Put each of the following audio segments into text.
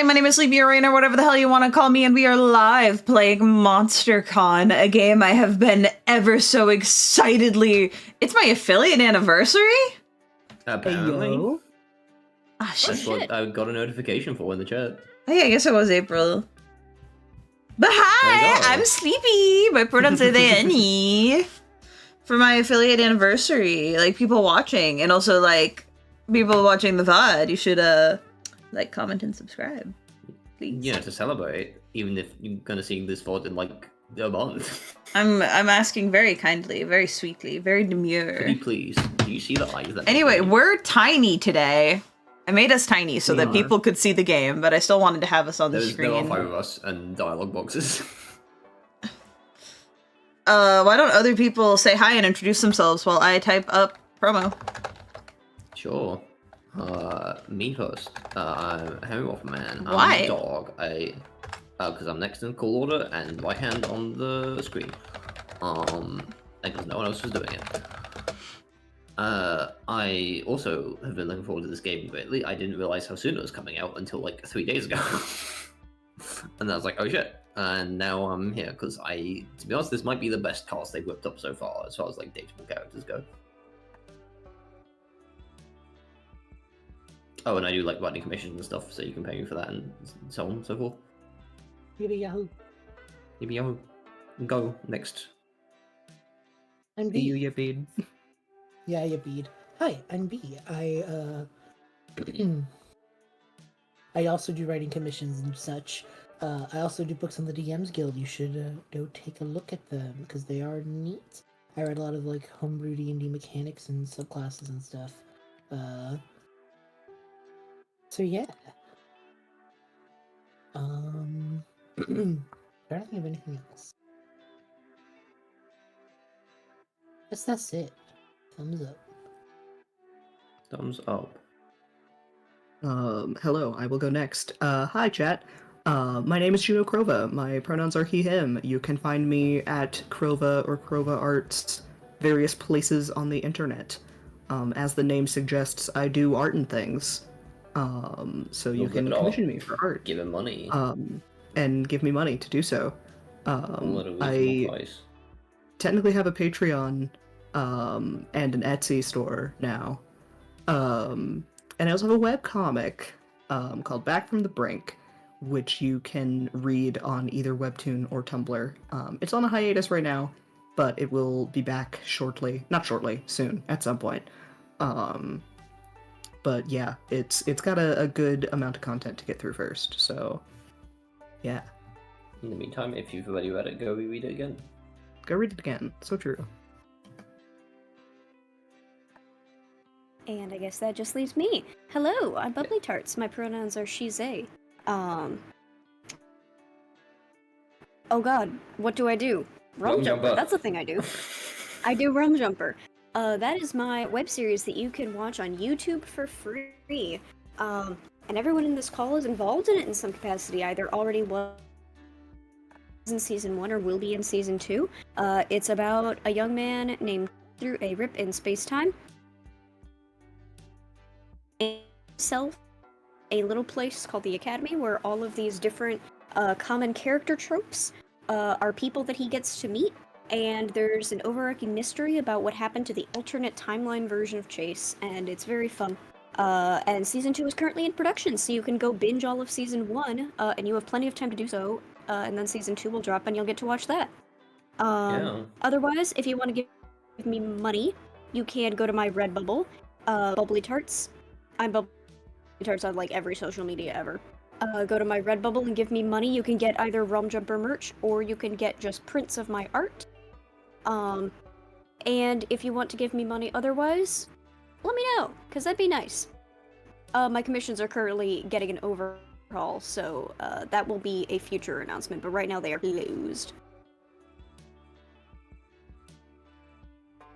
everybody, my name is Sleepy Arena, or whatever the hell you want to call me, and we are live playing MonsterCon, a game I have been ever so excitedly... It's my affiliate anniversary? Apparently. Ah, shit. That's what I got a notification for in the chat. Hey, I guess it was April. But hi, I'm Sleepy. My pronouns are they, any. For my affiliate anniversary, like, people watching, and also, like, people watching the VOD, you should, like, comment, and subscribe. Please. Yeah, to celebrate, even if you're gonna see this VOD in, like, a month. I'm asking very kindly, very sweetly, very demure. Could you please? Do you see the eyes that... Anyway, we're tiny today. I made us tiny so that people could see the game, but I still wanted to have us on the screen. There are 5 of us and dialogue boxes. Why don't other people say hi and introduce themselves while I type up promo? Sure. Me first. I'm Henry Waffleman. Why? I'm a dog. Because I'm next in the call order and right hand on the screen. Because no one else was doing it. I also have been looking forward to this game greatly. I didn't realize how soon it was coming out until like 3 days ago. And I was like, oh shit. And now I'm here because to be honest, this might be the best cast they've whipped up so far as like dateable characters go. Oh, and I do like writing commissions and stuff, so you can pay me for that and so on and so forth. Yippee yahoo. Yippee yahoo. Go, next. I'm B. You bead. Yeah, you bead. Hi, I'm B. I also do writing commissions and such. I also do books on the DMs Guild. You should go take a look at them because they are neat. I write a lot of like homebrew D&D mechanics and subclasses and stuff. So yeah. I don't think of anything else. Guess that's it. Thumbs up. Thumbs up. Hello, I will go next. Hi, chat. My name is Crowva. My pronouns are he, him. You can find me at Crowva or Crowva Arts, various places on the internet. As the name suggests, I do art and things. So you can commission me for art. Give him money. And give me money to do so. I technically have a Patreon, and an Etsy store now. And I also have a webcomic, called Back from the Brink, which you can read on either Webtoon or Tumblr. It's on a hiatus right now, but it will be back shortly. Not shortly, soon, at some point. But yeah, it's got a good amount of content to get through first, so yeah. In the meantime, if you've already read it, go reread it again. Go read it again, so true. And I guess that just leaves me. Hello, I'm Bubblytarts. My pronouns are she, they. Oh god, what do I do? Realm Jumper. That's the thing I do. I do Realm Jumper. That is my web series that you can watch on YouTube for free. And everyone in this call is involved in it in some capacity, either already was in season 1 or will be in season 2. It's about a young man named through a rip in space-time. Himself a little place called the Academy where all of these different common character tropes are people that he gets to meet. And there's an overarching mystery about what happened to the alternate timeline version of Chase, and it's very fun. And Season 2 is currently in production, so you can go binge all of Season 1, and you have plenty of time to do so, and then Season 2 will drop and you'll get to watch that. Otherwise, if you want to give me money, you can go to my Redbubble, Bubblytarts. I'm Bubblytarts on, like, every social media ever. Go to my Redbubble and give me money. You can get either Realm Jumper merch, or you can get just prints of my art. And if you want to give me money otherwise, let me know, because that'd be nice. My commissions are currently getting an overhaul, so that will be a future announcement, but right now they are closed.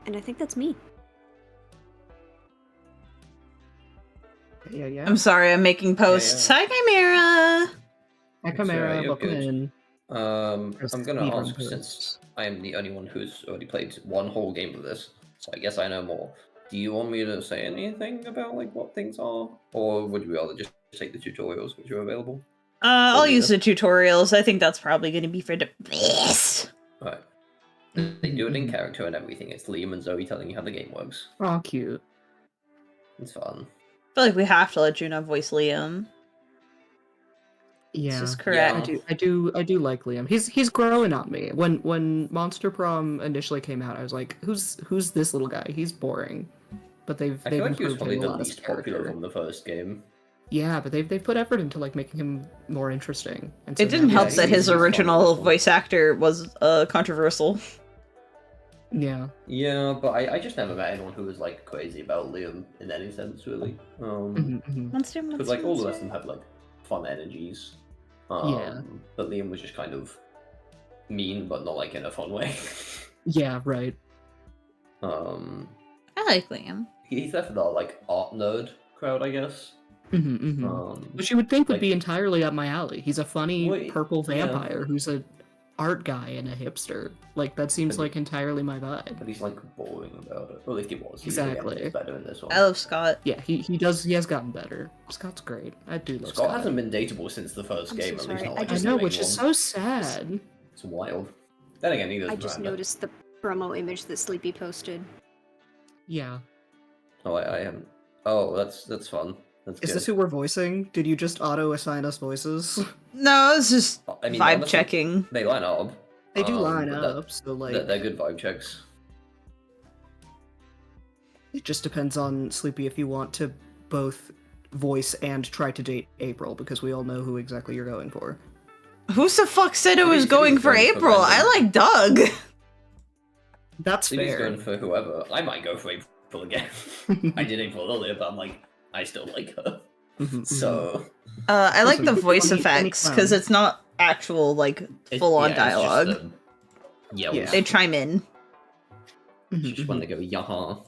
And I think that's me. Yeah. I'm sorry, I'm making posts. Hi, Chimera! Hi, Chimera, welcome in. I'm gonna ask, since I am the only one who's already played one whole game of this, so I guess I know more. Do you want me to say anything about like what things are, or would you rather just take the tutorials which are available? I'll Or use the Leah. tutorials. I think that's probably going to be for the best. Right. They do it in character and everything. It's Liam and Zoe telling you how the game works. Oh, cute. It's fun. I feel like we have to let Juno voice Liam. Yeah, This is correct. Yeah. I do like Liam. He's growing on me. When Monster Prom initially came out, I was like, who's this little guy? He's boring. But they've I feel like he was improved probably him a the lot as least a popular character. from the first game. Yeah, but they've put effort into like making him more interesting. And It didn't now help he's- that his he's original fun. voice actor was controversial. Yeah. Yeah, but I just never met anyone who was like crazy about Liam in any sense, really. Monster, Because like all the rest of them had like fun energies. Yeah. But Liam was just kind of mean, but not like in a fun way. Yeah, right. I like Liam. He's definitely our like art nerd crowd, I guess. Which you would think would like- be entirely up my alley. He's a funny Wait, purple yeah. vampire who's a art guy and a hipster. Like that seems But- like entirely my vibe. But he's like boring about it. Or at least he was. Exactly. He's getting better in this one. I love Scott. Yeah, he has gotten better. Scott's great. I do love Scott Scott. hasn't been dateable since the first I'm game. so At least sorry. not like I the know, main which is one. so sad. It's wild. Then again, neither I is just Miranda. noticed the promo image that Sleepy posted. Yeah. Oh, I haven't. Oh, that's fun. That's Is good. this who we're voicing? Did you just auto assign us voices? No, it's just I mean, vibe honestly, checking. They line up. They do line but up, so like They're good vibe checks. it just depends on Sleepy if you want to both voice and try to date April, because we all know who exactly you're going for. Who the fuck said it Maybe was he's going for going for April? I Brandon. like Doug. That's Maybe he's fair. going for whoever. I might go for April again. I did April earlier, but I'm like, I still like her. Mhm, So I like Listen, the voice any effects clown. because it's not actual like it- full on yeah, it's just dialogue. the yells. Yeah. They chime in. It's just when they go yaha.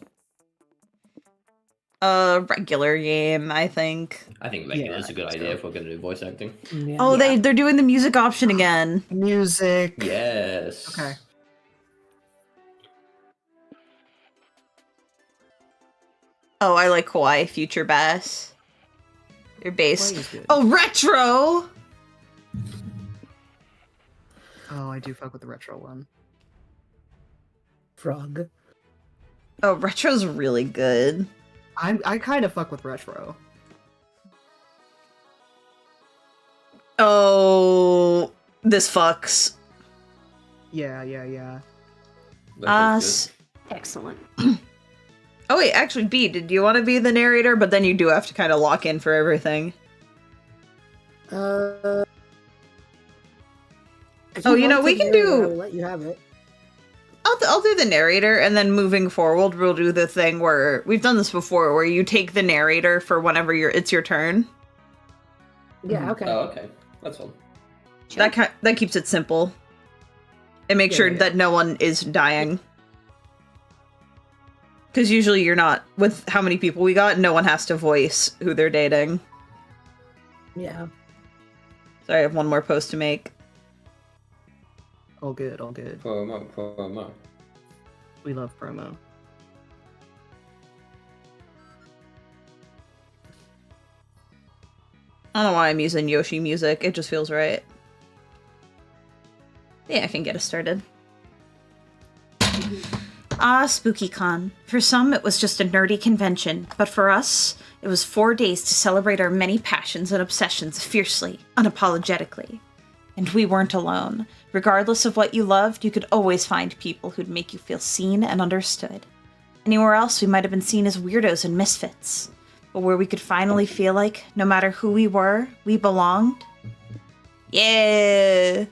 Regular game, I think. I think regular Yeah, is a good I think idea so. if we're going to do voice acting. Yeah. Oh, they're doing the music option again. Music. Yes. Okay. Oh, I like Hawaii Future Bass. Your bass. Hawaii's good. Oh, retro. Oh, I do fuck with the retro one. Frog. Oh, retro's really good. I kind of fuck with retro. Oh, this fucks. Yeah. That's Excellent. Oh wait, actually, B, did you want to be the narrator? But then you do have to kind of lock in for everything. If Oh, you know, want we to can narrate, do- I will let you have it. I'll do the narrator, and then moving forward, we'll do the thing where we've done this before, where you take the narrator for whenever it's your turn. Yeah. Okay. Oh, okay. That's fun. That keeps it simple. And make Yeah, sure yeah. that no one is dying. Because usually you're not, with how many people we got, no one has to voice who they're dating. Yeah. Sorry, I have one more post to make. All good. Promo. We love promo. I don't know why I'm using Yoshi music, it just feels right. Yeah, I can get us started. SpookyCon. For some, it was just a nerdy convention, but for us, it was 4 days to celebrate our many passions and obsessions fiercely, unapologetically. And we weren't alone. Regardless of what you loved, you could always find people who'd make you feel seen and understood. Anywhere else, we might have been seen as weirdos and misfits. But where we could finally feel like, no matter who we were, we belonged. Yeah!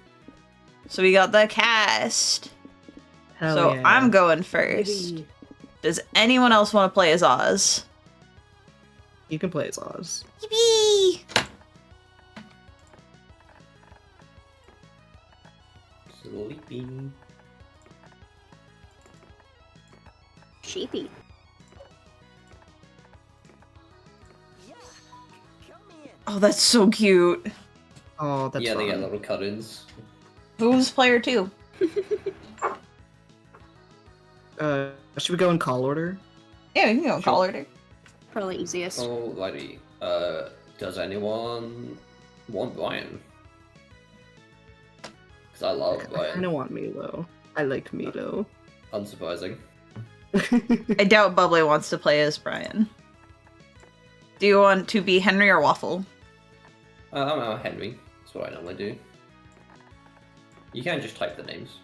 So we got the cast. Hell So yeah. I'm going first. Maybe- Does anyone else want to play as Oz? You can play as Oz. Yippee! Sleeping. Sheepy. Oh, that's so cute. Oh, that's Yeah, they get fun. little cut-ins. Who's player 2? Should we go in call order? Yeah, we can go in call order. Probably easiest. Alrighty. Does anyone Want Brian? Because I love I Brian. kind of want Milo. I liked Milo. Unsurprising. I doubt Bubbly wants to play as Brian. Do you want to be Henry or Waffle? I'm Henry. That's what I normally do. You can just type the names.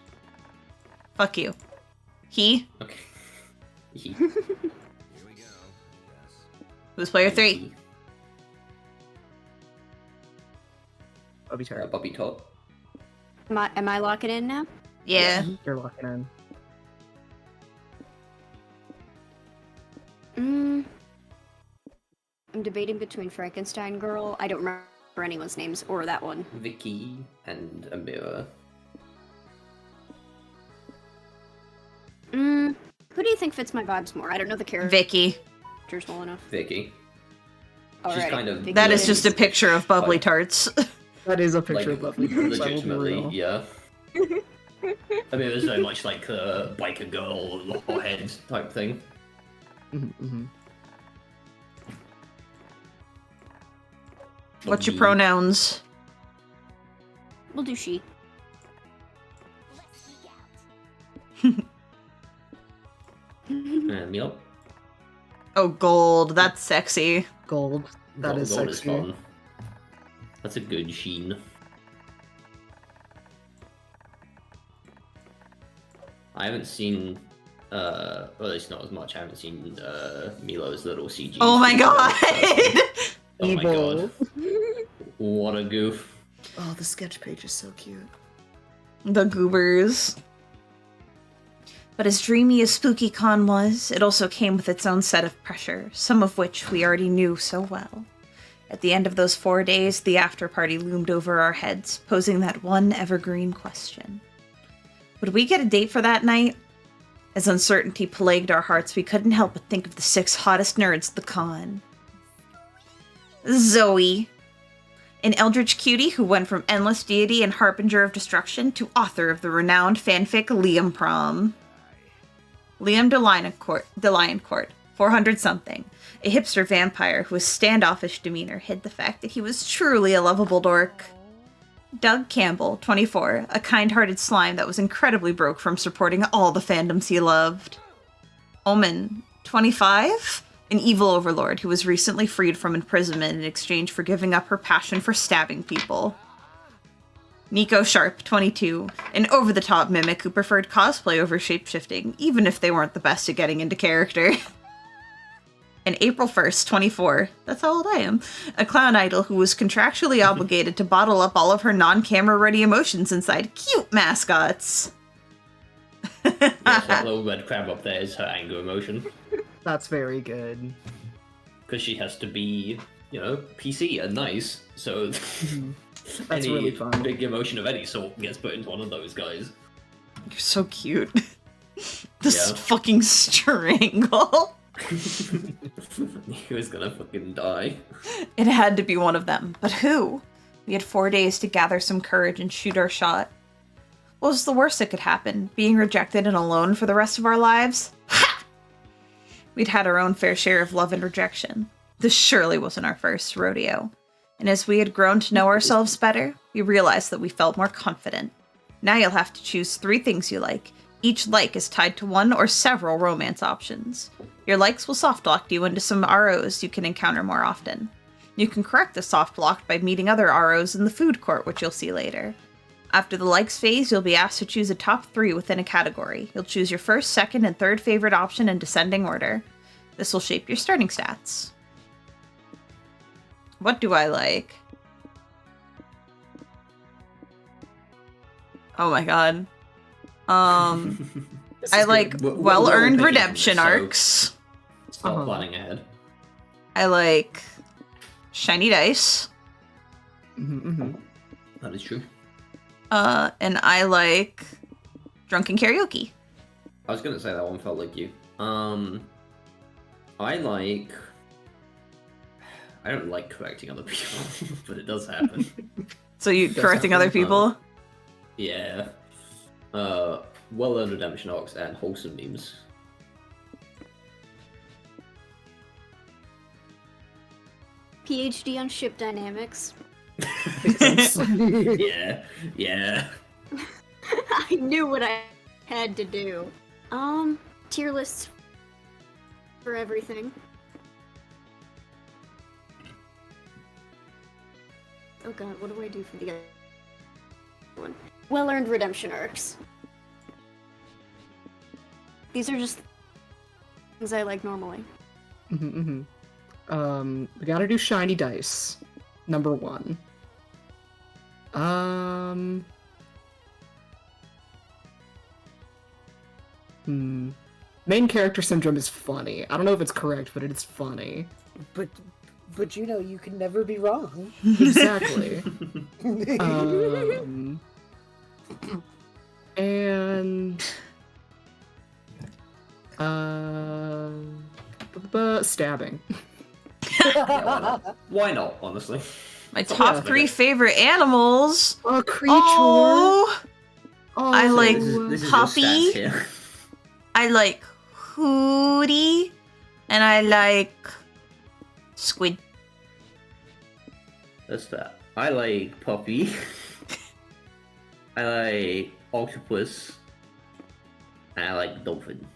Fuck you. He? Okay. He. Who's player 3? Bubblytart. Bubblytart. Am I locking in now? Yeah. You're locking in. I'm debating between Frankenstein Girl. I don't remember anyone's names or that one. Vicky and Amira. Who do you think fits my vibes more? I don't know the characters Vicky. well enough. Vicky. Alright, She's kind of Vicky That is wins. just a picture of Bubblytarts. That is a picture Like, of Bubblytarts. I will be legitimately, real. yeah. I mean, it was very much like the biker girl, hothead type thing. Mm-hmm. What's your pronouns? We'll do she. Meal. Oh, gold. That's sexy. Gold. That is Gold sexy. fun. That's a good sheen. I haven't seen, well, at least not as much. I haven't seen Milo's little CG. Oh my god! Oh my Evil. god. What a goof. Oh, the sketch page is so cute. The goobers. But as dreamy as Spooky Con was, it also came with its own set of pressure, some of which we already knew so well. At the end of those 4 days, the after party loomed over our heads, posing that one evergreen question. Would we get a date for that night? As uncertainty plagued our hearts, we couldn't help but think of the 6 hottest nerds at the con. Zoe. An eldritch cutie who went from endless deity and harbinger of destruction to author of the renowned fanfic Liam Prom. Liam de Lioncourt, 400-something, a hipster vampire whose standoffish demeanor hid the fact that he was truly a lovable dork. Doug Campbell, 24, a kind-hearted slime that was incredibly broke from supporting all the fandoms he loved. Omen, 25, an evil overlord who was recently freed from imprisonment in exchange for giving up her passion for stabbing people. Nico Sharp, 22, an over-the-top mimic who preferred cosplay over shapeshifting, even if they weren't the best at getting into character. And April 1st, 24, that's how old I am, a clown idol who was contractually obligated to bottle up all of her non-camera ready emotions inside cute mascots. Yes, that little red crab up there is her anger emotion. That's very good. Because she has to be, you know, PC and nice, so That's any really fun. big emotion of any sort gets put into one of those guys. You're so cute. This Yeah. fucking strangle. He was gonna fucking die. It had to be one of them, but who? We had 4 days to gather some courage and shoot our shot. What was the worst that could happen? Being rejected and alone for the rest of our lives? Ha! We'd had our own fair share of love and rejection. This surely wasn't our first rodeo. And as we had grown to know ourselves better, we realized that we felt more confident. Now you'll have to choose 3 things you like. Each like is tied to one or several romance options. Your likes will soft-lock you into some ROs you can encounter more often. You can correct the soft-lock by meeting other ROs in the food court, which you'll see later. After the likes phase, you'll be asked to choose a top 3 within a category. You'll choose your first, second, and third favorite option in descending order. This will shape your starting stats. What do I like? Oh my god. I like well-earned well redemption so- arcs. Start Uh-huh. planning ahead. I like shiny dice. That is true. And I like drunken karaoke. I was gonna say that one felt like you. I don't like correcting other people, but it does happen. So you Does correcting sound other fun. people? Yeah. Well-earned redemption arcs and wholesome memes. PhD on ship dynamics. Makes sense. Yeah. I knew what I had to do. Tier lists for everything. Oh god, what do I do for the other one? Well-earned redemption arcs. These are just things I like normally. We gotta do shiny dice. Number 1. Main character syndrome is funny. I don't know if it's correct, but it is funny. But you know, you can never be wrong. Exactly. And stabbing. Yeah, why not, honestly? My top 3 favorite animals. A creature. Oh, Oh, I like This is Puppy. your stats here. I like Hootie, and I like Squid. That's that. I like Puppy. I like Octopus. And I like Dolphin.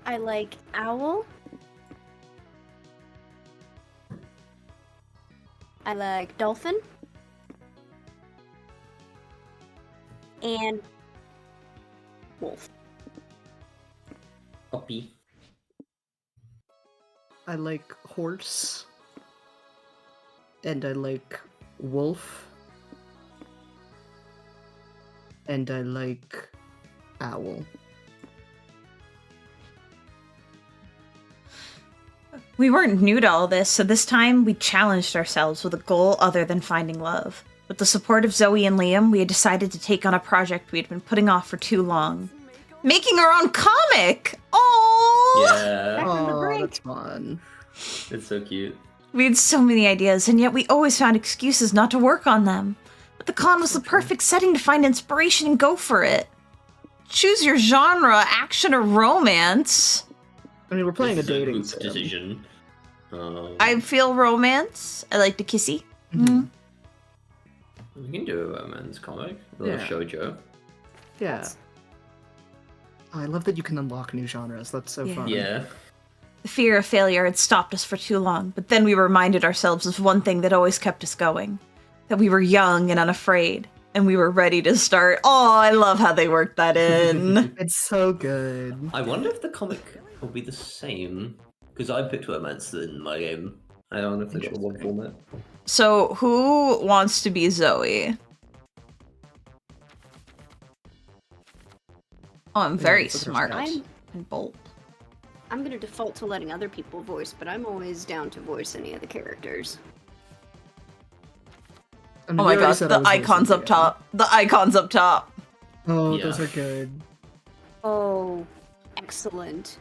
I like Owl. I like Dolphin. And Wolf. Puppy. I like horse. And I like wolf. And I like owl. We weren't new to all this, so this time we challenged ourselves with a goal other than finding love. With the support of Zoe and Liam, we had decided to take on a project we had been putting off for too long. Making our own comic! Oh! Yeah. Oh, that's fun. It's so cute. We had so many ideas, and yet we always found excuses not to work on them. But the con was the perfect setting to find inspiration and go for it. Choose your genre, action or romance. I mean, we're playing a This is dating group sim. decision. I feel romance. I like the kissy. Mhm. We can do a romance comic. A little Yeah. shoujo. Yeah. Oh, I love that you can unlock new genres. That's so Yeah. fun. Yeah. The fear of failure had stopped us for too long, but then we reminded ourselves of one thing that always kept us going. That we were young and unafraid, and we were ready to start. Oh, I love how they worked that in. It's so good. I wonder if the comic will be the same. Because I picked romance in my game. I don't know if they've got one format. So, who wants to be Zoe? Oh, I'm very it's a smart personality. and bold. I'm gonna default to letting other people voice, but I'm always down to voice any of the characters. I mean, Oh we my already god, said I the was voicing icons up Leanne. top. The icons up top. Oh, Yeah. those are good. Oh, excellent.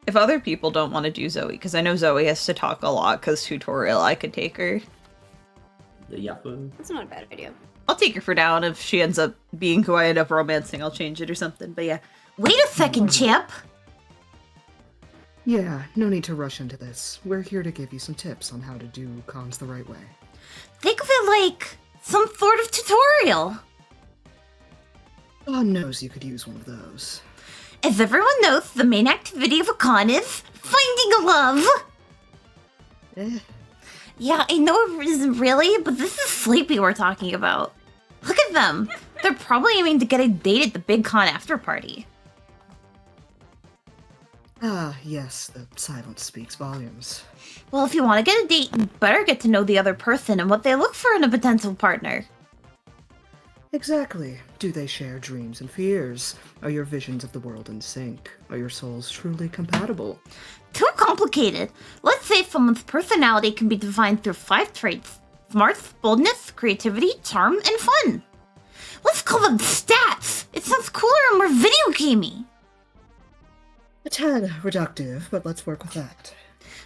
If other people don't want to do Zoe, because I know Zoe has to talk a lot, because tutorial, I could take her. The Yappo. That's not a bad idea. I'll take her for now, and if she ends up being who I end up romancing, I'll change it or something. But yeah. Wait a second, Chip! Yeah, no need to rush into this. We're here to give you some tips on how to do cons the right way. Think of it like some sort of tutorial. God knows you could use one of those. As everyone knows, the main activity of a con is finding a love. Eh, Yeah, I know it isn't really, but this is Sleepy we're talking about. Look at them. They're probably aiming to get a date at the big con after party. ah, yes, the silence speaks volumes. Well, if you want to get a date, you better get to know the other person and what they look for in a potential partner. Exactly. Do they share dreams and fears? Are your visions of the world in sync? Are your souls truly compatible? Too complicated. Let's say someone's personality can be defined through 5 traits: smarts, boldness, creativity, charm, and fun. Let's call them stats. It sounds cooler and more video gamey. A tad reductive, but let's work with that.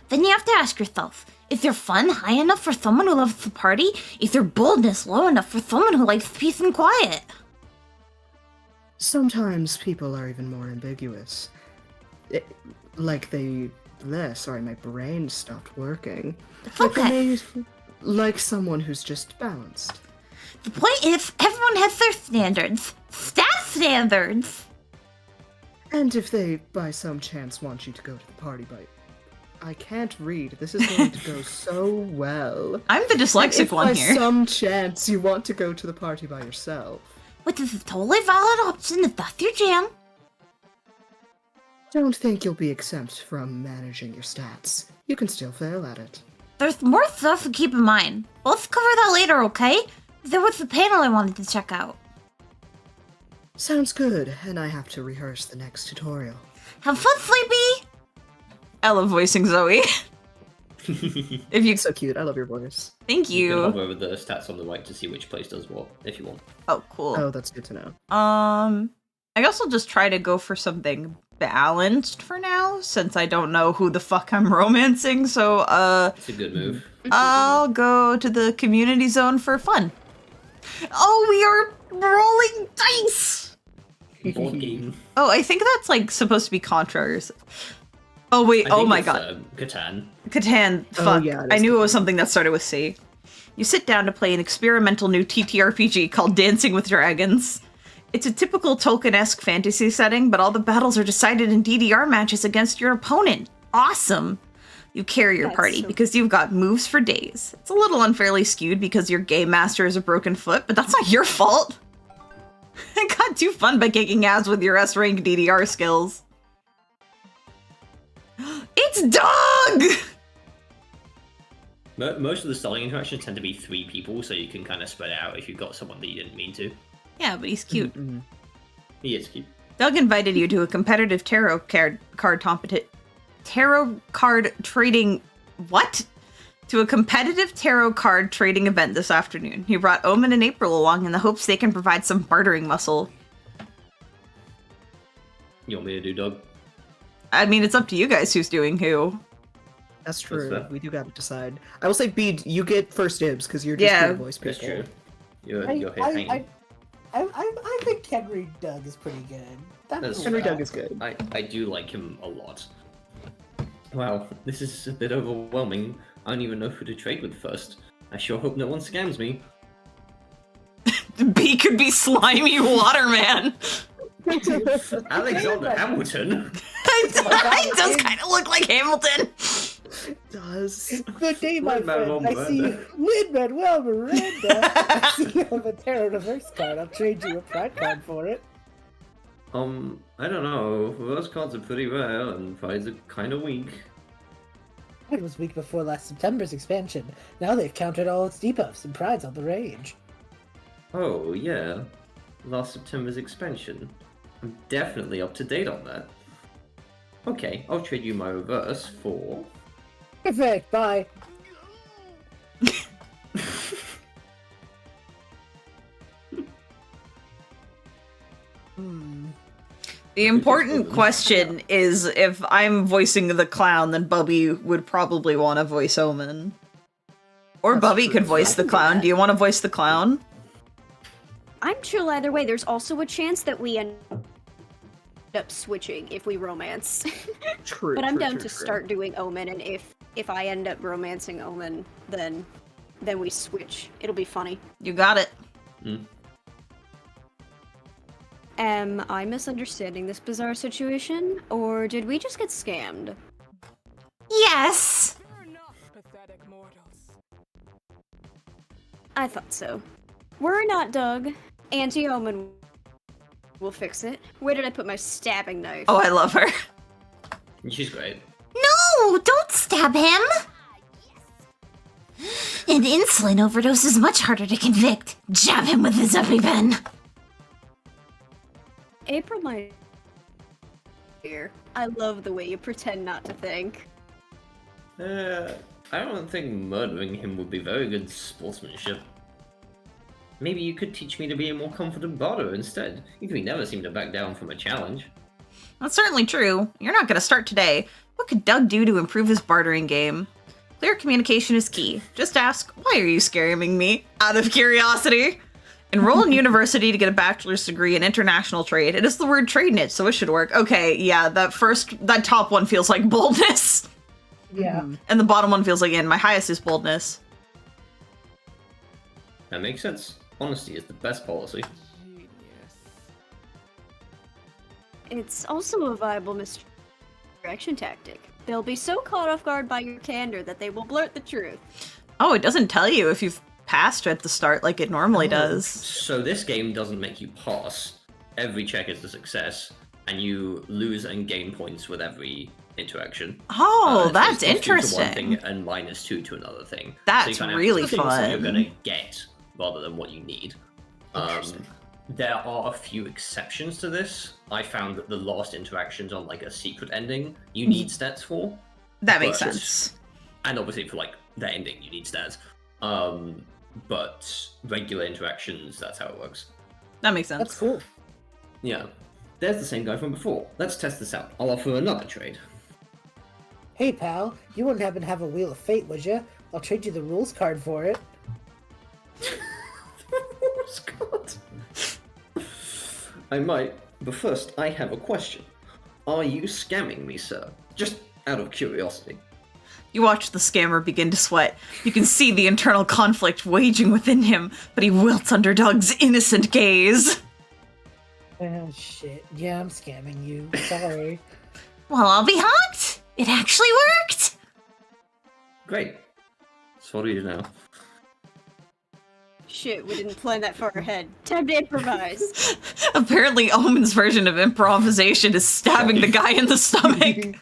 Then you have to ask yourself, is their fun high enough for someone who loves to party? Is their boldness low enough for someone who likes peace and quiet? Sometimes people are even more ambiguous. like they... Sorry, my brain stopped working. It's Like okay. like someone who's just balanced. The point is, everyone has their standards. Stat standards! And if they, by some chance, want you to go to the party I can't read. This is going to go so well. I'm the dyslexic If one by here. some chance you want to go to the party by yourself, Which is a totally valid option if that's your jam. don't think you'll be exempt from managing your stats. You can still fail at it. There's more stuff to keep in mind. Let's cover that later, okay? There was the panel I wanted to check out. Sounds good, and I have to rehearse the next tutorial. Have fun, Sleepy! I love voicing Zoe. If you... So cute, I love your voice. Thank You can you. hover over the stats on the right to see which place does what, if you want. Oh, cool. Oh, that's good to know. I guess I'll just try to go for something balanced for now, since I don't know who the fuck I'm romancing, so, It's a good move. I'll go to the community zone for fun. Oh, we are rolling dice! Board game. Oh, I think that's, like, supposed to be Contra or Oh, wait, I oh think my it's, god. Catan. Catan, Oh, fuck. yeah, it I is knew it Catan. was something that started with C. You sit down to play an experimental new TTRPG called Dancing with Dragons. It's a typical Tolkien-esque fantasy setting, but all the battles are decided in DDR matches against your opponent. Awesome! You carry your That's party so- because you've got moves for days. It's a little unfairly skewed because your game master is a broken foot, but that's not your fault. I got too fun by kicking ass with your S-rank DDR skills. It's Doug! Most of the starting interactions tend to be 3 people, so you can kind of spread it out if you've got someone that you didn't mean to. Yeah, but he's cute. Mm-mm. He is cute. Doug invited you to a competitive tarot card trading... What? To a competitive tarot card trading event this afternoon. He brought Omen and April along in the hopes they can provide some bartering muscle. You want me to do Doug? I mean, it's up to you guys who's doing who. That's true. fair. We do gotta decide. I will say, Bede, you get first dibs because you're just Yeah. good voice people. That's true. You're I, here hanging. I think Henry Doug is pretty good. That's Henry fair. Doug is good. I do like him a lot. Wow, this is a bit overwhelming. I don't even know who to trade with first. I sure hope no one scams me. B could be slimy Waterman. Alexander Hamilton? It does kind of look like Hamilton. It does. Good day, my Lin-Manuel friend. I see Miranda. Lin-Manuel Miranda. I see you have a Tarot Reverse card. I'll trade you a Pride card for it. I don't know. Those cards are pretty rare, and prides are kind of weak. It was weak before last September's expansion. Now they've countered all its debuffs, and Pride's on the rage. Oh, yeah. Last September's expansion. I'm definitely up to date on that. Okay, I'll trade you my reverse for... Perfect, bye. The important question is if I'm voicing the clown, then Bubby would probably want to voice Omen. Or That's Bubby true. could voice I the can do clown. that. Do you want to voice the clown? I'm chill either way. There's also a chance that we end up switching if we romance. True. But I'm true, down true, to true. start doing Omen, and if I end up romancing Omen, then we switch. It'll be funny. You got it. Am I misunderstanding this bizarre situation, or did we just get scammed? Yes! Pathetic mortals. I thought so. Worry not, Doug. Auntie Omen will fix it. Where did I put my stabbing knife? Oh, I love her. She's great. No, don't stab him! An insulin overdose is much harder to convict. Jab him with his EpiPen. April, my dear, I love the way you pretend not to think. I don't think murdering him would be very good sportsmanship. Maybe you could teach me to be a more confident barter instead. You never seem to back down from a challenge. That's certainly true. You're not going to start today. What could Doug do to improve his bartering game? Clear communication is key. Just ask, why are you scamming me? Out of curiosity. Enroll in university to get a bachelor's degree in international trade. It is the word trade in it, so it should work. Okay, yeah, that top one feels like boldness. Yeah. And the bottom one feels like my highest is boldness. That makes sense. Honesty is the best policy. Genius. It's also a viable misdirection tactic. They'll be so caught off guard by your candor that they will blurt the truth. Oh, it doesn't tell you if you've passed at the start like it normally does. So this game doesn't make you pass. Every check is a success, and you lose and gain points with every interaction. Oh, So that's it's +2 to one interesting. thing and -2 to another thing. That's so you kinda really have to focus on what you're fun. gonna get rather than what you need. Interesting. There are a few exceptions to this. I found that the last interactions on like a secret ending, you need stats for. That makes But- sense. And obviously for like the ending, you need stats. But regular interactions, that's how it works. That makes That's sense. cool. Yeah. There's the same guy from before. Let's test this out. I'll offer another trade. Hey, pal, you wouldn't happen to have a Wheel of Fate, would you? I'll trade you the rules card for it. Scott. I might, but first I have a question. Are you scamming me, sir? Just out of curiosity. You watch the scammer begin to sweat. You can see the internal conflict waging within him, but he wilts under Doug's innocent gaze. Oh, shit. Yeah, I'm scamming you. Sorry. Well, I'll be hot. It actually worked. Great. So what do we do now? Shit, we didn't plan that far ahead. Time to improvise. Apparently, Omen's version of improvisation is stabbing the guy in the stomach.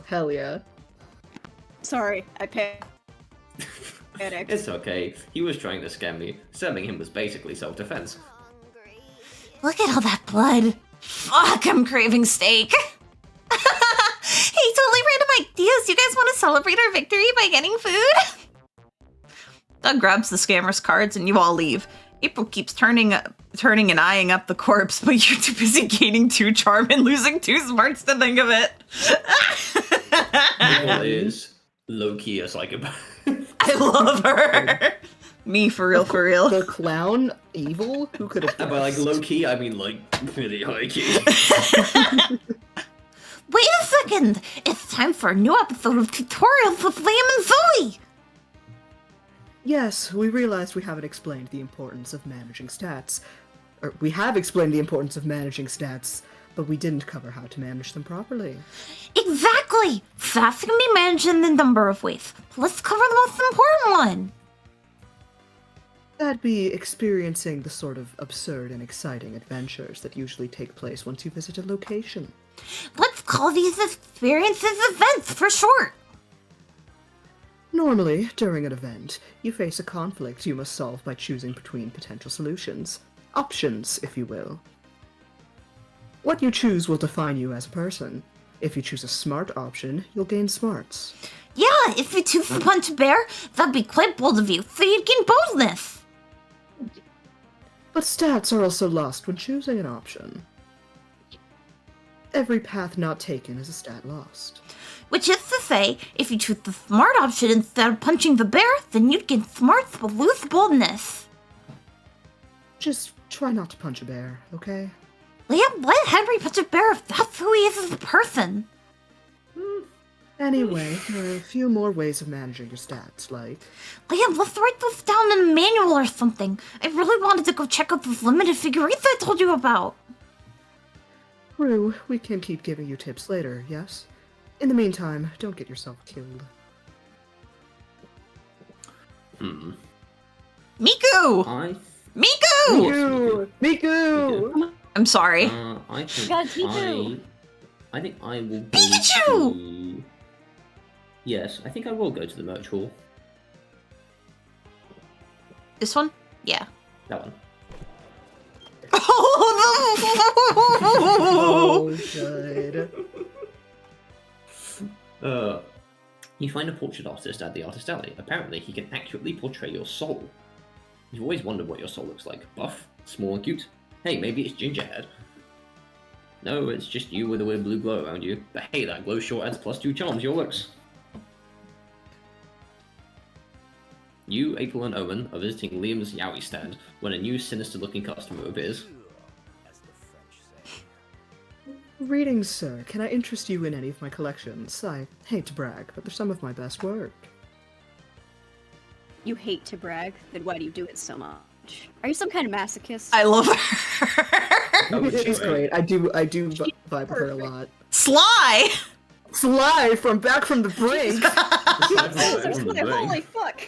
Hell yeah. Sorry, I panicked. It's okay. He was trying to scam me. Stabbing him was basically self-defense. Look at all that blood. Fuck, I'm craving steak. Hey, totally random ideas. You guys want to celebrate our victory by getting food? Doug grabs the scammer's cards and you all leave. April keeps turning and eyeing up the corpse, but you're too busy gaining 2 charm and losing 2 smarts to think of it. April is low-key a psychopath. I love her. Me, for real, for real. The clown evil? Who could have And by like low-key, I mean like really high-key. Wait a second! It's time for a new episode of Tutorials with Liam and Zoe! Yes, we realized we haven't explained the importance of managing stats. Or, we have explained the importance of managing stats, but we didn't cover how to manage them properly. Exactly! Stats can be managed in a number of ways. Let's cover the most important one. That'd be experiencing the sort of absurd and exciting adventures that usually take place once you visit a location. Let's call these experiences events for short. Normally, during an event, you face a conflict you must solve by choosing between potential solutions. Options, if you will. What you choose will define you as a person. If you choose a smart option, you'll gain smarts. Yeah, if you choose to punch a bear, that'd be quite bold of you, so you'd gain boldness. But stats are also lost when choosing an option. Every path not taken is a stat lost. Which is to say, if you choose the smart option instead of punching the bear, then you'd gain smarts but lose boldness. Just try not to punch a bear, okay? Liam, let Henry punch a bear if that's who he is as a person. Anyway, there are a few more ways of managing your stats, like... Liam, let's write those down in a manual or something. I really wanted to go check out those limited figurines I told you about. Rue, we can keep giving you tips later, yes? In the meantime, don't get yourself killed. Hmm. Miku! I Miku! Miku! I'm sorry. I think God, Pikachu! I think I will go Pikachu! to... Yes, I think I will go to the merch hall. This one? Yeah. That one. Oh, good. You find a portrait artist at the artist alley. Apparently, he can accurately portray your soul. You've always wondered what your soul looks like. Buff, small and cute. Hey, maybe it's gingerhead. No, it's just you with a weird blue glow around you. But hey, that glow sure adds +2 charms to your looks. You, April, and Owen are visiting Liam's Yowie stand when a new sinister-looking customer appears. Greetings, sir. Can I interest you in any of my collections? I hate to brag, but they're some of my best work. You hate to brag, then why do you do it so much? Are you some kind of masochist? I love her. Oh, She's great. I do vibe with her a perfect. lot. Sly! Fly from back from the brink! Holy fuck!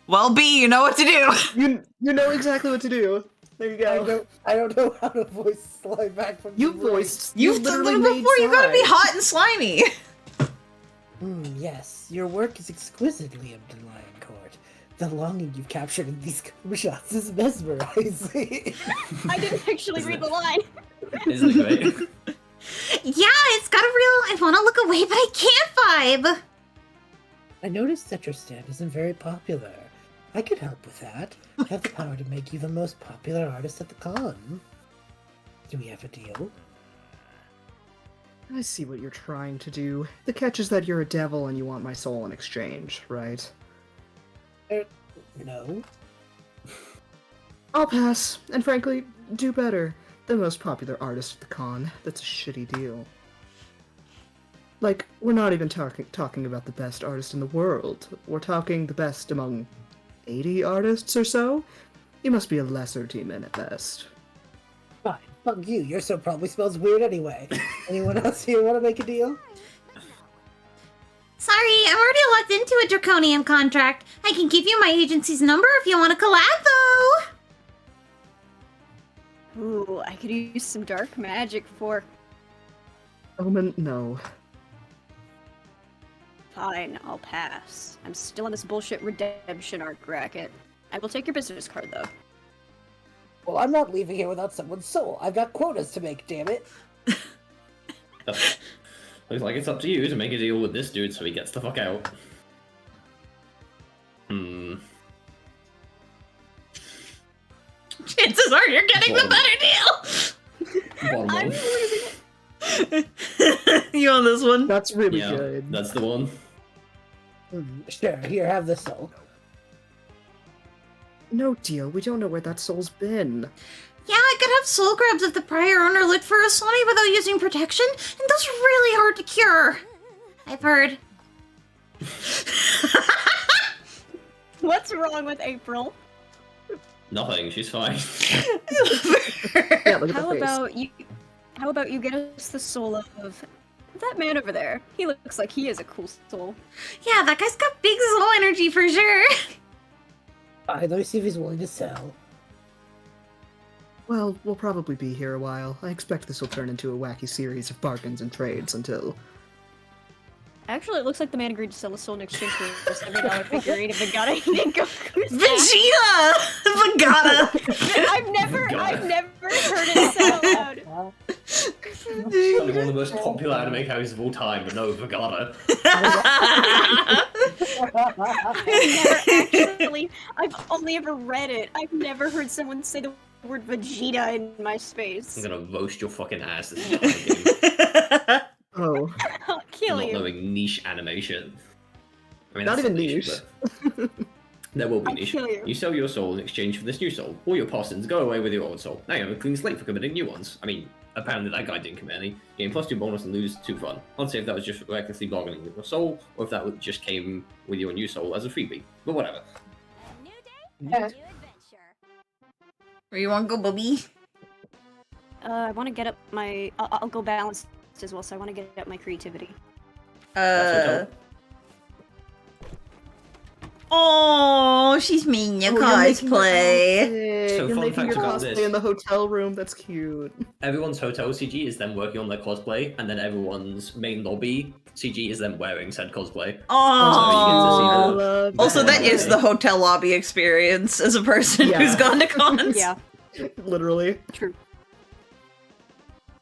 Well, B, you know what to do. You know exactly what to do. There you go. I don't know how to voice Sly back from You the brink. voiced. You've done it before. You gotta be hot and slimy. Yes, your work is exquisite, Liam de Lioncourt. The longing you've captured in these cover shots is mesmerizing. I didn't actually read the line. Isn't it great? Yeah, it's got a real I wanna look away but I can't vibe. I noticed that your stand isn't very popular. I could help with that. I have the power to make you the most popular artist at the con. Do we have a deal? I see what you're trying to do. The catch is that you're a devil and you want my soul in exchange, right? No. I'll pass, and frankly, do better. The most popular artist at the con. That's a shitty deal. Like, we're not even talking about the best artist in the world. We're talking the best among 80 artists or so? You must be a lesser demon at best. Fine, fuck you. Your soap probably smells weird anyway. Anyone else here want to make a deal? Sorry, I'm already locked into a draconian contract. I can give you my agency's number if you want to collab, though. Ooh, I could use some dark magic for... Omen, no. Fine, I'll pass. I'm still on this bullshit redemption arc racket. I will take your business card, though. Well, I'm not leaving here without someone's soul. I've got quotas to make, damn it. Looks like it's up to you to make a deal with this dude so he gets the fuck out. Chances are you're getting the better Bottom I'm one. losing. deal. You on this one? That's really Yeah, good. that's the one. Sure, here, have the soul. No deal, we don't know where that soul's been. Yeah, I could have soul grabs if the prior owner looked for a soulmate without using protection, and those are really hard to cure. I've heard. What's wrong with April? Nothing, she's fine. Yeah, look at How the face. about you get us the soul of that man over there? He looks like he has a cool soul. Yeah, that guy's got big soul energy for sure. Fine, let me see if he's willing to sell. Well, we'll probably be here a while. I expect this will turn into a wacky series of bargains and trades until... Actually, it looks like the man agreed to sell his soul in exchange for a $70 figurine of Vegeta eating Goku's back. Vegeta! Vegeta! I've never heard it said out loud. Probably one of the most popular anime characters of all time, but no, Vegeta. I've only ever read it. I've never heard someone say the word Vegeta in my space. I'm gonna roast your fucking ass this entire game. Oh. I'll kill Not you. knowing niche animation. I mean, Not that's even niche. But there will be I'll niche. kill you. You sell your soul in exchange for this new soul. All your past sins go away with your old soul. Now you have a clean slate for committing new ones. I mean, apparently that guy didn't commit any. Gain +2 bonus and lose 2 fun. I'd say if that was just recklessly bargaining with your soul, or if that just came with your new soul as a freebie. But whatever. Where you want to go, Bubby? I want to get up my. I'll go balanced as well. So I want to get up my creativity. That's Oh, she's making your cosplay. So You're fun making your fact about cosplay this. in the hotel room. That's cute. Everyone's hotel CG is them working on their cosplay, and then everyone's main lobby CG is them wearing said cosplay. Oh. love Also, that that. is the hotel lobby experience as a person Yeah. who's gone to cons. Yeah, Literally. true.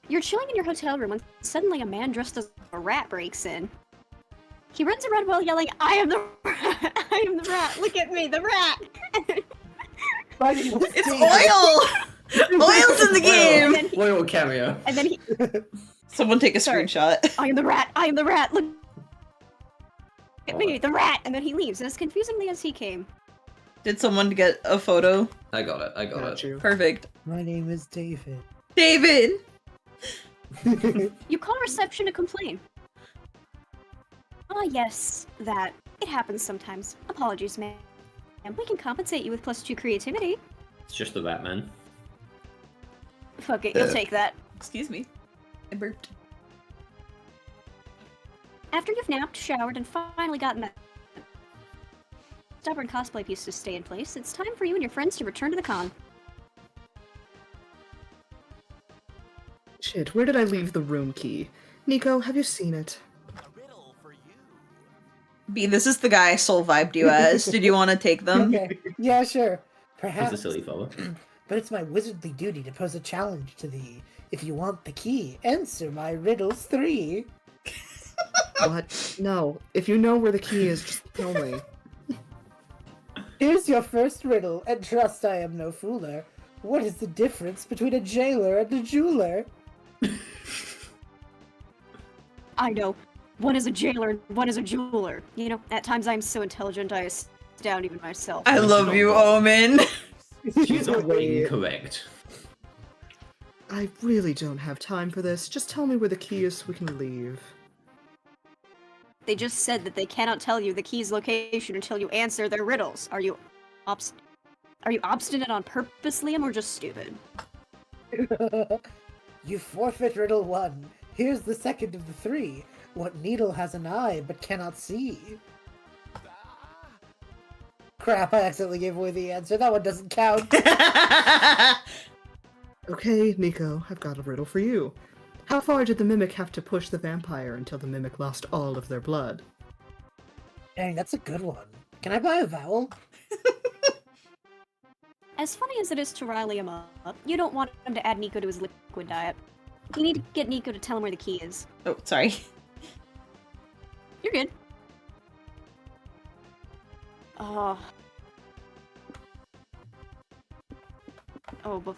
You're chilling in your hotel room when suddenly a man dressed as a rat breaks in. He runs around while yelling, "I am the rat! I am the rat! Look at me, the rat!" It's oil! Oil's in the game! And then he, Royal cameo. and then he Someone take a Sorry. screenshot. I am the rat! I am the rat! Look! Hit me, the rat! And then he leaves, as confusingly as he came. Did someone get a photo? I got it. I got Got it. you. Perfect. My name is David. David! You call reception to complain. Ah, yes, that. It happens sometimes. Apologies, ma'am. And we can compensate you with +2 creativity. It's just the rat man. Fuck it, you'll take that. Excuse me. I burped. After you've napped, showered, and finally gotten that stubborn cosplay piece to stay in place, it's time for you and your friends to return to the con. Shit, where did I leave the room key? Nico, have you seen it? B, this is the guy I soul vibed you as. Did you want to take them? Okay. Yeah, sure. He's Perhaps. a silly fella. But it's my wizardly duty to pose a challenge to thee. If you want the key, answer my riddles 3. What? No. If you know where the key is, just tell me. Here's your first riddle, and trust I am no fooler. What is the difference between a jailer and a jeweler? I know. One is a jailer and one is a jeweler. You know, at times I'm so intelligent I astound even myself. I love you, Omen. She's not Wait. incorrect. I really don't have time for this. Just tell me where the key is so we can leave. They just said that they cannot tell you the key's location until you answer their riddles. Are you obstinate on purpose, Liam, or just stupid? You forfeit riddle 1. Here's the second of the 3. What needle has an eye but cannot see? Crap, I accidentally gave away the answer. That one doesn't count. Okay, Nico, I've got a riddle for you. How far did the mimic have to push the vampire until the mimic lost all of their blood? Dang, that's a good one. Can I buy a vowel? As funny as it is to rile him up, you don't want him to add Nico to his liquid diet. You need to get Nico to tell him where the key is. Oh, sorry. You're good. Oh, but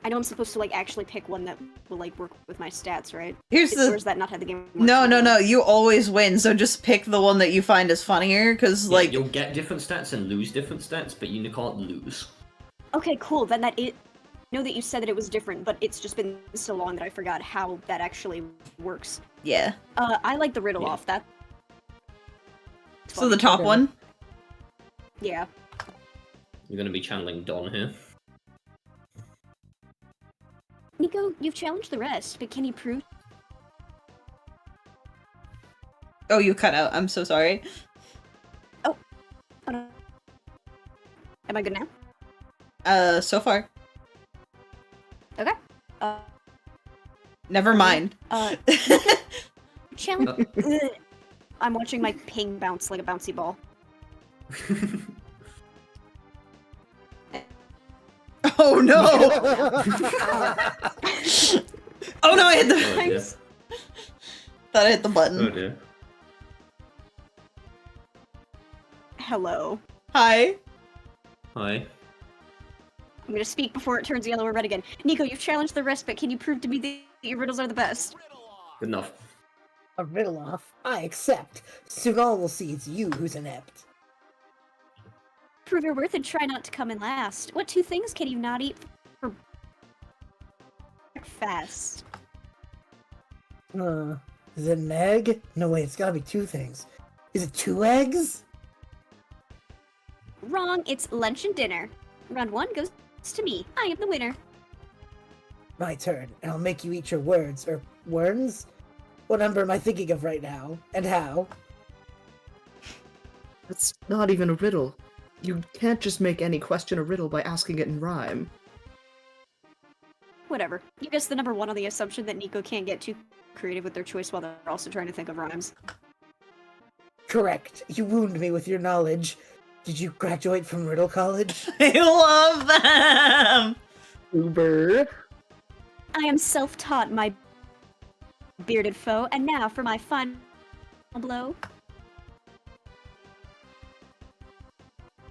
I know I'm supposed to actually pick one that will work with my stats, right? Here's Or the... is that not how the game works? No. You always win, so just pick the one that you find is funnier, because, Yeah, you'll get different stats and lose different stats, but you can't lose. Okay, cool. Then I know that you said that it was different, but it's just been so long that I forgot how that actually works. Yeah. I like the riddle Yeah. off that. So the top one? Yeah. You're gonna be channeling Don here. Nico, you've challenged the rest, but can you prove? Oh, you cut out. I'm so sorry. Oh no. Am I good now? So far. Okay. Never mind. Challenge. Ugh. I'm watching my ping bounce like a bouncy ball. Oh no! Oh no, I hit the... Oh dear. Thought I hit the button. Oh dear. Hello. Hi. Hi. I'm gonna speak before it turns yellow or red again. Nico, you've challenged the rest, but can you prove to me that your riddles are the best? Good enough. A riddle off? I accept. Soon all will see it's you who's inept. Prove your worth and try not to come in last. What 2 things can you not eat for breakfast? Is it an egg? No way, it's gotta be 2 things. Is it 2 eggs? Wrong, it's lunch and dinner. Round 1 goes to me. I am the winner. My turn, and I'll make you eat your words, or worms? What number am I thinking of right now, and how? That's not even a riddle. You can't just make any question a riddle by asking it in rhyme. Whatever. You guess the number 1 on the assumption that Nico can't get too creative with their choice while they're also trying to think of rhymes. Correct. You wound me with your knowledge. Did you graduate from Riddle College? I love them! Uber. I am self-taught, my bearded foe, and now for my final blow.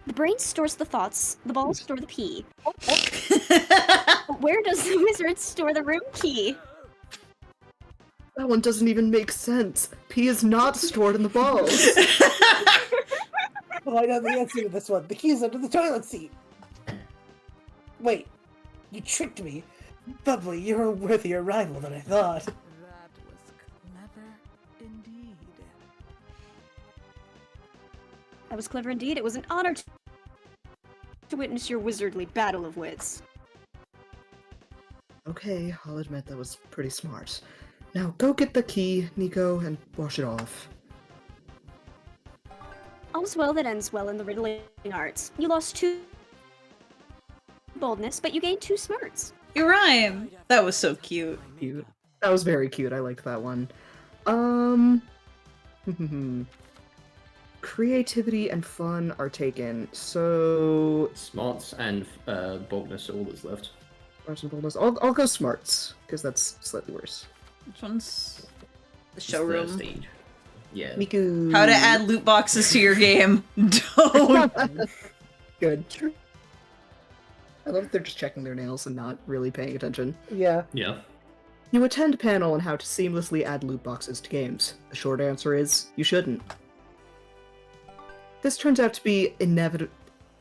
The brain stores the thoughts, the balls store the pee. But where does the wizard store the room key? That one doesn't even make sense. Pee is not stored in the balls. Oh, I know the answer to this one. The key is under the toilet seat. Wait, you tricked me. Bubbly, you're a worthier rival than I thought. That was clever indeed. That was clever indeed. It was an honor to witness your wizardly battle of wits. Okay, I'll admit that was pretty smart. Now go get the key, Nico, and wash it off. All's well that ends well in the riddling arts. You lost 2 boldness, but you gained 2 smarts. You rhyme. That was so cute. Cute. That was very cute. I liked that one. Creativity and fun are taken. So Smarts and boldness are all that's left. smarts and boldness. I'll go smarts because that's slightly worse. Which one's the It's the showroom? stage. Yeah. Miku. How to add loot boxes to your game. Don't. Good. I love that they're just checking their nails and not really paying attention. Yeah. Yeah. You attend a panel on how to seamlessly add loot boxes to games. The short answer is, you shouldn't. This turns out to be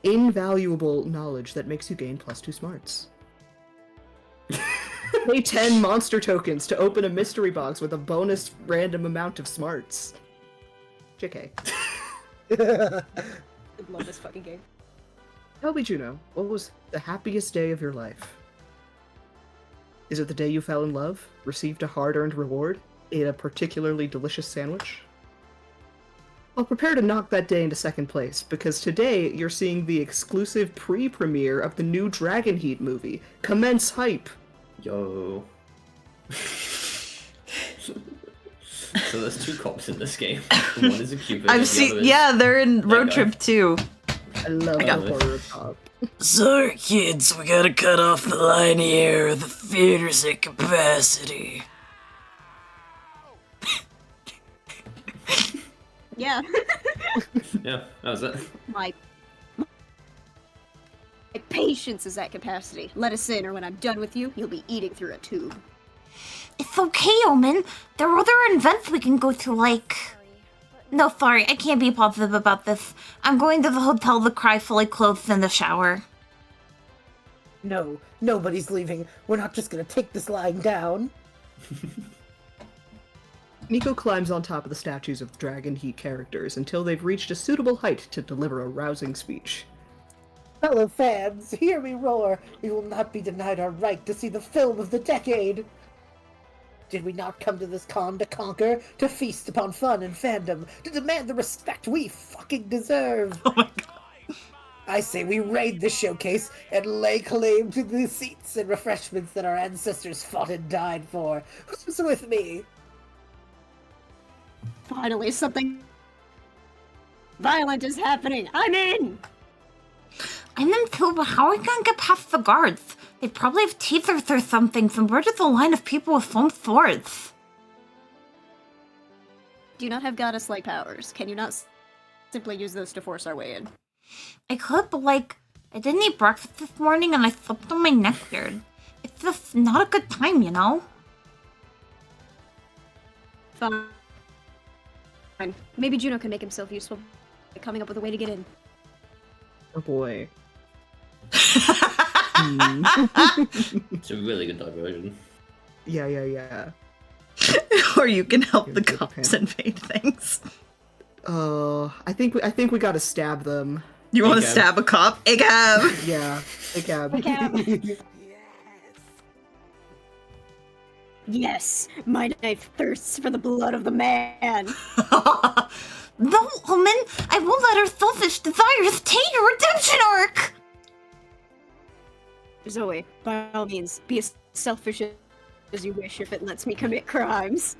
invaluable knowledge that makes you gain +2 smarts. Pay 10 monster tokens to open a mystery box with a bonus random amount of smarts. JK. I love this fucking game. Tell me, Juno, what was the happiest day of your life? Is it the day you fell in love, received a hard-earned reward, ate a particularly delicious sandwich? Well, prepare to knock that day into second place, because today you're seeing the exclusive pre-premiere of the new Dragon Heat movie. Commence hype! Yo. So there's 2 cops in this game. One is a Cupid. and I've the seen. other is Yeah, they're in that Road guy. Trip too. I love I got the horror cop. Sorry, kids, we gotta cut off the line here. The theater's at capacity. Yeah. Yeah, that was it. My patience is at capacity. Let us in, or when I'm done with you, you'll be eating through a tube. It's okay, Omen. There are other events we can go to, like... No, sorry, I can't be positive about this. I'm going to the hotel to cry fully clothed in the shower. No, nobody's leaving. We're not just gonna take this lying down. Nico climbs on top of the statues of the Dragon Heat characters until they've reached a suitable height to deliver a rousing speech. Fellow fans, hear me roar. We will not be denied our right to see the film of the decade. Did we not come to this con to conquer, to feast upon fun and fandom, to demand the respect we fucking deserve? Oh my god. I say we raid the showcase and lay claim to the seats and refreshments that our ancestors fought and died for. Who's with me? Finally, something violent is happening. I'm in! I'm in too, but how are we gonna get past the guards? They probably have teethers or something, so where does the line of people with foam swords? Do you not have goddess-like powers? Can you not simply use those to force our way in? I could, but like, I didn't eat breakfast this morning and I slept on my neck beard. It's just not a good time, you know? Fine. Maybe Juno can make himself useful by coming up with a way to get in. Oh boy. It's a really good diversion. Yeah. Or you can help the Good, good cops plan. invade things. I think we gotta stab them. You want to Hey, Gab. stab a cop? Hey, Gab! Yeah, hey Gab. Yes. Yes! My knife thirsts for the blood of the man! No, Omen! I won't let our selfish desires taint your redemption arc! Zoe, by all means, be as selfish as you wish if it lets me commit crimes.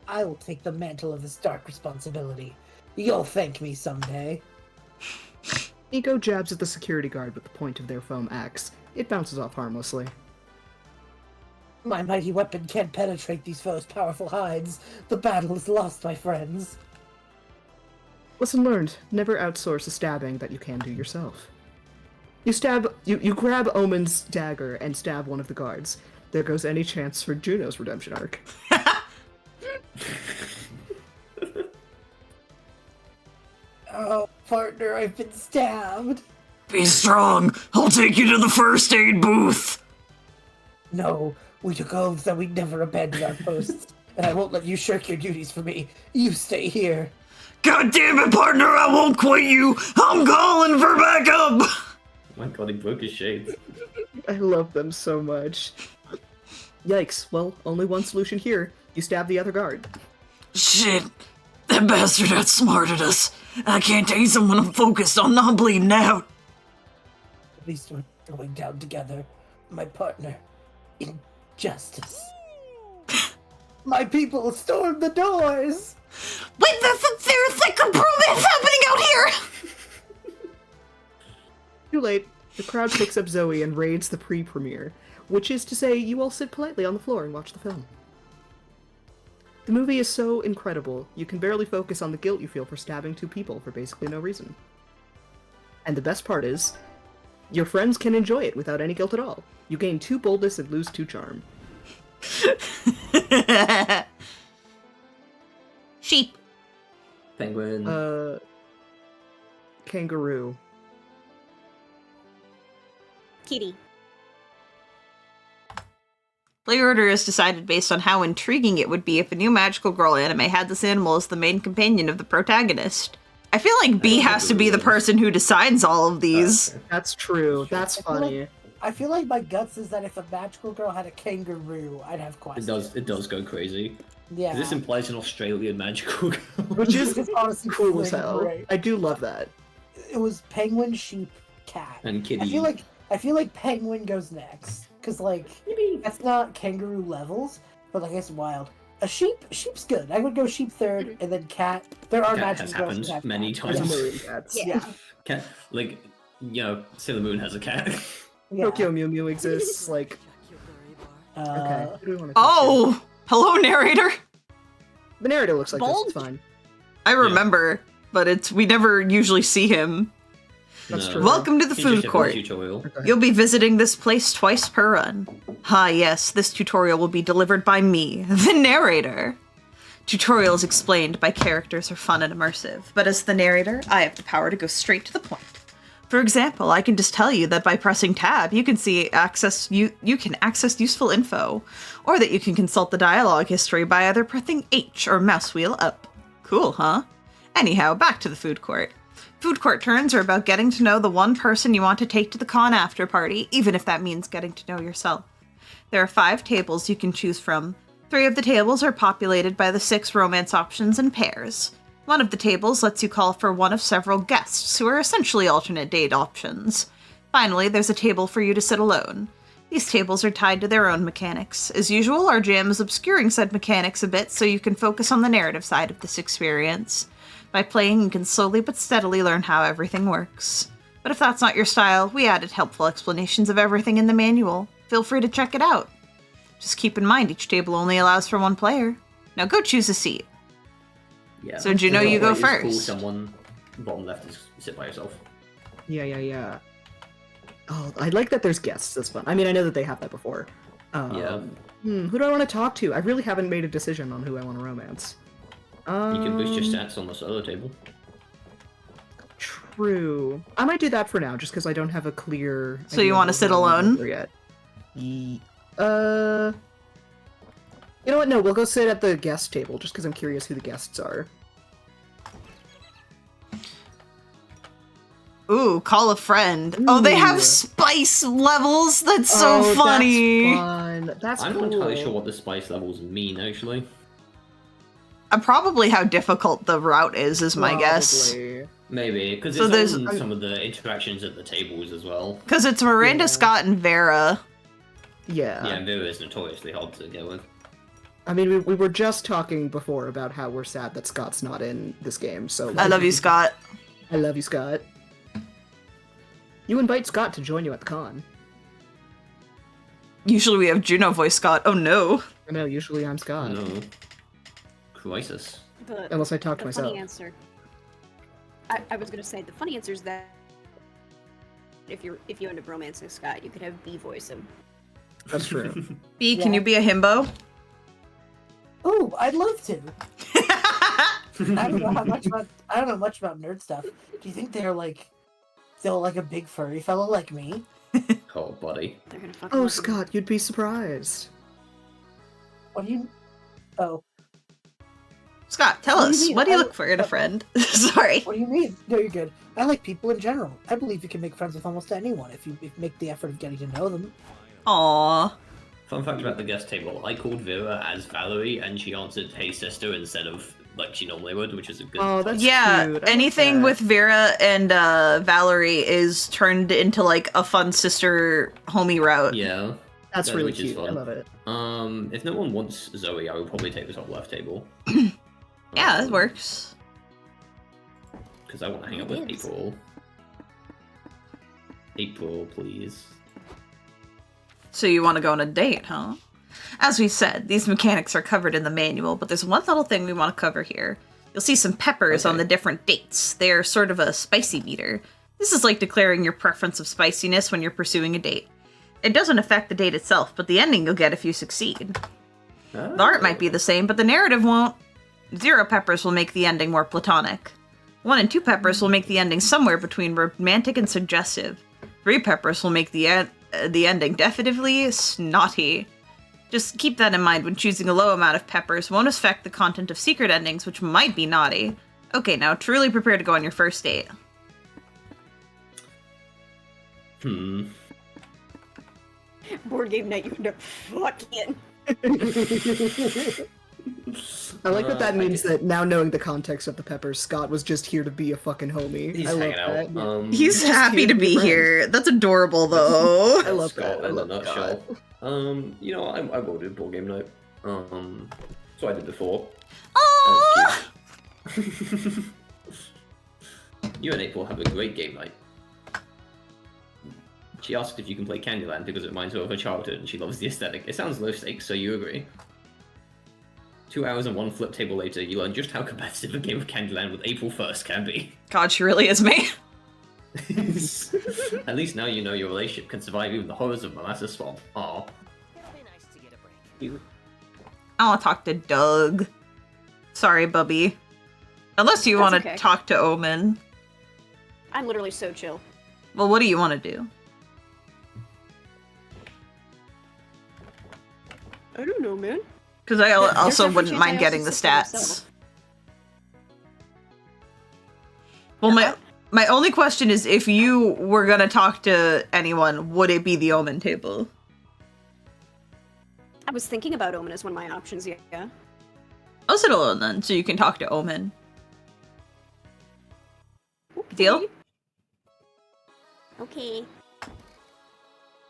I will take the mantle of this dark responsibility. You'll thank me someday. Nico jabs at the security guard with the point of their foam axe. It bounces off harmlessly. My mighty weapon can't penetrate these foes' powerful hides. The battle is lost, my friends. Lesson learned, never outsource a stabbing that you can do yourself. You grab Omen's dagger and stab one of the guards. there goes any chance for Juno's redemption arc. Oh, partner, I've been stabbed. Be strong. I'll take you to the first aid booth. No, we took oaths that we'd never abandon our posts, and I won't let you shirk your duties for me. You stay here. God damn it, partner, I won't quit you. I'm calling for backup. Oh my god, he broke his shades. I love them so much. Yikes, well, only one solution here. You stab the other guard. Shit. That bastard outsmarted us. I can't tase him when I'm focused on not bleeding out. At least we're going down together, my partner, in justice. My people stormed the doors! Wait, there's like a bromance happening out here! Too late. The crowd picks up Zoe and raids the pre-premiere, which is to say you all sit politely on the floor and watch the film. The movie is so incredible, you can barely focus on the guilt you feel for stabbing 2 people for basically no reason. And the best part is, your friends can enjoy it without any guilt at all. You gain 2 boldness and lose 2 charm. Sheep. Penguin. Kangaroo. Kitty. Player order is decided based on how intriguing it would be if a new magical girl anime had this animal as the main companion of the protagonist. I feel like B has to be the person who decides all of these. That's true. That's funny. I feel like my guts is that if a magical girl had a kangaroo, I'd have questions. It does go crazy. Yeah. This implies an Australian magical girl. Which is It's honestly cool as friggin' hell. great. I do love that. It was penguin, sheep, cat. And kitty. I feel like penguin goes next, cause like that's not kangaroo levels, but like it's wild. A sheep's good. I would go sheep third, and then cat. There are Cat magical has girls who happened have many cat. times. Million cats. Yeah. Cat, like, you know, Sailor Moon has a cat. Yeah. Tokyo Mew Mew exists, like, okay. Who do we want to talk Oh! Hello, narrator! to? The narrator looks like Bold? this, it's fine. I remember, but we never usually see him. That's No. true. Welcome to the He's food just a court. tutorial. Okay. You'll be visiting this place twice per run. Ah yes, this tutorial will be delivered by me, the narrator. Tutorials explained by characters are fun and immersive, but as the narrator, I have the power to go straight to the point. For example, I can just tell you that by pressing tab, you can access useful info, or that you can consult the dialogue history by either pressing H or mouse wheel up. Cool, huh? Anyhow, back to the food court. Food court turns are about getting to know the one person you want to take to the con after party, even if that means getting to know yourself. There are 5 tables you can choose from. 3 of the tables are populated by the 6 romance options in pairs. One of the tables lets you call for one of several guests, who are essentially alternate date options. Finally, there's a table for you to sit alone. These tables are tied to their own mechanics. As usual, our GM is obscuring said mechanics a bit so you can focus on the narrative side of this experience. By playing, you can slowly but steadily learn how everything works. But if that's not your style, we added helpful explanations of everything in the manual. Feel free to check it out. Just keep in mind each table only allows for 1 player. Now go choose a seat. Yeah. So, Juno, you go It's cool first. someone bottom left is sit by yourself. Yeah. Oh, I like that there's guests. That's fun. I mean, I know that they have that before. Yeah. Who do I want to talk to? I really haven't made a decision on who I want to romance. You can boost your stats on the solo table. True. I might do that for now, just because I don't have a clear. So you idea wanna of sit who I wanna alone? go for yet. You know what? No, we'll go sit at the guest table, just because I'm curious who the guests are. Ooh, call a friend. Oh, they have Ooh. spice levels. That's so Oh, funny. That's fun. That's I'm cool. not entirely sure what the spice levels mean, actually. Probably how difficult the route is my guess. Probably. Maybe, because So it's there's- on some of the interactions at the tables as well. Because it's Miranda, Yeah. Scott, and Vera. Yeah. Yeah, and Vera is notoriously hard to get with. I mean, we were just talking before about how we're sad that Scott's not in this game, so... I love you, Scott. I love you, Scott. You invite Scott to join you at the con. Usually we have Juno voice Scott. Oh no. I know, usually I'm Scott. No. Crisis. Unless I talk to The myself. funny answer. I was gonna say the funny answer is that if you end up romancing Scott, you could have B voice him. That's true. B, can Yeah. you be a himbo? Oh, I'd love to. I don't know much about nerd stuff. Do you think they're like a big furry fellow like me? Oh, buddy. They're gonna fucking Oh, love you. Scott, you'd be surprised. What do you? Oh, Scott, tell What do you us. mean? What do you I- look for in a friend? Sorry. what do you mean? No, you're good. I like people in general. I believe you can make friends with almost anyone if you make the effort of getting to know them. Aww. Fun fact about the guest table, I called Vera as Valerie, and she answered "Hey sister" instead of like she normally would, which is a good. Oh, that's Yeah, cute. I like anything that. with Vera and Valerie is turned into like a fun sister homie route. Yeah. That's Yeah, really which is cute. I fun. love it. If no one wants Zoe, I would probably take the top left table. Yeah, that works. Because I want to hang out with Yes. April. April, please. So you want to go on a date, huh? As we said, these mechanics are covered in the manual, but there's one little thing we want to cover here. You'll see some peppers on Okay. the different dates. They are sort of a spicy meter. This is like declaring your preference of spiciness when you're pursuing a date. It doesn't affect the date itself, but the ending you'll get if you succeed. The art might be the same, but the narrative won't. 0 peppers will make the ending more platonic. 1 and 2 peppers will make the ending somewhere between romantic and suggestive. 3 peppers will make the ending definitively snotty. Just keep that in mind when choosing a low amount of peppers won't affect the content of secret endings, which might be naughty. Okay, now truly prepare to go on your first date. Board game night, you end up fucking. I like that that I means did- that now knowing the context of the peppers, Scott was just here to be a fucking homie. He's I love hanging that. out. He's just happy here to to be be friends. here. That's adorable, though. I love Scott that. I in a love nutshell. that. You know, I will do board game night. So I did before. Aww. And it's cute. You and April have a great game night. She asked if you can play Candyland because it reminds her of her childhood and she loves the aesthetic. It sounds low stakes, so you agree. 2 hours and 1 flip table later, you learn just how competitive a game of Candyland with April 1st can be. God, she really is me. At least now you know your relationship can survive even the horrors of Molasses Swamp. Aw. I want to talk to Doug. Sorry, Bubby. Unless you That's want to okay. talk to Omen. I'm literally so chill. Well, what do you want to do? I don't know, man. Because I also every wouldn't chance mind I getting also the sit for stats. myself. Well, my only question is, if you were gonna talk to anyone, would it be the Omen table? I was thinking about Omen as one of my options, yeah. I'll sit alone then, so you can talk to Omen. Deal? Okay.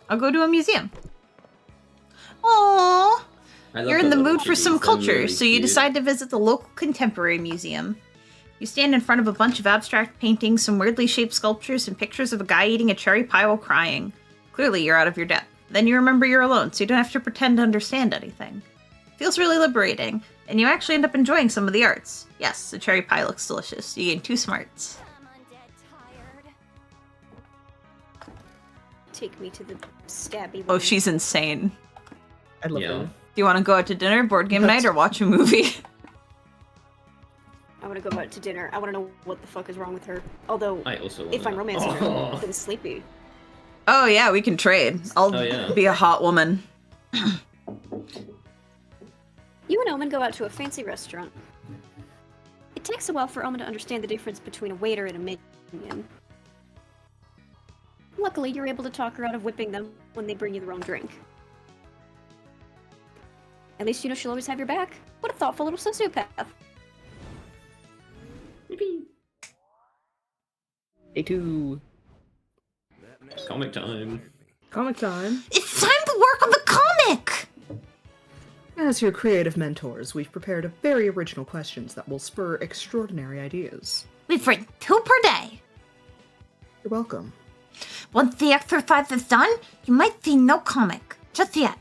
I'll go to a museum. Aww. I love You're in the little mood for kitties, some they're culture, really so you cute. decide to visit the local contemporary museum. You stand in front of a bunch of abstract paintings, some weirdly shaped sculptures, and pictures of a guy eating a cherry pie while crying. Clearly, you're out of your depth. Then you remember you're alone, so you don't have to pretend to understand anything. Feels really liberating, and you actually end up enjoying some of the arts. Yes, the cherry pie looks delicious. You gain 2 smarts. Take me to the stabby. Oh, one. she's insane. I love Yeah. her. Do you want to go out to dinner, board game night, or watch a movie? I want to go out to dinner. I want to know what the fuck is wrong with her. Although, I also if I'm wanna- romancing her, Oh. then sleepy. Oh yeah, we can trade. I'll Oh, yeah. be a hot woman. You and Omen go out to a fancy restaurant. It takes a while for Omen to understand the difference between a waiter and a minion. Luckily, you're able to talk her out of whipping them when they bring you the wrong drink. At least you know she'll always have your back. What a thoughtful little sociopath. Day 2. Comic time. Comic time. It's time to work on the comic! As your creative mentors, we've prepared a very original questions that will spur extraordinary ideas. We've written 2 per day. You're welcome. Once the exercise is done, you might see no comic. Just yet.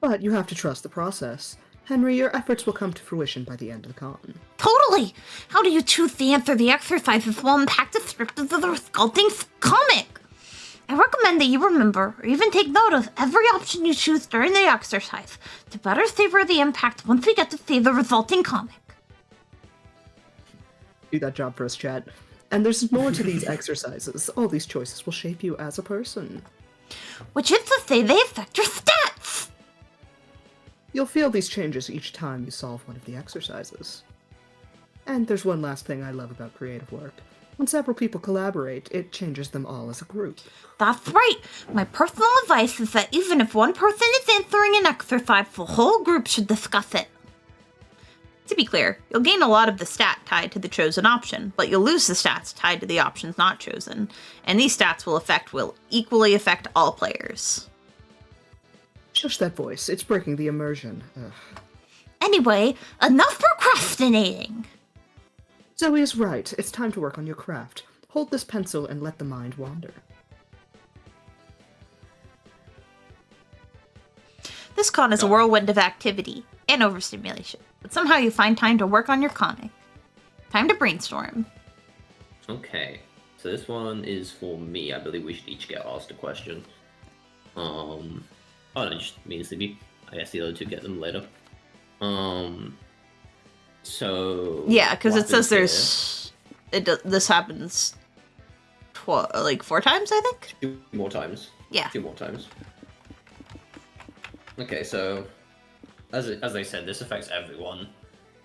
But you have to trust the process. Henry, your efforts will come to fruition by the end of the con. Totally! How do you choose to answer the exercises while unpack the script of the resulting comic? I recommend that you remember or even take note of every option you choose during the exercise to better savor the impact once we get to see the resulting comic. Do that job for us, chat. And there's more to these exercises. All these choices will shape you as a person. Which is to say they affect your stats! You'll feel these changes each time you solve one of the exercises. And there's one last thing I love about creative work. When several people collaborate, it changes them all as a group. That's right! My personal advice is that even if one person is answering an exercise, the whole group should discuss it. To be clear, you'll gain a lot of the stat tied to the chosen option, but you'll lose the stats tied to the options not chosen, and these stats will equally affect all players. Shush that voice, it's breaking the immersion. Ugh. Anyway, enough procrastinating! Zoe is right, it's time to work on your craft. Hold this pencil and let the mind wander. This con is a whirlwind of activity and overstimulation, but somehow you find time to work on your comic. Time to brainstorm. Okay, so this one is for me. I believe we should each get asked a question. Oh no, just me and Sleepy. I guess the other two get them later. So Yeah, because it what says happens this happens 4 times, I think? here? 2 more times. Yeah. 2 more times. Okay, so as I said, this affects everyone.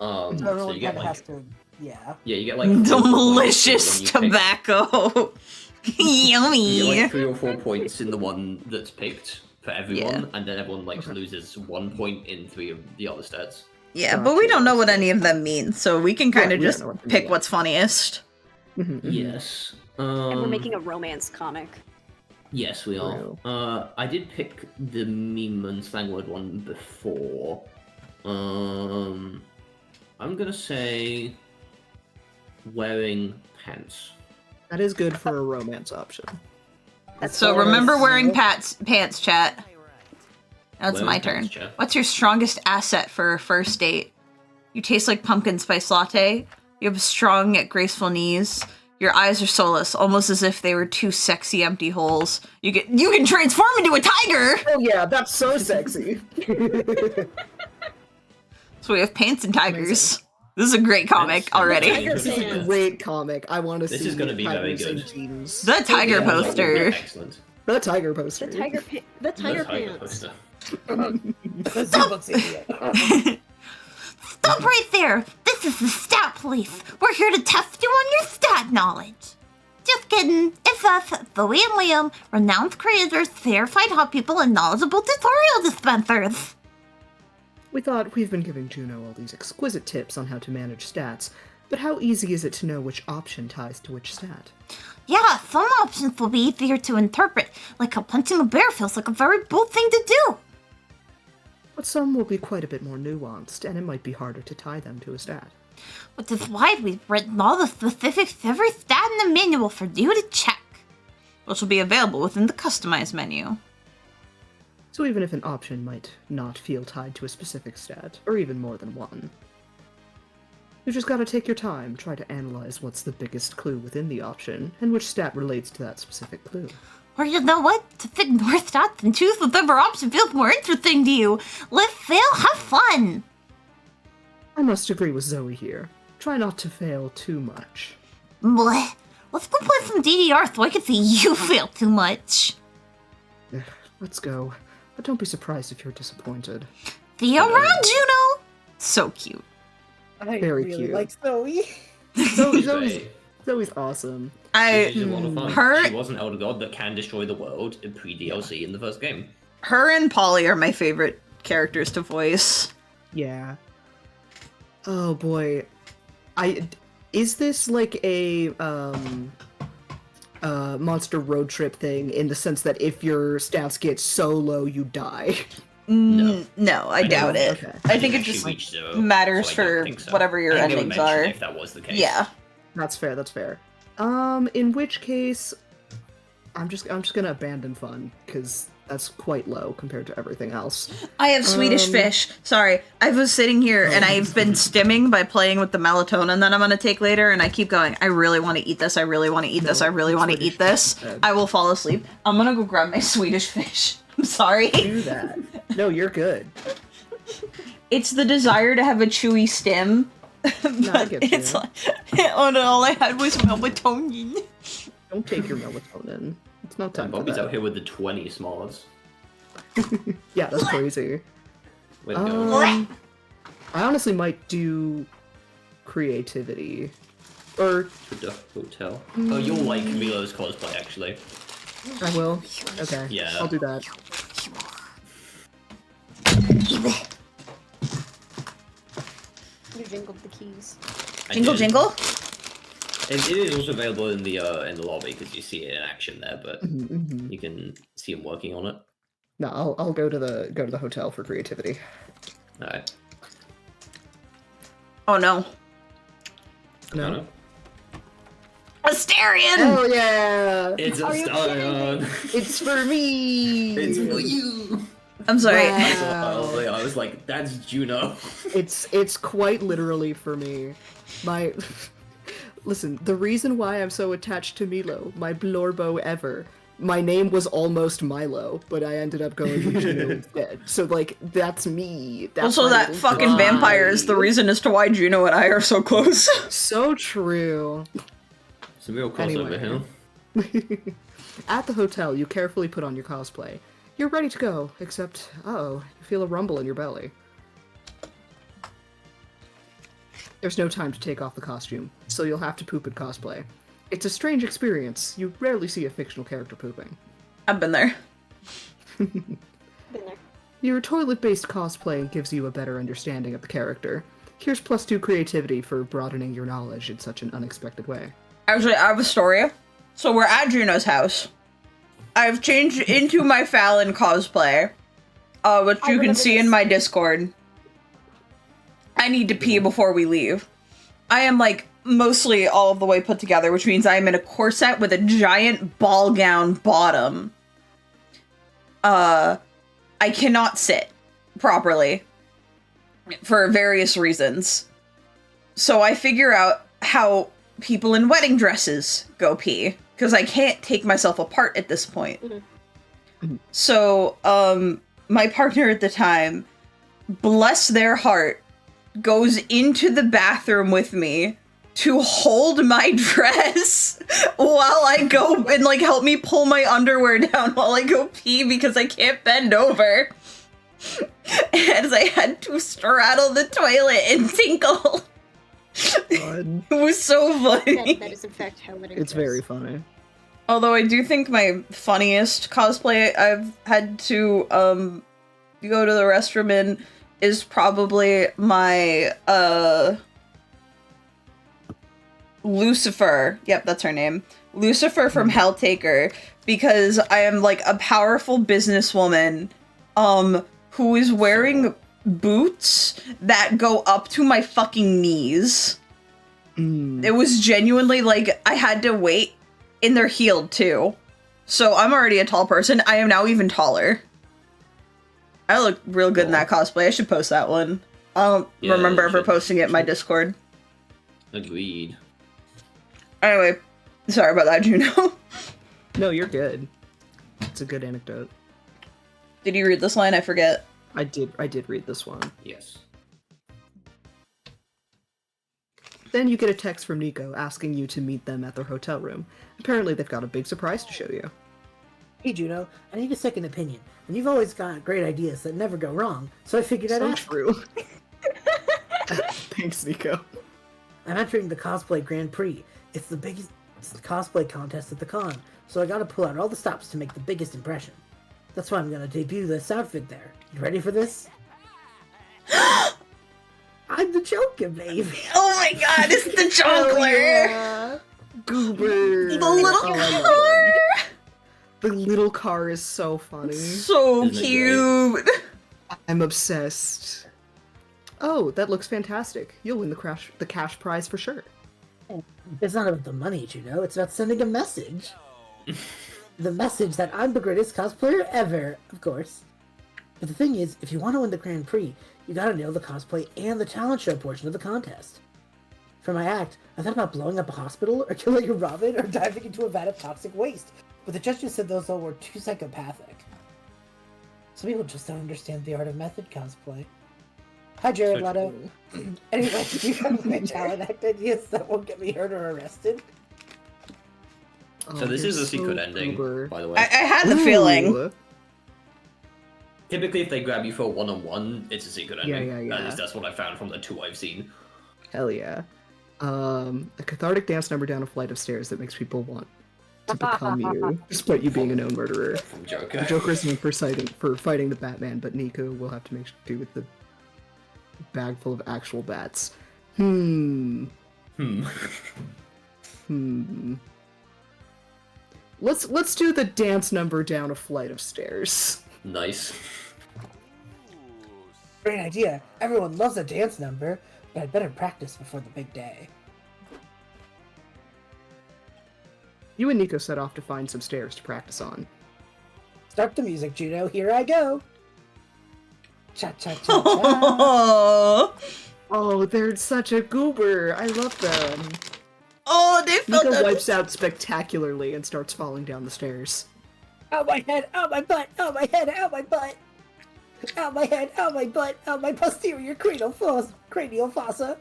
So Everyone you get kind of like has to, yeah. yeah, you get like Delicious 4 points when you pick- tobacco. Yummy. You get like 3 or 4 points in the one that's picked for everyone, Yeah. and then everyone loses 1 point in 3 of the other stats. Yeah, but we don't know what any of them mean, so we can kind Yeah, of we don't just know what they pick mean. what's funniest. Yes. And we're making a romance comic. Yes, we are. True. I did pick the meme and slang word one before. I'm gonna say wearing pants. That is good for a romance option. So remember wearing pants, chat. Now it's Wearing my pants, turn. chat. What's your strongest asset for a first date? You taste like pumpkin spice latte. You have strong yet graceful knees. Your eyes are soulless, almost as if they were 2 sexy empty holes. You can transform into a tiger. Oh yeah, that's so sexy. So we have pants and tigers. This is a great comic Pants. already. Tiger This is a pants. great comic. I want to see This is gonna be very tigers and good. jeans. The tiger Yeah, poster. Excellent. The tiger poster. The tiger pants. Poster. Stop right there! This is the Stat Police! We're here to test you on your stat knowledge! Just kidding. It's us, Zoe and Liam, renowned creators, verified hot people, and knowledgeable tutorial dispensers! We thought we've been giving Juno all these exquisite tips on how to manage stats, but how easy is it to know which option ties to which stat? Yeah, some options will be easier to interpret, like how punching a bear feels like a very bold thing to do! But some will be quite a bit more nuanced, and it might be harder to tie them to a stat. Which is why we've written all the specifics of every stat in the manual for you to check. Which will be available within the customized menu. So even if an option might not feel tied to a specific stat, or even more than one, you just gotta take your time, try to analyze what's the biggest clue within the option, and which stat relates to that specific clue. Or you know what? Just ignore stats and choose whatever option feels more interesting to you. Live, fail, have fun! I must agree with Zoe here. Try not to fail too much. Bleh. Let's go play some DDR so I can see you fail too much. Let's go. But don't be surprised if you're disappointed. See you around, Juno! So cute. I Very really cute. like Zoe. Zoe's awesome. She's a lot of fun. her- She was an elder god that can destroy the world in pre-DLC in the first game. Her and Polly are my favorite characters to voice. Yeah. Oh boy. Is this like a monster road trip thing in the sense that if your stats get so low you die? No, I doubt it. Okay. I think it She just reached zero, matters so I for don't think so. whatever your I think they would endings mention are. it if that was the case. Yeah. That's fair, that's fair. In which case I'm just gonna abandon fun, because That's quite low compared to everything else. I have Swedish fish. Sorry, I was sitting here and I've been stimming by playing with the melatonin that I'm gonna take later, and I keep going. I really want to eat this. I really want to eat this. I really want to eat this. I will fall asleep. I'm gonna go grab my Swedish fish. I'm sorry. Do that. No, you're good. It's the desire to have a chewy stem. No, I get you. It's like, oh no, all I had was melatonin. Don't take your melatonin. It's not time for Bobby's that. out here with the 20 smarts. Yeah, that's crazy. Way to go. I honestly might do creativity. Or To the hotel. Oh, you'll like Milo's cosplay, actually. I will. Okay. Yeah. I'll do that. You jingled the keys. I Jingle did. jingle. It is also available in the lobby because you see it in action there, but Mhm. you can see him working on it. No, I'll go to the hotel for creativity. Alright. Oh no. No. Asterion! Oh yeah! It's a Are you stallion! It's for me. It's for you! I'm sorry. Wow. I was like, that's Juno. It's quite literally for me. My listen, the reason why I'm so attached to Milo, my blorbo ever. My name was almost Milo, but I ended up going with Juno instead. So like that's me. That's Also, my that little fucking guy. vampire is the reason as to why Juno and I are so close. So true. It's a real crossover Anyway. here. At the hotel, you carefully put on your cosplay. You're ready to go, except, uh-oh, you feel a rumble in your belly. There's no time to take off the costume, so you'll have to poop in cosplay. It's a strange experience. You rarely see a fictional character pooping. I've been there. Been there. Your toilet-based cosplay gives you a better understanding of the character. Here's +2 creativity for broadening your knowledge in such an unexpected way. Actually, I have a story. So we're at Juno's house. I've changed into my Fallon cosplay, which you can remember see in this. my Discord. I need to pee before we leave. I am, like, mostly all of the way put together, which means I am in a corset with a giant ball gown bottom. I cannot sit properly for various reasons. So I figure out how people in wedding dresses go pee, because I can't take myself apart at this point. So, my partner at the time, bless their heart, goes into the bathroom with me to hold my dress while I go and, like, help me pull my underwear down while I go pee because I can't bend over. As I had to straddle the toilet and tinkle. God. It was so funny. That is in fact how it It's very funny. Although I do think my funniest cosplay I've had to go to the restroom in is probably my Lucifer. Yep, that's her name. Lucifer from Helltaker, because I am like a powerful businesswoman who is wearing boots that go up to my fucking knees. It was genuinely like I had to wait, and they're heeled too. So I'm already a tall person. I am now even taller. I look real good in that cosplay. I should post that one. I don't remember you ever should. posting it in my Discord. Agreed. Anyway, sorry about that, Juno. No, you're good. It's a good anecdote. Did you read this line? I forget. I did read this one. Yes. Then you get a text from Nico asking you to meet them at their hotel room. Apparently they've got a big surprise to show you. Hey Juno, I need a second opinion, and you've always got great ideas that never go wrong, so I figured I'd So ask. true. Thanks, Nico. I'm entering the cosplay Grand Prix. It's the biggest cosplay contest at the con, so I gotta pull out all the stops to make the biggest impression. That's why I'm gonna debut this outfit there. You ready for this? I'm the Joker, baby! Oh my god, it's the Joker! Goober! The little I love car! it. The little car is so funny. So Isn't it cute! I'm obsessed. Oh, that looks fantastic. You'll win the cash prize for sure. It's not about the money, Juno. It's about sending a message. the message that I'm the greatest cosplayer ever, of course. But the thing is, if you want to win the Grand Prix, you gotta nail the cosplay and the talent show portion of the contest. For my act, I thought about blowing up a hospital, or killing a Robin, or diving into a vat of toxic waste, but the judges said those all were too psychopathic. Some people just don't understand the art of method cosplay. Hi, Jared So Leto. Anyway, do you have any talent act ideas that won't get me hurt or arrested? So this you're is a secret so ending, uber. by the way. I had the feeling. Ooh. Typically, if they grab you for a one-on-one, it's a secret Yeah, ending. yeah, At yeah. least that's what I found from the 2 I've seen. Hell yeah. A cathartic dance number down a flight of stairs that makes people want to become you, despite you being a known murderer. From Joker. The Joker isn't for fighting the Batman, but Nico will have to make do with the bag full of actual bats. Hmm. Let's do the dance number down a flight of stairs. Nice. Great idea. Everyone loves a dance number, but I'd better practice before the big day. You and Nico set off to find some stairs to practice on. Start the music, Juno. Here I go. Cha cha cha cha. Oh, Oh, they're such a goober. I love them. they felt Nico that. wipes out spectacularly and starts falling down the stairs. Out my head, out my butt, out my head, out my butt. Out my head, out my butt, out my posterior cranial fossa.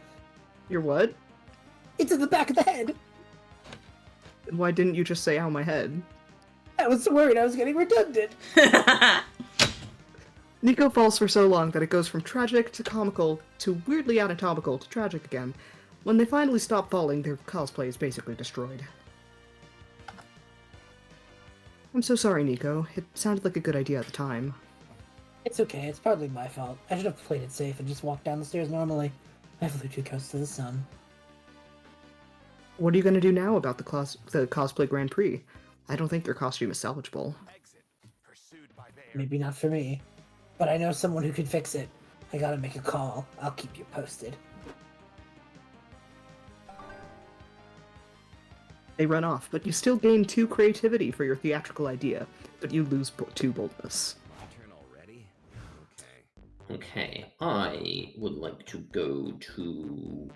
Your what? It's in the back of the head. Why didn't you just say ow my head? I was worried I was getting redundant. Nico falls for so long that it goes from tragic to comical to weirdly anatomical to tragic again. When they finally stop falling, their cosplay is basically destroyed. I'm so sorry, Nico. It sounded like a good idea at the time. It's okay, it's partly my fault. I should have played it safe and just walked down the stairs normally. I flew too close to the sun. What are you going to do now about the cosplay Grand Prix? I don't think their costume is salvageable. Maybe not for me. But I know someone who can fix it. I gotta make a call. I'll keep you posted. They run off, but you still gain 2 creativity for your theatrical idea, but you lose 2 boldness. Okay, I would like to go to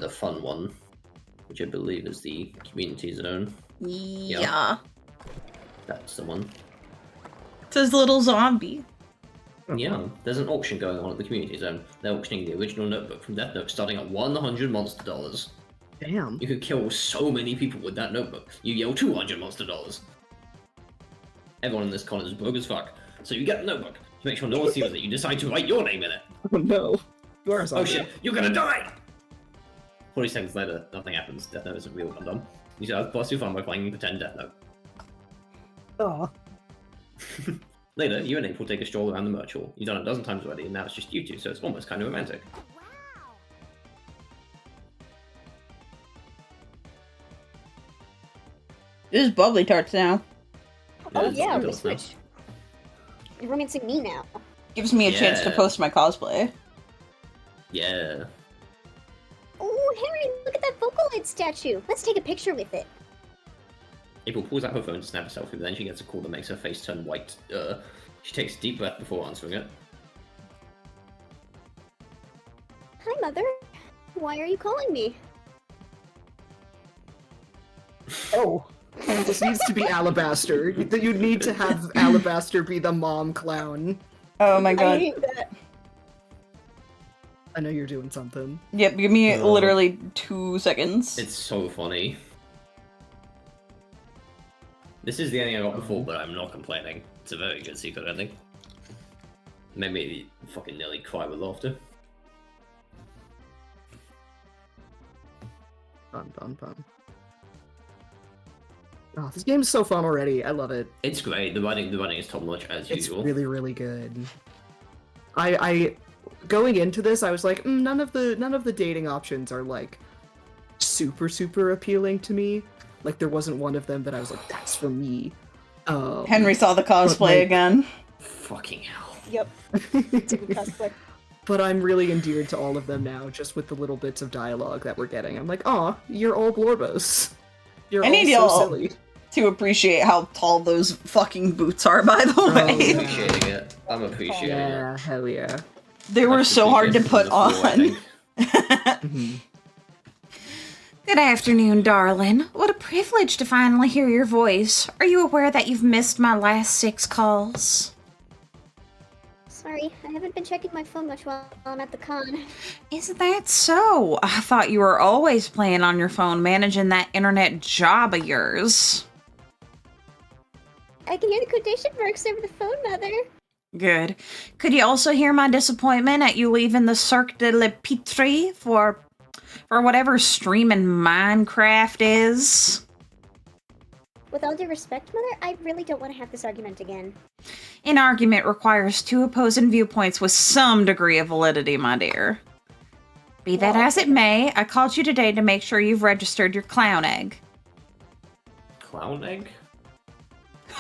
the fun one, which I believe is the community zone. Yeah. That's the one. It's his little zombie. Yeah, there's an auction going on at the community zone. They're auctioning the original notebook from Death Note starting at $100 monster dollars. Damn. You could kill so many people with that notebook. You yell 200 monster dollars. Everyone in this con is broke as fuck. So you get the notebook to make sure no one sees it. You decide to write your name in it. Oh no. You are a Oh zombie. shit, you're gonna die! 40 seconds later, nothing happens. Death Note isn't real, I'm done. You should have plus 2 fun by playing pretend Death Note. Aw. Later, you and Ape will take a stroll around the merch hall. You've done it a dozen times already, and now it's just you two, so it's almost kind of romantic. This is Bubblytarts now. Oh Yeah, yeah, it's we built now. switched. You're romancing me now. Gives me a chance to Yeah. post my cosplay. Yeah. Oh, Harry, look at that Vocaloid statue. Let's take a picture with it. April pulls out her phone to snap a selfie, but then she gets a call that makes her face turn white. She takes a deep breath before answering it. Hi, Mother. Why are you calling me? Oh. This needs to be Alabaster. You need to have Alabaster be the mom clown. Oh my I god. hate that. I know you're doing something. Yep, give me Oh. literally 2 seconds. It's so funny. This is the ending I got before, but I'm not complaining. It's a very good secret ending. Made me fucking nearly cry with laughter. Fun, fun, fun. Oh, this game is so fun already. I love it. It's great. The writing is top notch as It's usual. really, really good. I going into this, I was like, none of the dating options are like super appealing to me. Like there wasn't one of them that I was like, that's for me. Henry saw the cosplay like- again. Fucking hell. Yep. It's a good cosplay. But I'm really endeared to all of them now, just with the little bits of dialogue that we're getting. I'm like, aw, you're all Blorbos. You're I all need so y'all silly. to appreciate how tall those fucking boots are, by the I'm way. appreciating it. I'm appreciating it. Yeah, hell yeah. They were That's so hard to appreciated put from the floor, I on. think. Mhm. Good afternoon, darling. What a privilege to finally hear your voice. Are you aware that you've missed my last 6 calls? Sorry, I haven't been checking my phone much while I'm at the con. Isn't that so? I thought you were always playing on your phone, managing that internet job of yours. I can hear the quotation marks over the phone, Mother. Good. Could you also hear my disappointment at you leaving the Cirque de la Pitre for whatever streaming Minecraft is? With all due respect, Mother, I really don't want to have this argument again. An argument requires 2 opposing viewpoints with some degree of validity, my dear. Be that as it may, I called you today to make sure you've registered your clown egg. Clown egg?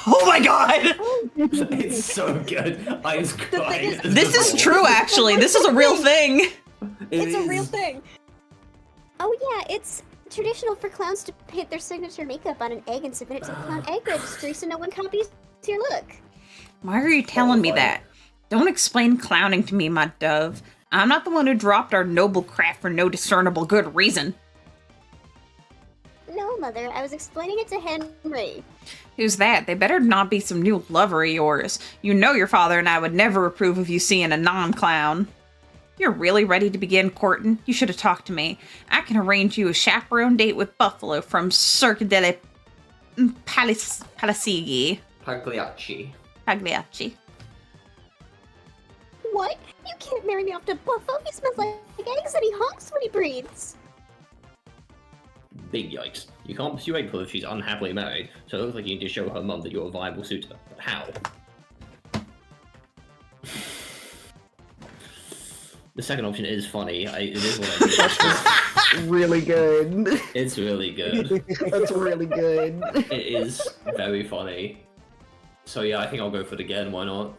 Oh my god! It's so good. I was crying. This is true, actually. This is a real thing. It's a real thing. Oh yeah, it's traditional for clowns to paint their signature makeup on an egg and submit it to the clown egg registry so no one copies your look. Why are you telling me that? Don't explain clowning to me, my dove. I'm not the one who dropped our noble craft for no discernible good reason. No, Mother, I was explaining it to Henry. Who's that? They better not be some new lover of yours. You know your father and I would never approve of you seeing a non-clown. You're really ready to begin courting? You should have talked to me. I can arrange you a chaperone date with Buffalo from Cirque de la Pagliacci. Pagliacci. What? You can't marry me off to Buffalo. He smells like eggs and he honks when he breathes. Big yikes. You can't pursue April if she's unhappily married, so it looks like you need to show her mum that you're a viable suitor. But how? The second option is funny. It is what I mean. Really good. It's really good. That's really good. It is very funny. So yeah, I think I'll go for it again. Why not?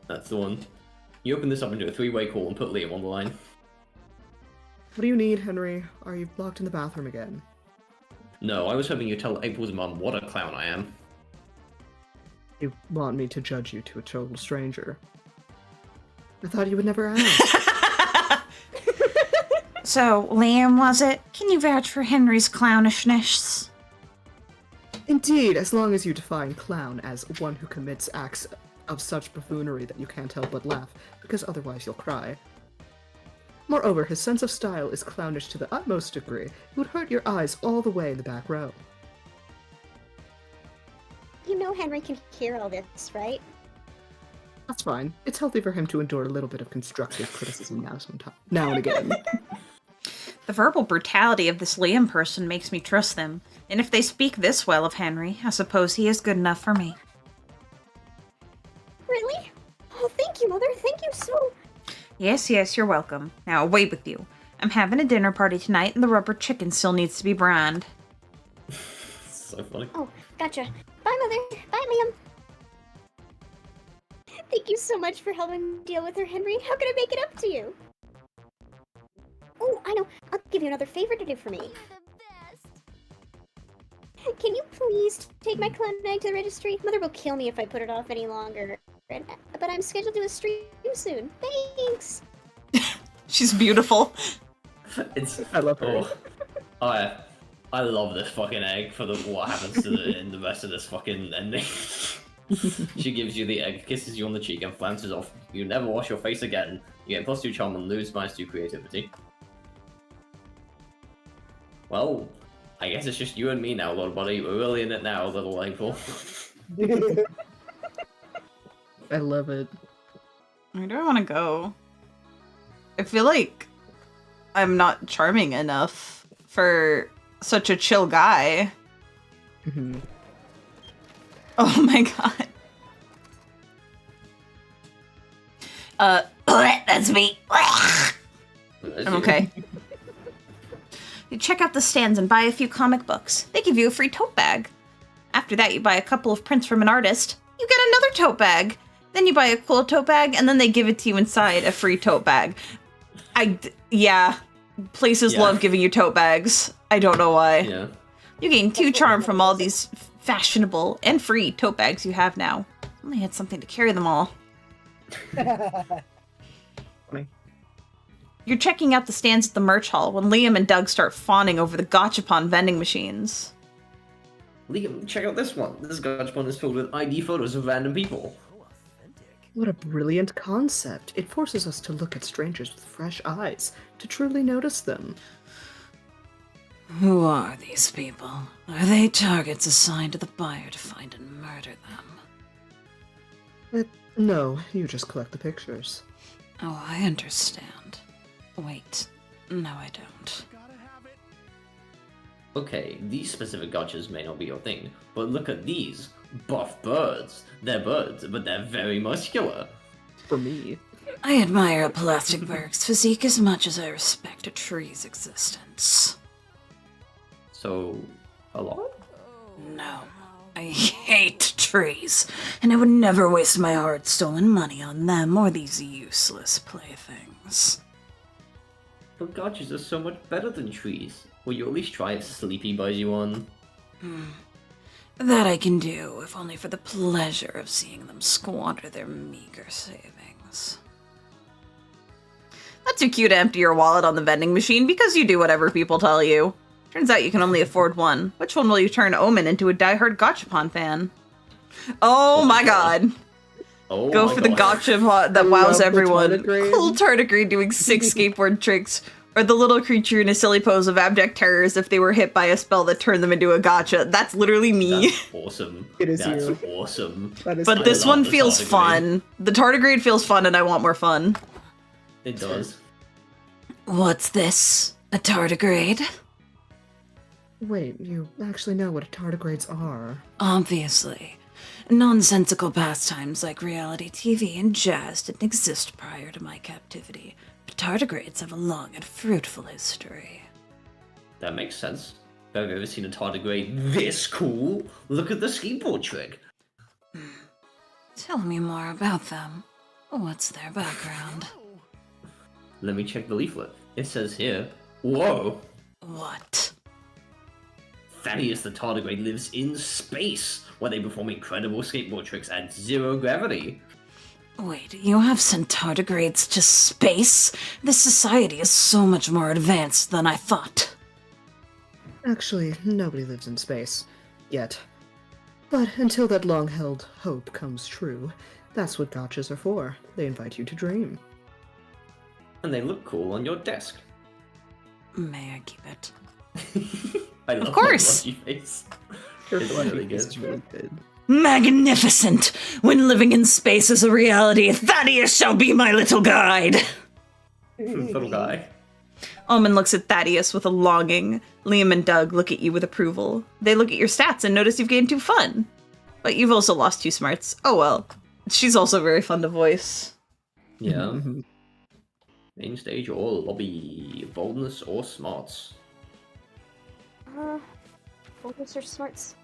That's the one. You open this up into a 3-way call and put Liam on the line. What do you need, Henry? Are you locked in the bathroom again? No, I was hoping you'd tell April's mum what a clown I am. You want me to judge you to a total stranger? I thought you would never ask. So, Liam, was it? Can you vouch for Henry's clownishness? Indeed, as long as you define clown as one who commits acts of such buffoonery that you can't help but laugh, because otherwise you'll cry. Moreover, his sense of style is clownish to the utmost degree. It would hurt your eyes all the way in the back row. You know Henry can hear all this, right? That's fine. It's healthy for him to endure a little bit of constructive criticism now and again. The verbal brutality of this Liam person makes me trust them, and if they speak this well of Henry, I suppose he is good enough for me. Really? Oh, thank you, Mother. Thank you so... Yes, you're welcome. Now, away with you. I'm having a dinner party tonight, and the rubber chicken still needs to be brined. So funny. Oh, gotcha. Bye, Mother. Bye, Liam. Thank you so much for helping me deal with her, Henry. How can I make it up to you? Oh, I know. I'll give you another favor to do for me. Can you please take my clown egg to the registry? Mother will kill me if I put it off any longer. But I'm scheduled to do a stream soon. Thanks! She's beautiful. I love her. Oh, I love this fucking egg for what happens to in the rest of this fucking ending. She gives you the egg, kisses you on the cheek, and flounces off. You never wash your face again. You get +2 charm and lose -2 creativity. Well, I guess it's just you and me now, little buddy. We're really in it now, little April. I love it. Where do I want to go? I feel like I'm not charming enough for such a chill guy. Mm-hmm. Oh my god. That's me. I'm okay. You check out the stands and buy a few comic books. They give you a free tote bag. After that, you buy a couple of prints from an artist. You get another tote bag. Then you buy a cool tote bag, and then they give it to you inside a free tote bag. Yeah. Places love giving you tote bags. I don't know why. Yeah. You gain 2 charm from all these fashionable and free tote bags you have now. Only had something to carry them all. Funny. You're checking out the stands at the merch hall when Liam and Doug start fawning over the gachapon vending machines. Liam, check out this one. This gachapon is filled with ID photos of random people. What a brilliant concept. It forces us to look at strangers with fresh eyes, to truly notice them. Who are these people? Are they targets assigned to the buyer to find and murder them? No, you just collect the pictures. Oh, I understand. Wait, no I don't. Okay, these specific gachas may not be your thing, but look at these. Buff birds. They're birds, but they're very muscular. For me. I admire a plastic bird's physique as much as I respect a tree's existence. So, a lot? No, I hate trees, and I would never waste my hard-stolen money on them or these useless playthings. But gachas are so much better than trees. Will you at least try if Sleepy buys you one? That I can do, if only for the pleasure of seeing them squander their meager savings. That's too cute to empty your wallet on the vending machine because you do whatever people tell you. Turns out you can only afford one. Which one will you turn Omen into a diehard gachapon fan? Oh my god. Oh Go my for the God. gachapon that I wows love the everyone. tardigrade. Cool tardigrade doing 6 skateboard tricks. Or the little creature in a silly pose of abject terror as if they were hit by a spell that turned them into a gacha. That's literally me. That's awesome. It is That's you. awesome. That is But I this love one the feels tardigrade. fun. The tardigrade feels fun and I want more fun. It does. What's this? A tardigrade? Wait, you actually know what tardigrades are? Obviously. Nonsensical pastimes like reality TV and jazz didn't exist prior to my captivity, but tardigrades have a long and fruitful history. That makes sense. Have you ever seen a tardigrade this cool? Look at the skateboard trick. Tell me more about them. What's their background? Let me check the leaflet. It says here, whoa! What? Thaddeus the tardigrade lives in space, where they perform incredible skateboard tricks at 0 gravity. Wait, you have sent tardigrades to space? This society is so much more advanced than I thought. Actually, nobody lives in space. Yet. But until that long-held hope comes true, that's what gachas are for. They invite you to dream. And they look cool on your desk. May I keep it? I love course. my blushy face. Your It's blushy really face good. is really good. Magnificent! When living in space is a reality, Thaddeus shall be my little guide! Little guy. Omen looks at Thaddeus with a longing. Liam and Doug look at you with approval. They look at your stats and notice you've gained 2 fun. But you've also lost 2 smarts. Oh well. She's also very fun to voice. Yeah. Mhm. Main stage or lobby. Boldness or smarts. Boldness or smarts?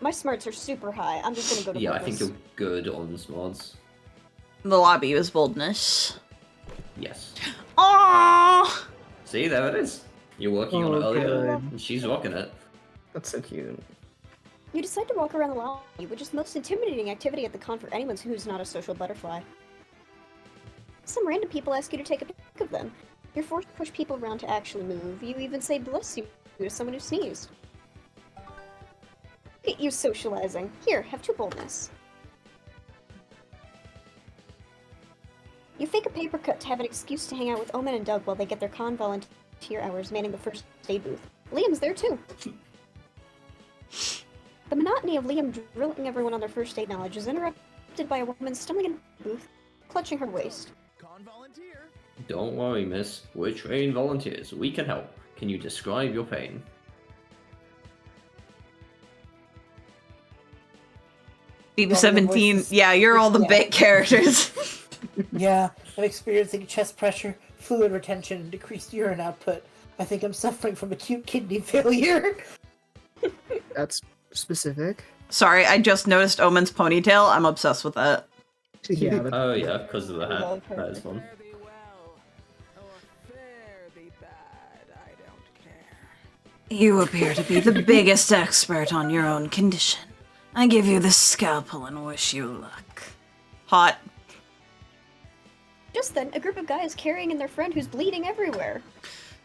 My smarts are super high. I'm just gonna go to Yeah, I boldness. think you're good on smarts. The lobby was boldness. Yes. Aww! See, there it is. You're working on it Oh, earlier, good. and she's rocking it. That's so cute. You decide to walk around the lobby, which is the most intimidating activity at the con for anyone who's not a social butterfly. Some random people ask you to take a pic of them. You're forced to push people around to actually move. You even say bless you to someone who sneezed. Look at you socializing. Here, have 2 boldness. You fake a paper cut to have an excuse to hang out with Omen and Doug while they get their con volunteer hours manning the first aid booth. Liam's there too. The monotony of Liam drilling everyone on their first aid knowledge is interrupted by a woman stumbling in the booth, clutching her waist. Don't worry, miss. We're trained volunteers. We can help. Can you describe your pain? Deep Well, the 17. voices- Yeah, you're all the Yeah. bit characters. Yeah, I'm experiencing chest pressure, fluid retention, and decreased urine output. I think I'm suffering from acute kidney failure. That's specific. Sorry, I just noticed Omen's ponytail. I'm obsessed with that. Yeah, but Oh yeah, because of the hat. Love her. That is fun. Fare thee well, or fare thee bad, I don't care. You appear to be the biggest expert on your own condition. I give you the scalpel and wish you luck. Hot. Just then, a group of guys carrying in their friend who's bleeding everywhere.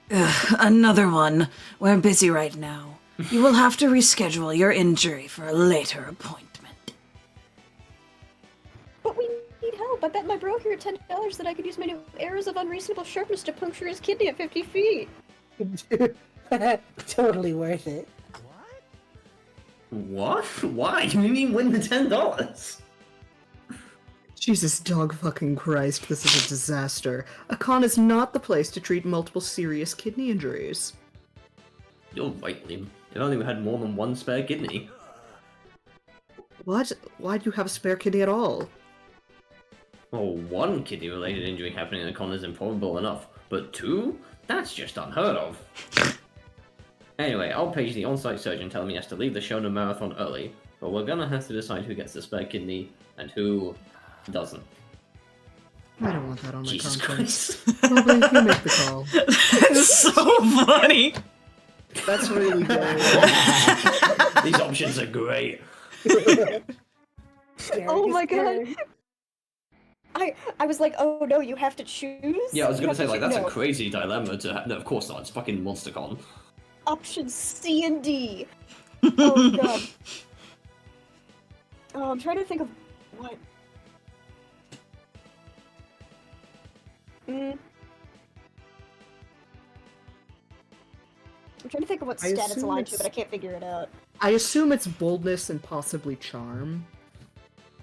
Ugh, another one. We're busy right now. You will have to reschedule your injury for a later appointment. But we need help. I bet my bro here $10 that I could use my new arrows of unreasonable sharpness to puncture his kidney at 50 feet. Totally worth it. What? Why? You mean win the $10? Jesus dog fucking Christ, this is a disaster. A con is not the place to treat multiple serious kidney injuries. You're right, Liam. If only we had more than one spare kidney. What? Why do you have a spare kidney at all? Well, one kidney-related injury happening in a con is improbable enough, but two? That's just unheard of. Anyway, I'll page the on-site surgeon telling me he has to leave the Shonen Marathon early, but we're gonna have to decide who gets the spare kidney and who doesn't. I don't want that on my Jesus conscience. Christ. Probably you make the call. That's so funny. That's really good. These options are great. Oh my god. I was like, oh no, you have to choose? Yeah, I was gonna say, like, that's no. a crazy dilemma to have. No, of course not. It's fucking MonsterCon. Options C and D. Oh god. Oh, I'm trying to think of what. I'm trying to think of what I stat it's assume aligned to, it's- but I can't figure it out. I assume it's boldness and possibly charm.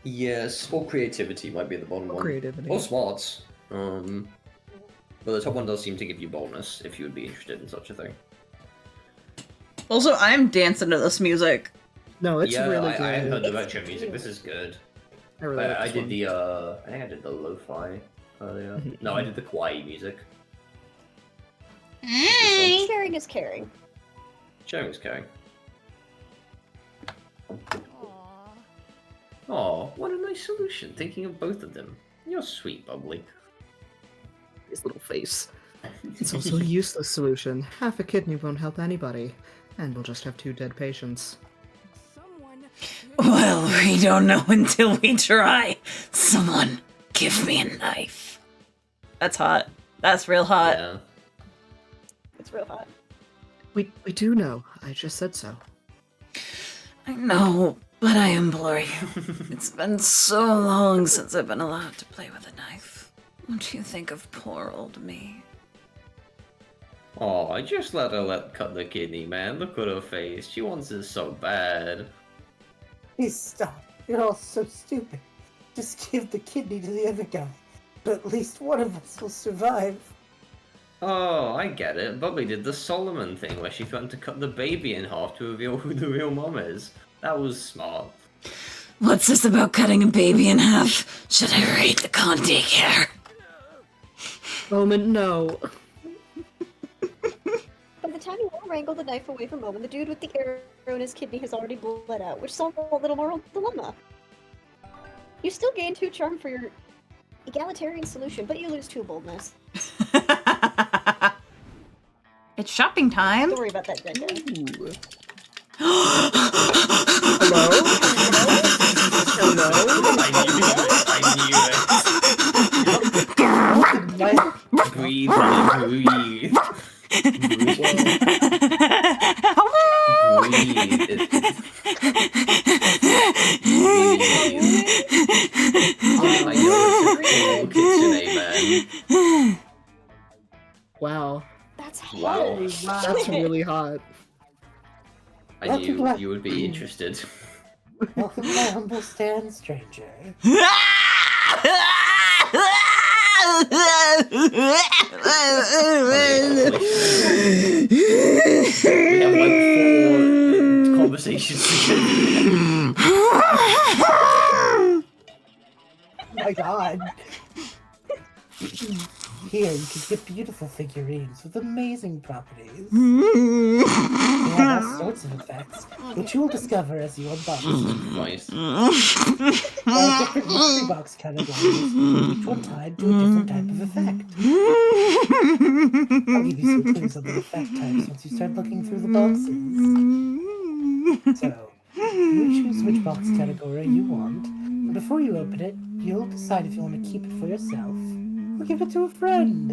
Yes, or creativity might be the bottom Or one. creativity. Or smarts. But the top one does seem to give you boldness, if you would be interested in such a thing. Also, I'm dancing to this music. No, it's yeah, really I good. haven't heard the retro music. This is good. I really like I this did one. the I think I did the lo-fi earlier. No, I did the kawaii music. Caring is caring. Sharing is caring. Aww. Oh, what a nice solution. Thinking of both of them. You're sweet, Bubbly. His little face. It's also a useless solution. Half a kidney won't help anybody. And we'll just have 2 dead patients. Someone. Well, we don't know until we try. Someone, give me a knife. That's hot. That's real hot. Yeah. It's real hot. We do know. I just said so. I know, but I implore you. It's been so long since I've been allowed to play with a knife. What do you think of poor old me? Oh, I just let her cut the kidney, man. Look at her face. She wants it so bad. Please stop. You're all so stupid. Just give the kidney to the other guy. But at least one of us will survive. Oh, I get it. Bubbly did the Solomon thing where she threatened to cut the baby in half to reveal who the real mom is. That was smart. What's this about cutting a baby in half? Should I rate the con daycare? Moment, no. By the time you all wrangle the knife away from Omen, the dude with the arrow in his kidney has already bled out, which solves a little moral dilemma. You still gain 2 charm for your egalitarian solution, but you lose 2 boldness. It's shopping time. Don't worry about that, Brenda. Ooh. Hello? Hello? I knew it. Breathe, honey, breathe. I know it's a cool kitchen, man. Wow. That's hot. Wow. That's really hot. I knew you would be interested. Welcome my humble stand, stranger. We have like 4 conversations together. Oh my god. Here, you can get beautiful figurines with amazing properties. They have all sorts of effects, which you will discover as you unbox them. Nice. There are different mystery box categories, each one tied to a different type of effect. I'll give you some clues on the effect types once you start looking through the boxes. So, you choose which box category you want, and before you open it, you'll decide if you want to keep it for yourself or give it to a friend.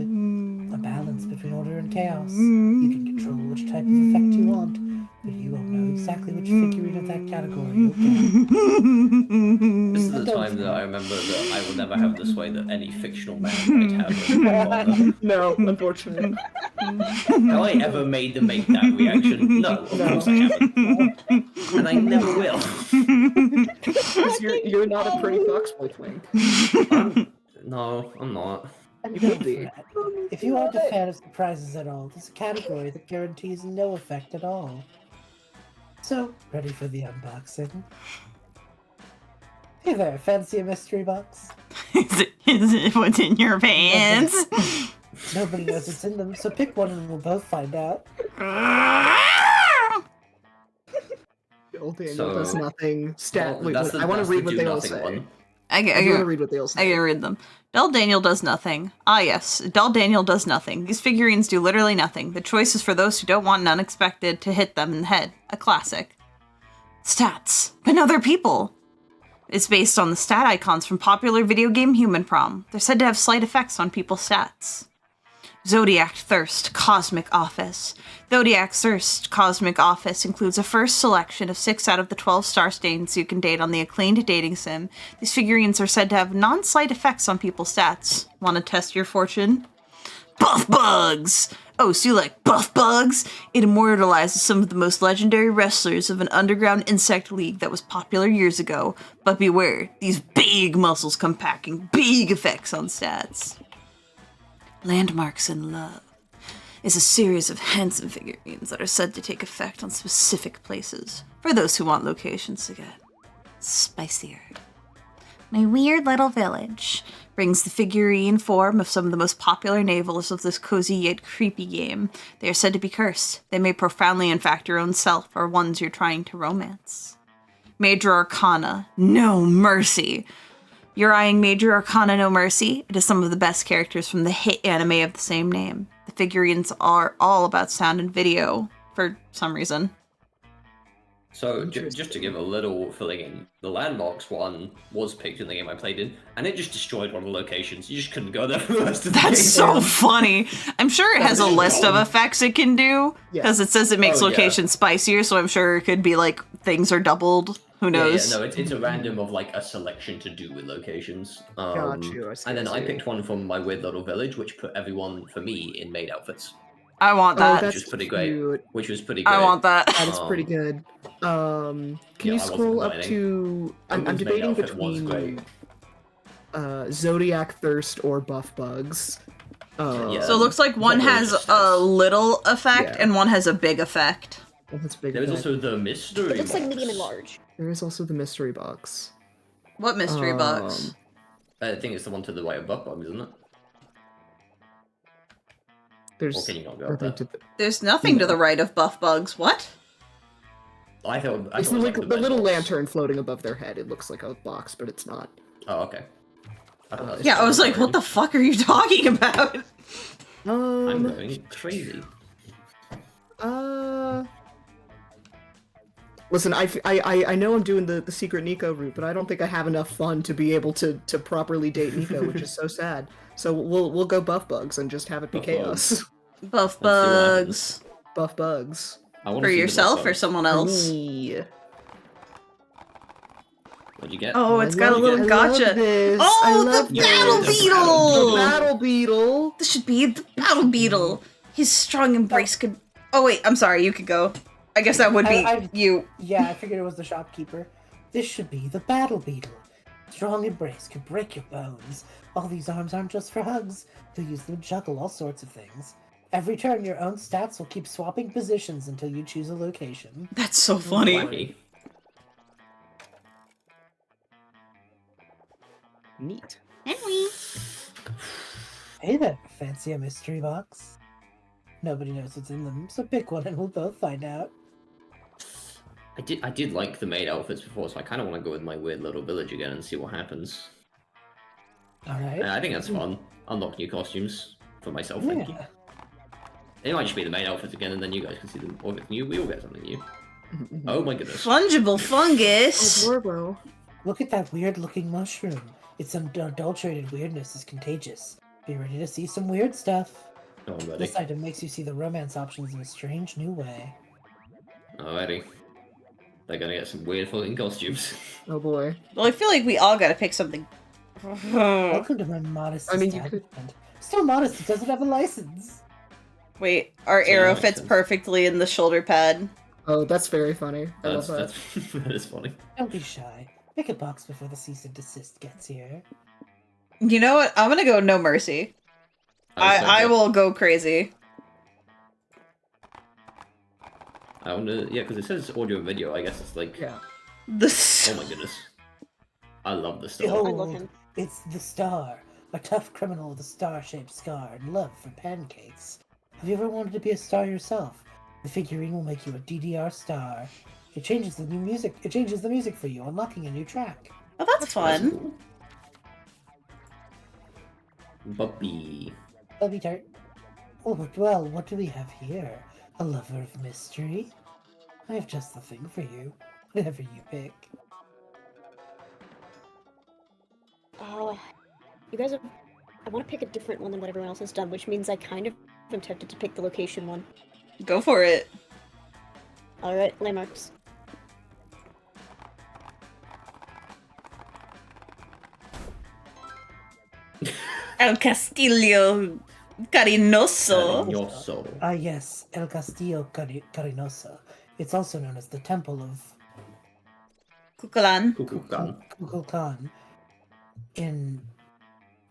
A balance between order and chaos. You can control which type of effect you want, but you won't know exactly which figurine of that category you'll get. This is the time that I remember that I will never have this way that any fictional man might have. No, unfortunately. Have I ever made them make that reaction? No, of course I haven't. And I never will. Because you're not a pretty fox boy, Twink. No, I'm not. And You don't could be. fret. If you aren't a fan of surprises at all, there's a category that guarantees no effect at all. So, ready for the unboxing? Hey there, fancy a mystery box? Is it what's in your pants? Nobody knows what's in them, so pick one and we'll both find out. Old Daniel So- does nothing. Well, Wait, that's I want that's to read the what do they all nothing say. one. I I do want to can read what they all say. read them. Del Daniel does nothing. Ah, yes. Del Daniel does nothing. These figurines do literally nothing. The choice is for those who don't want an unexpected to hit them in the head. A classic. Stats. But no, they're people. It's based on the stat icons from popular video game Human Prom. They're said to have slight effects on people's stats. Zodiac Thirst Cosmic Office. Zodiac Thirst Cosmic Office includes a first selection of 6 out of the 12 star stains you can date on the acclaimed dating sim. These figurines are said to have non-slight effects on people's stats. Want to test your fortune? Buff Bugs! Oh, so you like Buff Bugs? It immortalizes some of the most legendary wrestlers of an underground insect league that was popular years ago. But beware, these big muscles come packing big effects on stats. Landmarks in Love is a series of handsome figurines that are said to take effect on specific places for those who want locations to get spicier. My Weird Little Village brings the figurine form of some of the most popular navels of this cozy yet creepy game. They are said to be cursed. They may profoundly infect your own self or ones you're trying to romance. Major Arcana, No Mercy. You're eyeing Major Arcana No Mercy. It is some of the best characters from the hit anime of the same name. The figurines are all about sound and video, for some reason. So, just to give a little filling in, the landmarks one was picked in the game I played in, and it just destroyed one of the locations. You just couldn't go there for the rest of the game. That's so funny. I'm sure it has a list of effects it can do, Yeah. because it says it makes Oh, yeah. locations spicier, so I'm sure it could be like things are doubled. Who knows? Yeah, no, it's a random of like a selection to do with locations. Got you, I see, And then I I see. picked one from my weird little village, which put everyone for me in maid outfits, I want Oh, that. that's which was pretty great. cute. Which was pretty great. I want that. That is pretty Um, good. Can yeah, you I wasn't scroll up complaining. to? I'm Everyone's maid debating outfit was between great. Zodiac Thirst or Buff Bugs. Yeah. So it looks like one Probably has just a stats. little effect Yeah. and one has a big effect. Oh, that's big. There was effect. also the mystery. It looks like box. medium and large. There is also the mystery box. What mystery box? I think it's the one to the right of Buff Bugs, isn't it? There's Or can you not go up nothing there? to. There's nothing to the right of Buff Bugs. What? I thought It's it was like the the bed little box. lantern floating above their head. It looks like a box, but it's not. Oh, okay. I thought that was Yeah, I was like, weird. what the fuck are you talking about? I'm going crazy. Listen, I know I'm doing the secret Nico route, but I don't think I have enough fun to be able to properly date Nico, which is so sad. So we'll go Buff Bugs and just have it be Buff chaos. Buff Let's see what Bugs. Buff Bugs. I wanna For see the yourself Buff or Bugs. someone For else? me. What'd you get? Oh, I it's got a love little it. I gotcha. love this. I Oh, love the this. battle The beetle! The battle beetle. This should be the battle beetle. His strong embrace could. Oh wait, I'm sorry. You could go. I guess that would be I- you. Yeah, I figured it was the shopkeeper. This should be the battle beetle. Strong embrace could break your bones. All these arms aren't just for hugs. You'll use them to juggle all sorts of things. Every turn, your own stats will keep swapping positions until you choose a location. That's so funny. Wacky. Neat. Hey there, fancy a mystery box? Nobody knows what's in them, so pick one and we'll both find out. I did like the maid outfits before, so I kind of want to go with my weird little village again and see what happens. Alright. I think that's fun. Unlock new costumes for myself. Thank you. Yeah. It might just be the maid outfits again, and then you guys can see them. Or if it's new, we all get something new. Oh my goodness. Fungible fungus. Adorable. Look at that weird looking mushroom. Its unadulterated weirdness is contagious. Be ready to see some weird stuff. Oh, I'm ready. This item makes you see the romance options in a strange new way. Alrighty. They're gonna get some weird fucking costumes. Oh boy. Well, I feel like we all gotta pick something. Welcome to my modest I mean, you could- establishment. Still modest, it doesn't have a license. Wait, our So arrow that makes fits sense. perfectly in the shoulder pad. Oh, that's very funny. I love That's, that. that is funny. Don't be shy. Pick a box before the cease and desist gets here. You know what? I'm gonna go no mercy. I will go crazy. I wonder, yeah, because it says audio and video. I guess it's like, Yeah. oh my goodness. I love the stuff. Behold, I love him. it's the star, a tough criminal with a star-shaped scar and love for pancakes. Have you ever wanted to be a star yourself? The figurine will make you a DDR star. It changes the music for you, unlocking a new track. Oh, that's fun. Bubby. Bubblytart. Oh, well, what do we have here? A lover of mystery? I have just the thing for you. Whatever you pick. Oh, you guys have... I want to pick a different one than what everyone else has done, which means I kind of am tempted to pick the location one. Go for it. Alright, landmarks. El Castillo Carinoso. Cariñoso. Ah, yes, El Castillo Carinoso. It's also known as the Temple of Cuculan. Kukulkan. Kukulkan in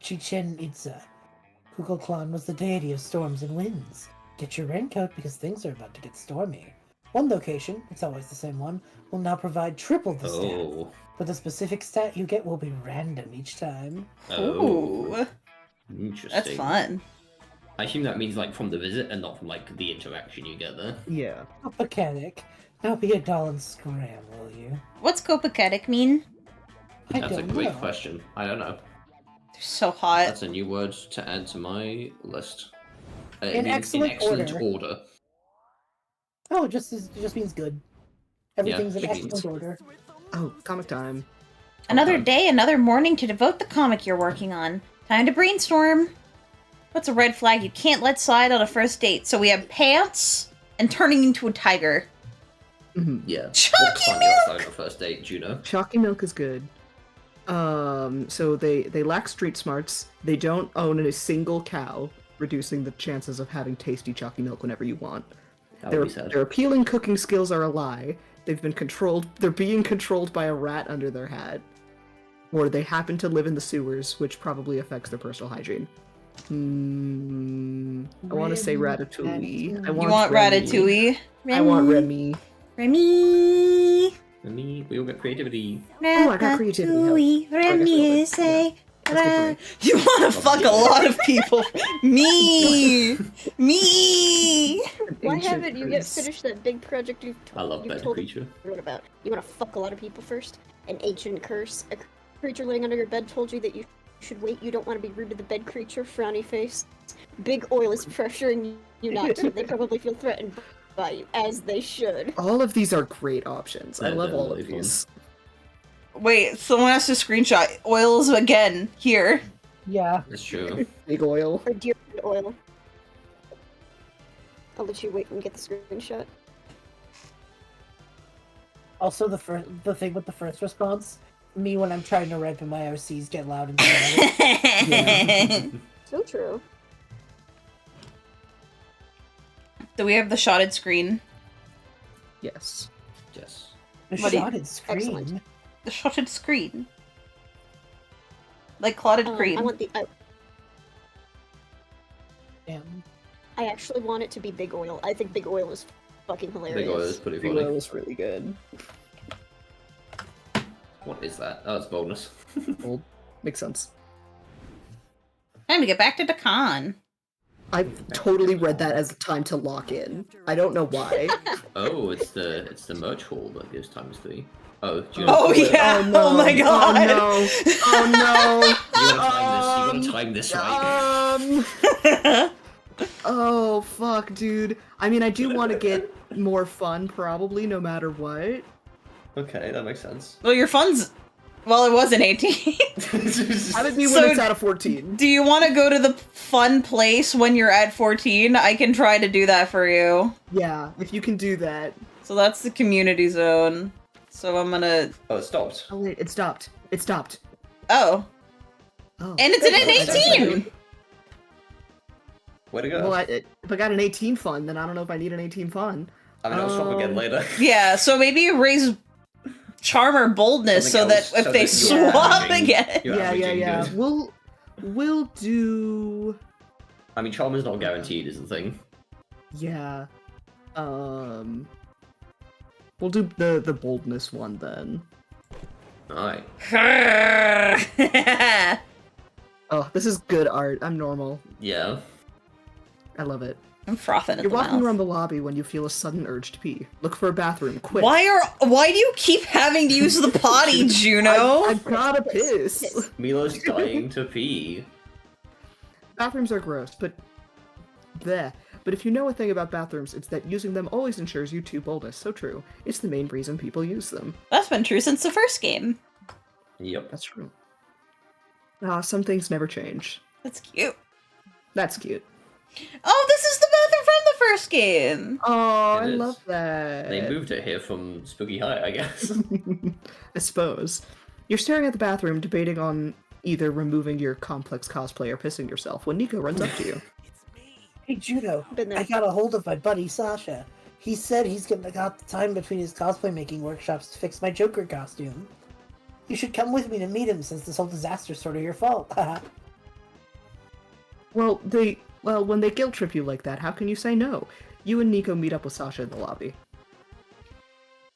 Chichen Itza. Kukulkan was the deity of storms and winds. Get your raincoat because things are about to get stormy. One location, it's always the same one, will now provide triple the stat. Oh. But the specific stat you get will be random each time. Oh. Ooh, Interesting. that's fun. I assume that means like from the visit and not from like the interaction you get there. Yeah. A mechanic. Now be a doll and scram, will you? What's Copacetic mean? I That's a don't great know. question. I don't know. They're so hot. That's a new word to add to my list. It In means excellent in excellent order. order. Oh, it just means good. Everything's in it means- excellent order. Oh, comic time. Another Okay. day, another morning to devote the comic you're working on. Time to brainstorm. What's a red flag you can't let slide on a first date? So we have pants and turning into a tiger. Mhm. Yeah. Chalky What can't you outside on a first date, Juno? Chalky Milk is good. So they lack street smarts. They don't own a single cow, reducing the chances of having tasty chalky milk whenever you want. That would be sad. Their appealing cooking skills are a lie. They've been controlled. They're being controlled by a rat under their hat, or they happen to live in the sewers, which probably affects their personal hygiene. I want to say Ratatouille. You want Remy. Ratatouille? I want Remy. Remy. And me, we all get creativity. Oh, I got creativity. Ratatouille. Remy is a... You want to fuck a lot of people. Me. Me. Why Ancient haven't you yet Greece. finished that big project I love you've Bed told Creature. everyone about? You want to fuck a lot of people first? An ancient curse. A creature laying under your bed told you that you should wait. You don't want to be rude to the bed creature. Frowny face. Big oil is pressuring you not to. They probably feel threatened by you, as they should. All of these are great options. I They're love all of definitely these. Wait, someone has to screenshot. Oils again. Here. Yeah. That's true. Big oil. Or deer oil. I'll let you wait and get the screenshot. Also, the thing with the first response, me when I'm trying to ripen my OCs get loud and dramatic. So true. Do we have the shotted screen? Yes. Yes. The What do you- shotted screen. Excellent. The shotted screen. Like clotted cream. I want the. Damn. I actually want it to be big oil. I think big oil is fucking hilarious. Big oil is pretty Big funny. oil is really good. What is that? Oh, it's bonus. Old. Makes sense. Time to get back to the con. I totally read that as time to lock in. I don't know why. Oh, it's the merch hall that gives ×3. Oh, do you Oh wanna- yeah! Oh, no. Oh my god! Oh no! Oh You gotta time this right. Oh fuck, dude. I mean, I do want to get more fun, probably, no matter what. Okay, that makes sense. Well, your fun's... Well, it wasn't 18. How did it be So- when it's out of 14? Do you want to go to the fun place when you're at 14? I can try to do that for you. Yeah, if you can do that. So that's the community zone. So I'm gonna... Oh, it stopped. Oh wait, it stopped. It stopped. Oh. Oh. And it's an 18! Where'd it go? Well, if I got an 18 fun, then I don't know if I need an 18 fun. I mean, I'll stop again later. Yeah, so maybe you raise charm or boldness Something so else, that if so they that you're swap averaging- again... you're Yeah. averaging good. We'll do. I mean, charm is not guaranteed, is the thing. Yeah. We'll do the boldness one then. Alright. Oh, this is good art. I'm normal. Yeah. I love it. I'm frothing at You're the walking mouth. around the lobby when you feel a sudden urge to pee. Look for a bathroom, quick. Why do you keep having to use the potty, Juno? I've gotta piss. Milo's dying to pee. Bathrooms are gross, but bleh. But if you know a thing about bathrooms, it's that using them always ensures you two boldness. So true. It's the main reason people use them. That's been true since the first game. Yep. That's true. Some things never change. That's cute. That's cute. Oh, this is the bathroom from the first game. Oh, It I is. love that. They moved it here from Spooky High, I guess. I suppose. You're staring at the bathroom, debating on either removing your complex cosplay or pissing yourself when Nico runs up to you. Hey Juno, Been there. I got a hold of my buddy Sasha. He said he's gonna got the time between his cosplay making workshops to fix my Joker costume. You should come with me to meet him since this whole disaster's sort of your fault. Well, when they guilt trip you like that, how can you say no? You and Nico meet up with Sasha in the lobby.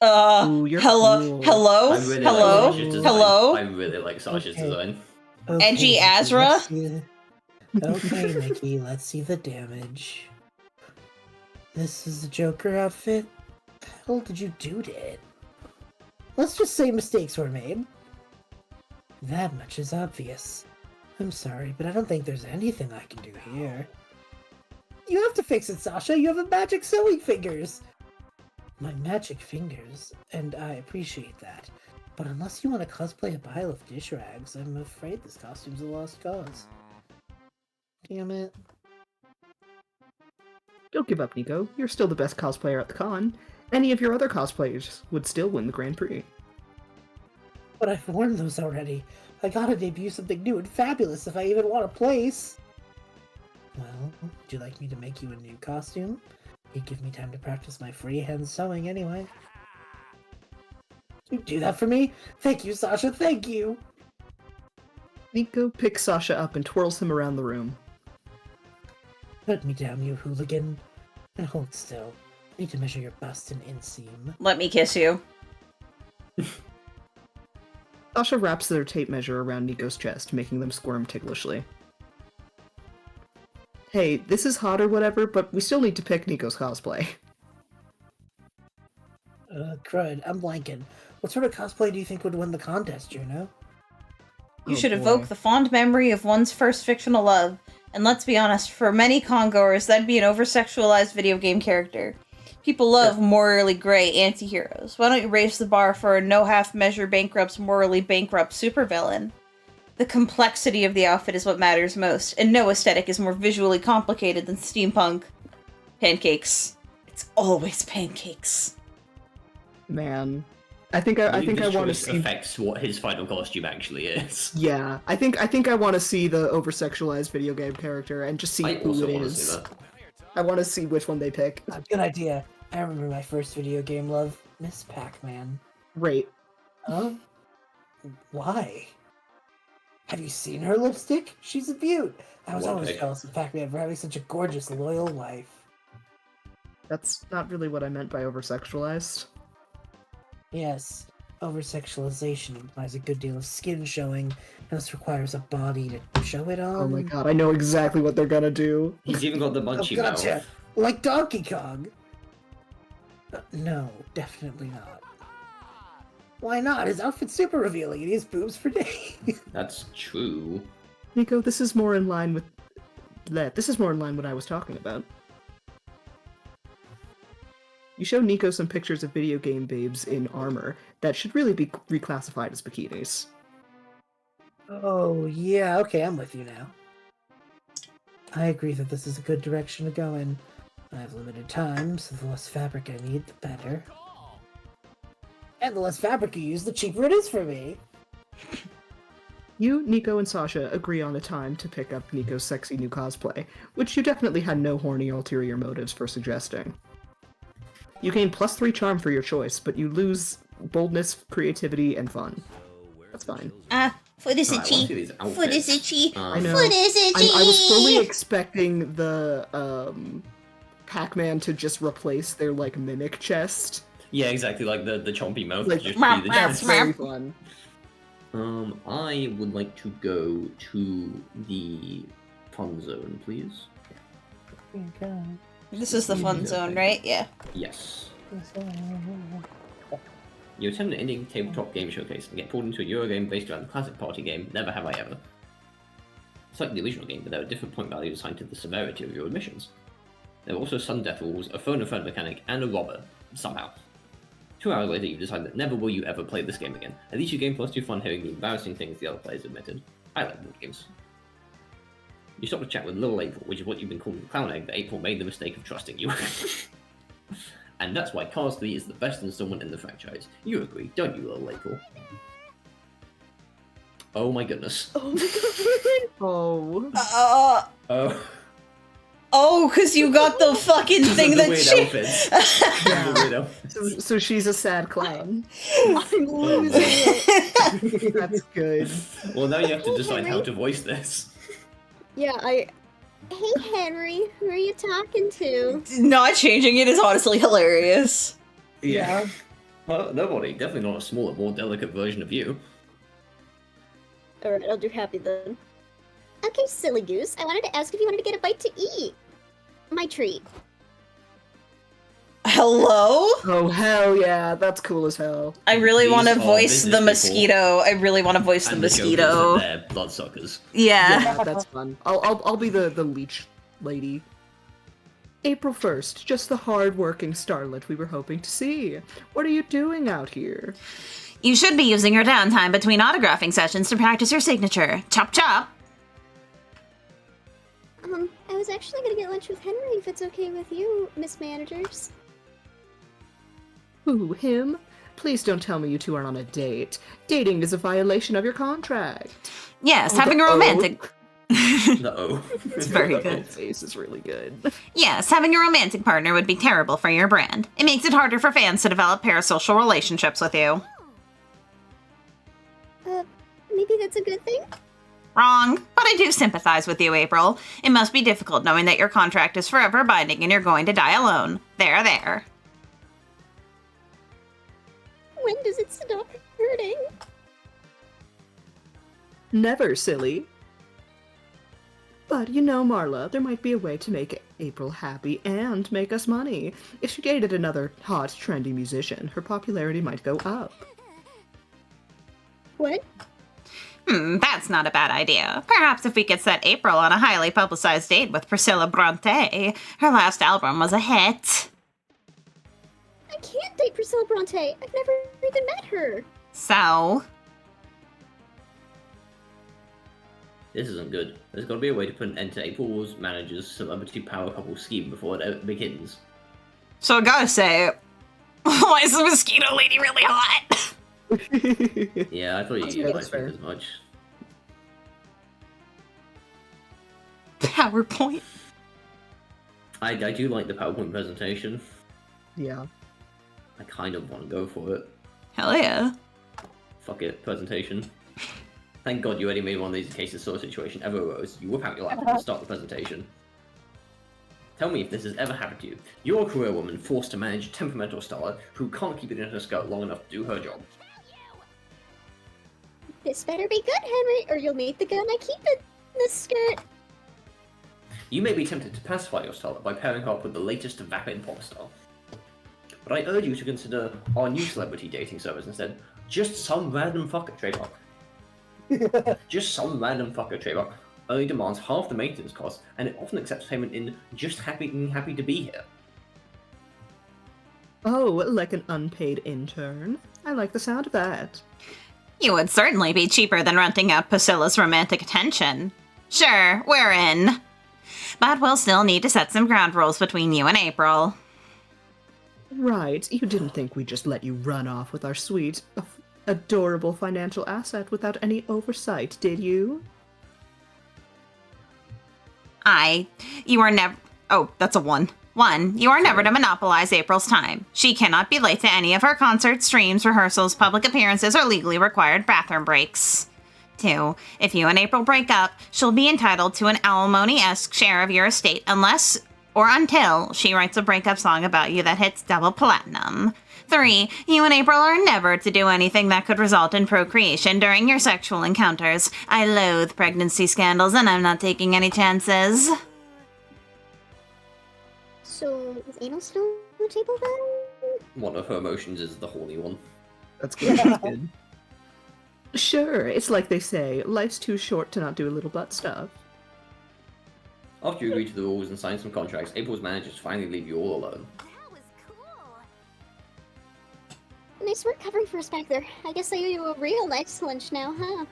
Ooh, you're Hello, cool. hello, I really hello, like Sasha's design. hello. I really like Sasha's Okay. design. Edgy Nikki, Azra? let's see the- Okay, Nikki, let's see the damage. This is the Joker outfit? What the hell did you do to it? Let's just say mistakes were made. That much is obvious. I'm sorry, but I don't think there's anything I can do here. You have to fix it, Sasha. You have magic sewing fingers. My magic fingers, and I appreciate that. But unless you want to cosplay a pile of dish rags, I'm afraid this costume's a lost cause. Damn it. Don't give up, Nico. You're still the best cosplayer at the con. Any of your other cosplayers would still win the Grand Prix. But I've worn those already. I gotta debut something new and fabulous if I even want a place. Well, would you like me to make you a new costume? You'd give me time to practice my freehand sewing anyway. You do that for me? Thank you, Sasha, thank you! Nico picks Sasha up and twirls him around the room. Put me down, you hooligan. And hold still. I need to measure your bust and inseam. Let me kiss you. Sasha wraps their tape measure around Nico's chest, making them squirm tigglishly. Hey, this is hot or whatever, but we still need to pick Nico's cosplay. Crud, I'm blanking. What sort of cosplay do you think would win the contest, Juno? You Oh, should boy. evoke the fond memory of one's first fictional love. And let's be honest, for many congoers, that'd be an over-sexualized video game character. People love morally gray anti-heroes. Why don't you raise the bar for a no-half-measure bankrupt's morally bankrupt supervillain? The complexity of the outfit is what matters most, and no aesthetic is more visually complicated than steampunk. Pancakes. It's always pancakes. Man. I think I want to choice see. affects what his final costume actually is. Yeah, I think I want to see the over-sexualized video game character and just see I who also it want to is. see that. I want to see which one they pick. Good idea. I remember my first video game love, Miss Pac-Man. Right. Huh? Why? Have you seen her lipstick? She's a beaut. I was One always pick. jealous of Pac-Man for having such a gorgeous, loyal wife. That's not really what I meant by over-sexualized. Yes. over-sexualization implies a good deal of skin showing, and this requires a body to show it on. Oh my god, I know exactly what they're gonna do. He's even got the munchy gotcha! mouth. Like Donkey Kong! No, definitely not. Why not? His outfit's super revealing and he has boobs for days. That's true. Nico, this is more in line with that. This is more in line with what I was talking about. You show Nico some pictures of video game babes in armor that should really be reclassified as bikinis. Oh, yeah, okay, I'm with you now. I agree that this is a good direction to go in. I have limited time, so the less fabric I need, the better. And the less fabric you use, the cheaper it is for me. You, Nico, and Sasha agree on a time to pick up Nico's sexy new cosplay, which you definitely had no horny ulterior motives for suggesting. You gain +3 charm for your choice, but you lose boldness, creativity, and fun. That's fine. Foot is Alright, I wanna see itchy. these Foot is outfits. itchy. I know. Foot is itchy. I was fully expecting the Pac-Man to just replace their like mimic chest. Yeah, exactly, like the chompy mouth. Like, just meow, be the meow, chest. Very fun. I would like to go to the fun zone, please. This is the fun zone, right? Yeah. Yes. You attend an indie tabletop game showcase and get pulled into a Eurogame based around the classic party game Never Have I Ever. It's like the original game, but there are different point values assigned to the severity of your admissions. There are also sudden death rules, a phone-a-friend mechanic, and a robber, somehow. 2 hours later, you decide that never will you ever play this game again. At least you gain +2 fun hearing the embarrassing things the other players admitted. I like board games. You stop to chat with Little April, which is what you've been calling the clown egg that April made the mistake of trusting you. And that's why Cars 3 is the best installment in the franchise. You agree, don't you, Little April? Oh my goodness. Oh. Oh. Oh, because you got the fucking thing the that weird she... outfits. The weird outfits. So she's a sad clown. I'm losing it. That's good. Well, now you have to decide how to voice this. Yeah, Hey Henry, who are you talking to? Not changing it is honestly hilarious. Yeah. Well, nobody. Definitely not a smaller, more delicate version of you. Alright, I'll do happy then. Okay, silly goose. I wanted to ask if you wanted to get a bite to eat. My treat. Hello? Oh hell yeah, that's cool as hell. I really These want to are voice the business people. mosquito. I really want to voice the And the jokers mosquito. that they're bloodsuckers. Yeah. Yeah, that's fun. I'll be the leech lady. April 1st, just the hard-working starlet we were hoping to see. What are you doing out here? You should be using your downtime between autographing sessions to practice your signature. Chop chop! I was actually gonna get lunch with Henry if it's okay with you, Miss Managers. Who, him? Please don't tell me you two aren't on a date. Dating is a violation of your contract. Yes, Oh, having a the O. romantic... The O. It's very The O good. face is really good. Yes, having a romantic partner would be terrible for your brand. It makes it harder for fans to develop parasocial relationships with you. Maybe that's a good thing? Wrong, but I do sympathize with you, April. It must be difficult knowing that your contract is forever binding and you're going to die alone. There. When does it stop hurting? Never, silly. But you know, Marla, there might be a way to make April happy and make us money. If she dated another hot, trendy musician, her popularity might go up. What? That's not a bad idea. Perhaps if we could set April on a highly publicized date with Priscilla Bronte. Her last album was a hit. I can't date Priscilla Bronte. I've never even met her. So, This isn't good. There's got to be a way to put an end to April's manager's celebrity power couple scheme before it begins. So I gotta say, why is the mosquito lady really hot? Yeah, I thought you fair, guys fair. think as much. PowerPoint. I do like the PowerPoint presentation. Yeah. I kind of want to go for it. hell yeah. Fuck it, presentation. Thank God you already made one of these in case this sort of situation ever arose. You whip out your laptop and start the presentation. Tell me if this has ever happened to you. You're a career woman forced to manage a temperamental star who can't keep it in her skirt long enough to do her job. This better be good, Henry, or you'll meet the gun I keep in the skirt. You may be tempted to pacify your starlet by pairing her up with the latest vapid pop star. But I urge you to consider our new celebrity dating service instead. Just some random fucker, trademark. Just some random fucker, trademark. Only demands half the maintenance cost, and it often accepts payment in just happy to be here. Oh, like an unpaid intern? I like the sound of that. You would certainly be cheaper than renting out Priscilla's romantic attention. Sure, we're in. But we'll still need to set some ground rules between you and April. Right, you didn't think we'd just let you run off with our sweet, adorable financial asset without any oversight, did you? You are never... Oh, that's a 1. 1, you are never to monopolize April's time. She cannot be late to any of her concerts, streams, rehearsals, public appearances, or legally required bathroom breaks. 2, if you and April break up, she'll be entitled to an alimony-esque share of your estate unless or until she writes a breakup song about you that hits double platinum. 3, you and April are never to do anything that could result in procreation during your sexual encounters. I loathe pregnancy scandals and I'm not taking any chances. So, is anal still on the table then? One of her emotions is the horny one. That's good. That's good. Sure, it's like they say, life's too short to not do a little butt stuff. After you agree to the rules and sign some contracts, April's managers finally leave you all alone. That was cool. Nice work covering for us back there. I guess I owe you a real nice lunch now, huh?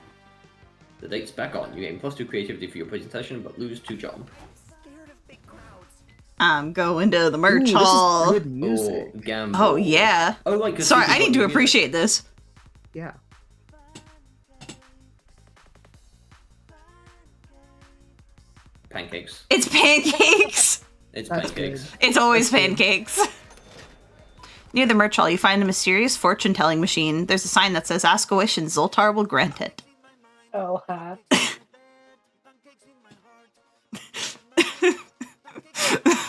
The date's back on. You gain +2 creativity for your presentation, but lose 2 charm. Scared of big crowds. I'm going to the merch Ooh, hall. this is good music. Or gamble. Oh, yeah. Oh, like Sorry, I need to appreciate this. Yeah. Pancakes. It's pancakes. It's That's pancakes. It's always That's good. pancakes. Near the merch hall, you find a mysterious fortune-telling machine. There's a sign that says, "Ask a wish and Zoltar will grant it." Oh, huh.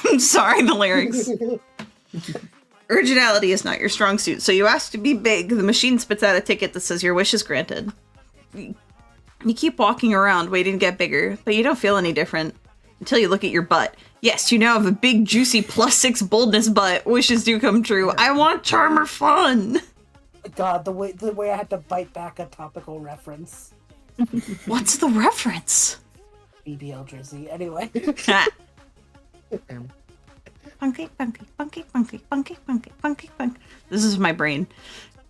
I'm sorry, the lyrics. Originality is not your strong suit, so you ask to be big. The machine spits out a ticket that says your wish is granted. You keep walking around, waiting to get bigger, but you don't feel any different until you look at your butt. Yes, you now have a big, juicy +6 boldness butt. Wishes do come true. I want charmer fun. God, the way I had to bite back a topical reference. What's the reference? BBL Drizzy. Anyway. Damn. Funky, funky, funky, funky, funky, funky, funky, funky. This is my brain.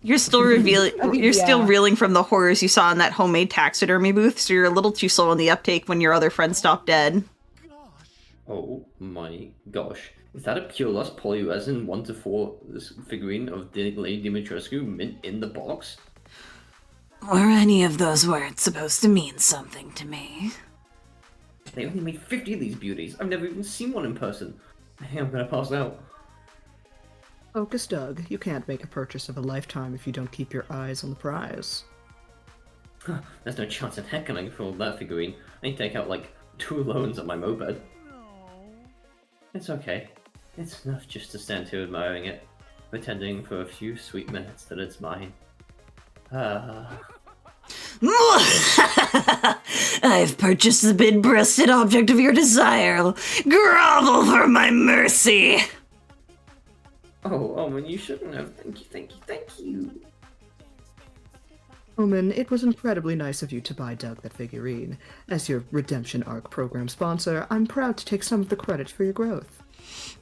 You're still revealing. You're still Yeah. reeling from the horrors you saw in that homemade taxidermy booth, so you're a little too slow on the uptake when your other friends stop dead. Oh my gosh. Is that a Pure Lust polyresin 1-4 figurine of Lady Dimitrescu mint in the box? Were any of those words supposed to mean something to me? They only made 50 of these beauties. I've never even seen one in person. I think I'm gonna pass out. Focus, Doug. You can't make a purchase of a lifetime if you don't keep your eyes on the prize. There's no chance in heck can I afford that figurine. I need to take out like 2 loans on my moped. It's okay. It's enough just to stand here admiring it, pretending for a few sweet minutes that it's mine. I've purchased the big-breasted object of your desire. Grovel for my mercy. Oh, Omen, you shouldn't have. Thank you, thank you, thank you. Omen, it was incredibly nice of you to buy Doug that figurine. As your Redemption Arc program sponsor, I'm proud to take some of the credit for your growth.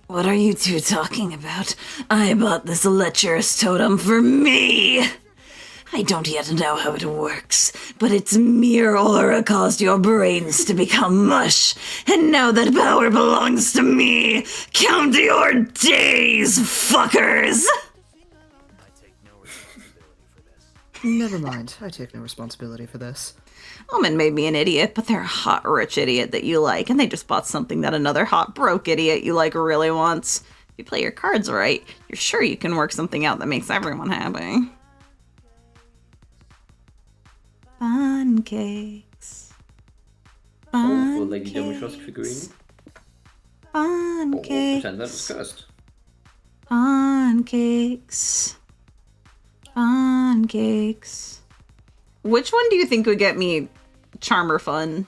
What are you two talking about? I bought this lecherous totem for me. I don't yet know how it works, but its mere aura caused your brains to become mush. And now that power belongs to me, count your days, fuckers! Never mind, I take no responsibility for this. Omen made me an idiot, but they're a hot, rich idiot that you like, and they just bought something that another hot, broke idiot you like really wants. If you play your cards right, you're sure you can work something out that makes everyone happy. Pancakes. Oh, for Lady Dimitrescu figurine. Or Pancakes. pretend that was cursed. Pancakes. Pancakes. Which one do you think would get me charm or fun?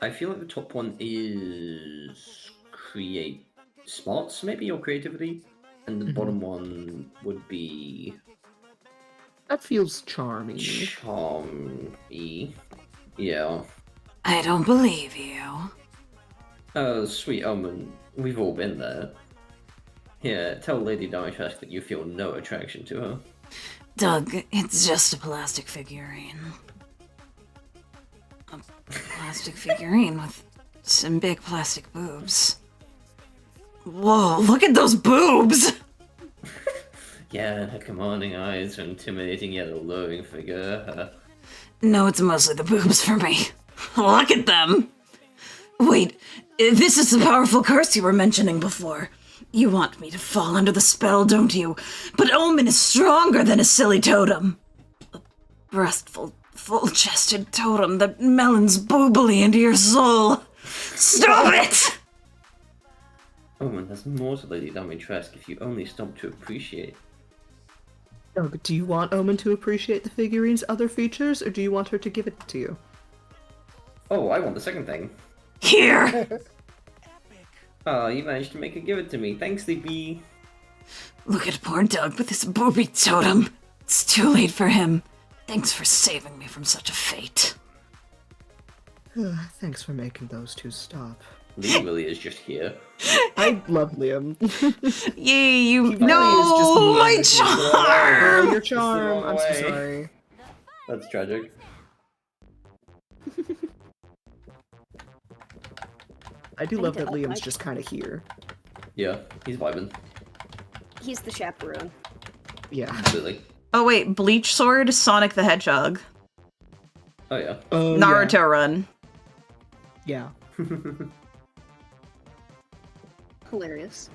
I feel like the top one is create smarts, maybe, or creativity, and the bottom one would be That feels charming. charmy. Yeah. I don't believe you. Oh, sweet Omen, we've all been there. Here, tell Lady Dimitrescu that you feel no attraction to her. Doug, it's just a plastic figurine. A plastic figurine with some big plastic boobs. Whoa, look at those boobs! Yeah, her commanding eyes, her intimidating yet alluring figure. No, it's mostly the boobs for me. Look at them! Wait, this is the powerful curse you were mentioning before. You want me to fall under the spell, don't you? But Omen is stronger than a silly totem. A breastful, full-chested totem that melons boobily into your soul. Stop it! Omen, there's more to Lady Dimitrescu if you only stop to appreciate. Doug, do you want Omen to appreciate the figurine's other features, or do you want her to give it to you? Oh, I want the second thing. Here! Oh, you managed to make her give it to me. Thanks, Sleepy. Look at poor Doug with his booby totem. It's too late for him. Thanks for saving me from such a fate. Thanks for making those two stop. Lee really is just here. I love Liam. Yay, you... He No! really is just My mean. charm! Oh, your charm. I'm so way. sorry. That's tragic. I do I love need to that up Liam's my- just kind of here. Yeah, he's vibing. He's the chaperone. Yeah. Absolutely. Oh wait, Bleach Sword, Sonic the Hedgehog. Oh, yeah. Oh, Naruto run. Yeah. Hilarious.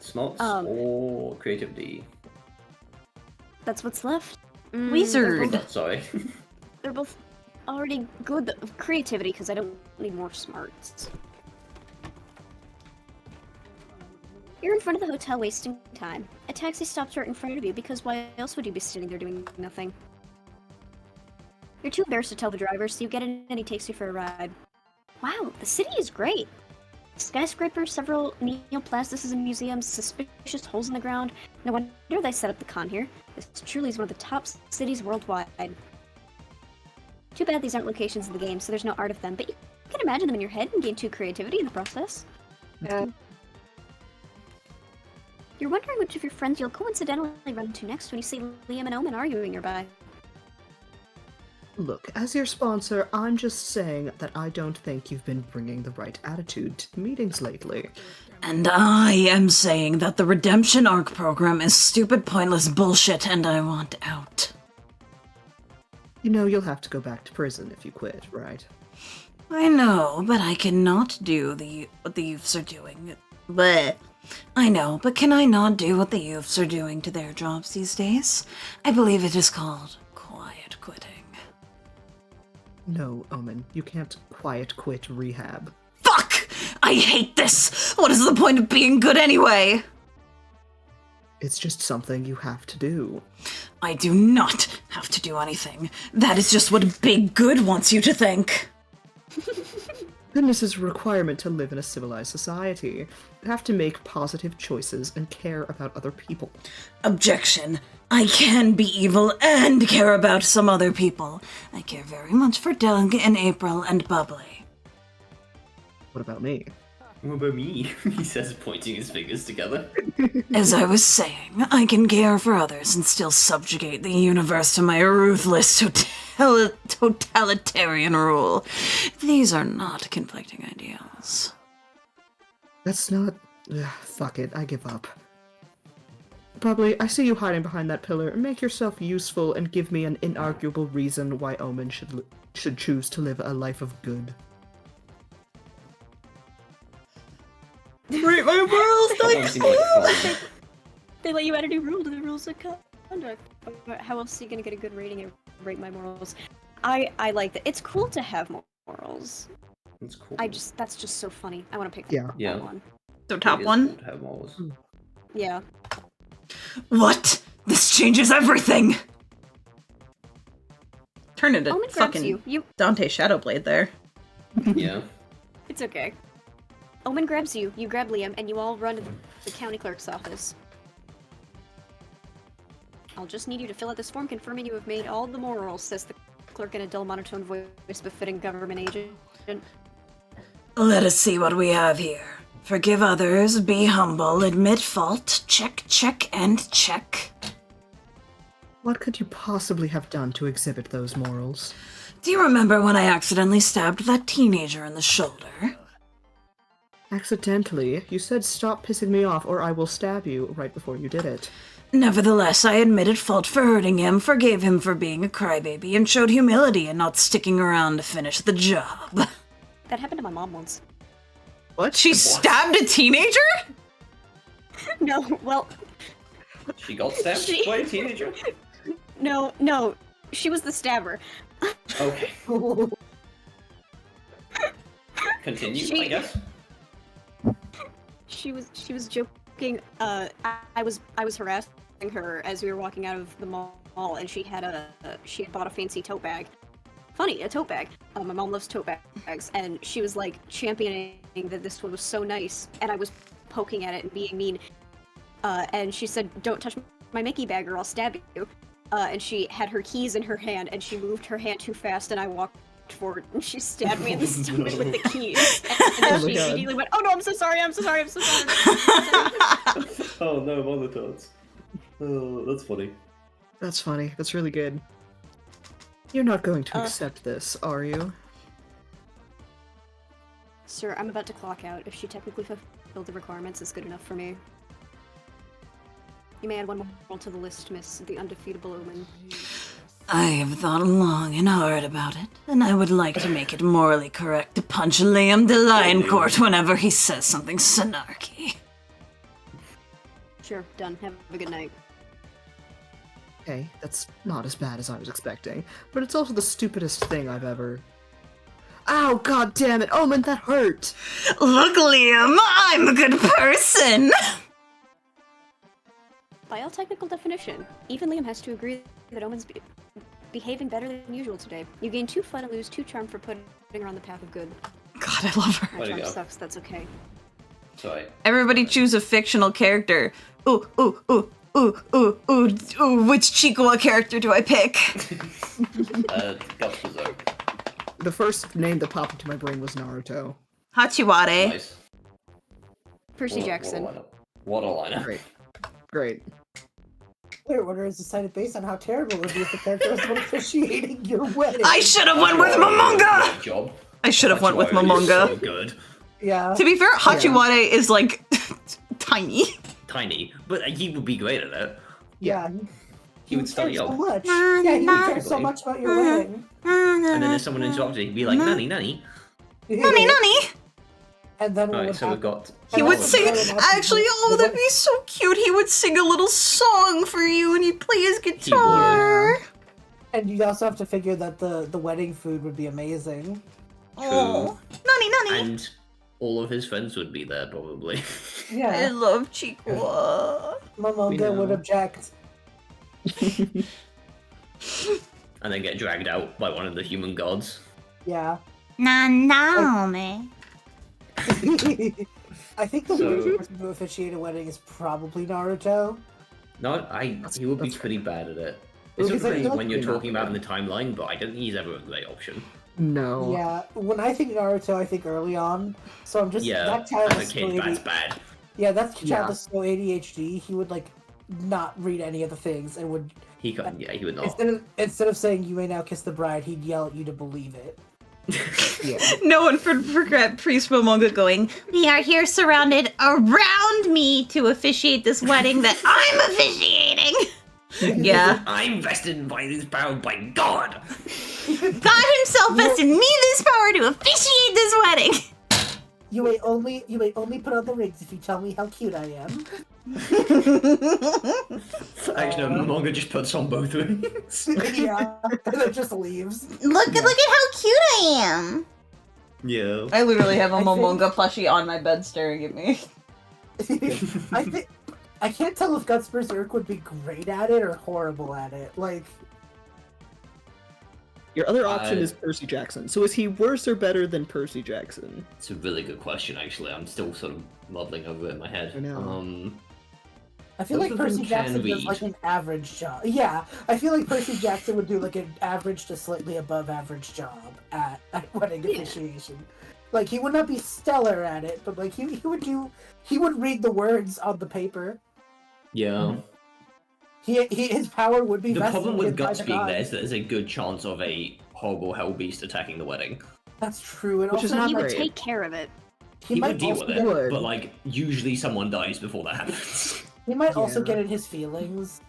Smarts or creativity? That's what's left. Wizard. Sorry. They're both already good. Creativity, because I don't need more smarts. You're in front of the hotel wasting time. A taxi stops right in front of you because why else would you be sitting there doing nothing? You're too embarrassed to tell the driver, so you get in and he takes you for a ride. Wow, the city is great! Skyscrapers, several neoplastics and museums, suspicious holes in the ground. No wonder they set up the con here. This truly is one of the top cities worldwide. Too bad these aren't locations in the game, so there's no art of them, but you can imagine them in your head and gain 2 creativity in the process. You're wondering which of your friends you'll coincidentally run into next when you see Liam and Omen arguing nearby. Look, as your sponsor, I'm just saying that I don't think you've been bringing the right attitude to the meetings lately. And I am saying that the Redemption Arc program is stupid, pointless bullshit, and I want out. You know you'll have to go back to prison if you quit, right? I know, but I cannot do what the youths are doing. Bleh. I know, but can I not do what the youths are doing to their jobs these days? I believe it is called quiet quitting. No, Omen, you can't quiet quit rehab. Fuck! I hate this! What is the point of being good anyway? It's just something you have to do. I do not have to do anything. That is just what Big Good wants you to think. Goodness is a requirement to live in a civilized society. You have to make positive choices and care about other people. Objection. I can be evil and care about some other people. I care very much for Doug and April and Bubbly. What about me? What about me? He says, pointing his fingers together. As I was saying, I can care for others and still subjugate the universe to my ruthless totalitarian rule. These are not conflicting ideals. That's not... Ugh, fuck it, I give up. Probably, I see you hiding behind that pillar. Make yourself useful and give me an inarguable reason why Omen should choose to live a life of good. Rate my morals That one seems like fun. They let you add a new rule to the rules of conduct. How else are you gonna get a good rating and rate my morals? I like that. It's cool to have morals. That's cool. That's just so funny. I want to pick Yeah. that Yeah. one. So It top is one? cool to have morals. Yeah. What? This changes everything! turn into Omen grabs fucking you. Dante Shadowblade there. Yeah. It's okay. Omen grabs you. You grab Liam, and you all run to the county clerk's office. I'll just need you to fill out this form confirming you have made all the morals, says the clerk in a dull monotone voice befitting government agent. Let us see what we have here. Forgive others, be humble, admit fault, check, check, and check. What could you possibly have done to exhibit those morals? Do you remember when I accidentally stabbed that teenager in the shoulder? Accidentally. You said stop pissing me off or I will stab you right before you did it. Nevertheless, I admitted fault for hurting him, forgave him for being a crybaby, and showed humility in not sticking around to finish the job. That happened to my mom once. What? She stabbed a teenager? No, well, She got stabbed by a teenager? no, she was the stabber. Okay. Continue, I guess. She was joking. I was harassing her as we were walking out of the mall, and she had bought a fancy tote bag. Funny, a tote bag. My mom loves tote bags, and she was like championing that this one was so nice, and I was poking at it and being mean. And she said, "Don't touch my Mickey bag, or I'll stab you." And she had her keys in her hand, and she moved her hand too fast, and I walked forward, and she stabbed me in the stomach with the keys. And then she immediately went, "Oh no, I'm so sorry, I'm so sorry, I'm so sorry." Oh no, Bubblytarts. Oh, that's funny. That's funny. That's really good. You're not going to accept this, are you? Sir, I'm about to clock out. If she technically fulfilled the requirements, it's good enough for me. You may add one more to the list, Miss the Undefeatable Omen. I have thought long and hard about it, and I would like to make it morally correct to punch Liam de Lioncourt whenever he says something snarky. Sure, done. Have a good night. Okay, that's not as bad as I was expecting, but it's also the stupidest thing I've ever... Ow, god damn it, Omen, that hurt! Look, Liam, I'm a good person! By all technical definition, even Liam has to agree that Omen's behaving better than usual today. You gain 2 fun and lose 2 charm for putting her on the path of good. God, I love her. My There you charm go. sucks, that's okay. Sorry. Everybody choose a fictional character. Ooh, which Chicoa character do I pick? Guts Berserk. The first name that popped into my brain was Naruto. Hachiware. Nice. Percy Jackson. What a lineup. Great. Great. Clear Order is decided based on how terrible it would be if the character was not officiating your wedding. I should have went with Momonga! Good job. I should have went with Hachiware is Momonga. So good. Yeah. To be fair, Hachiware is like tiny. Tiny, but he would be great at it. Yeah. He would study care so up. much. Yeah, he would care so much about your wedding. And then if someone interrupted, he'd be like, "Nanny, nanny." Nani. And then what Alright, would so we've happen? got. He And would then sing. what would happen Actually, is oh, the that'd be so cute. He would sing a little song for you, and he'd play his guitar. And you'd also have to figure that the wedding food would be amazing. Oh, Nani. And all of his friends would be there, probably. I Yeah. love Chicoa. Momonga would object. And then get dragged out by one of the human gods. Yeah. Nanome. I think the So- worst person to officiate a wedding is probably Naruto. No, he would be pretty bad at it. It's Because, like, okay when you're not talking about in bad. the timeline, but I don't think he's ever a great option. No. Yeah, when I think Naruto, I think early on. So I'm just Yeah, that child as a is so kid, that's ADHD. bad. Yeah, that child Yeah. is so ADHD. He would like not read any of the things and would He couldn't. Yeah, he would not. instead of saying "You may now kiss the bride," he'd yell at you to believe it. Yeah. No one forget Priest Momonga going, We are here surrounded around me to officiate this wedding that I'm officiating. yeah. I'm vested by this power by God. God himself vested me this power to officiate this wedding. You may only put on the rings if you tell me how cute I am. Actually, no, Momonga just puts on both rings. Yeah, and then just leaves. Look at how cute I am. Yeah. I literally have a I think- Momonga plushie on my bed staring at me. I can't tell if Guts Berserk would be great at it or horrible at it. Like, Your other option I- is Percy Jackson. So is he worse or better than Percy Jackson? It's a really good question, actually. I'm still sort of muddling over it in my head. I know. I feel Both like of them Percy can Jackson does read. like an average job. Yeah, I feel like Percy Jackson would do like an average to slightly above average job at wedding officiation. Like he would not be stellar at it, but like he would read the words on the paper. Yeah. His power would be The vested problem with in by Guts the being there gods. is that there's a good chance of a horrible hell beast attacking the wedding. That's true, and Which is also not He would great. take care of it. he He might would deal also with get, it, but like usually someone dies before that happens. he might also Yeah. get in his feelings.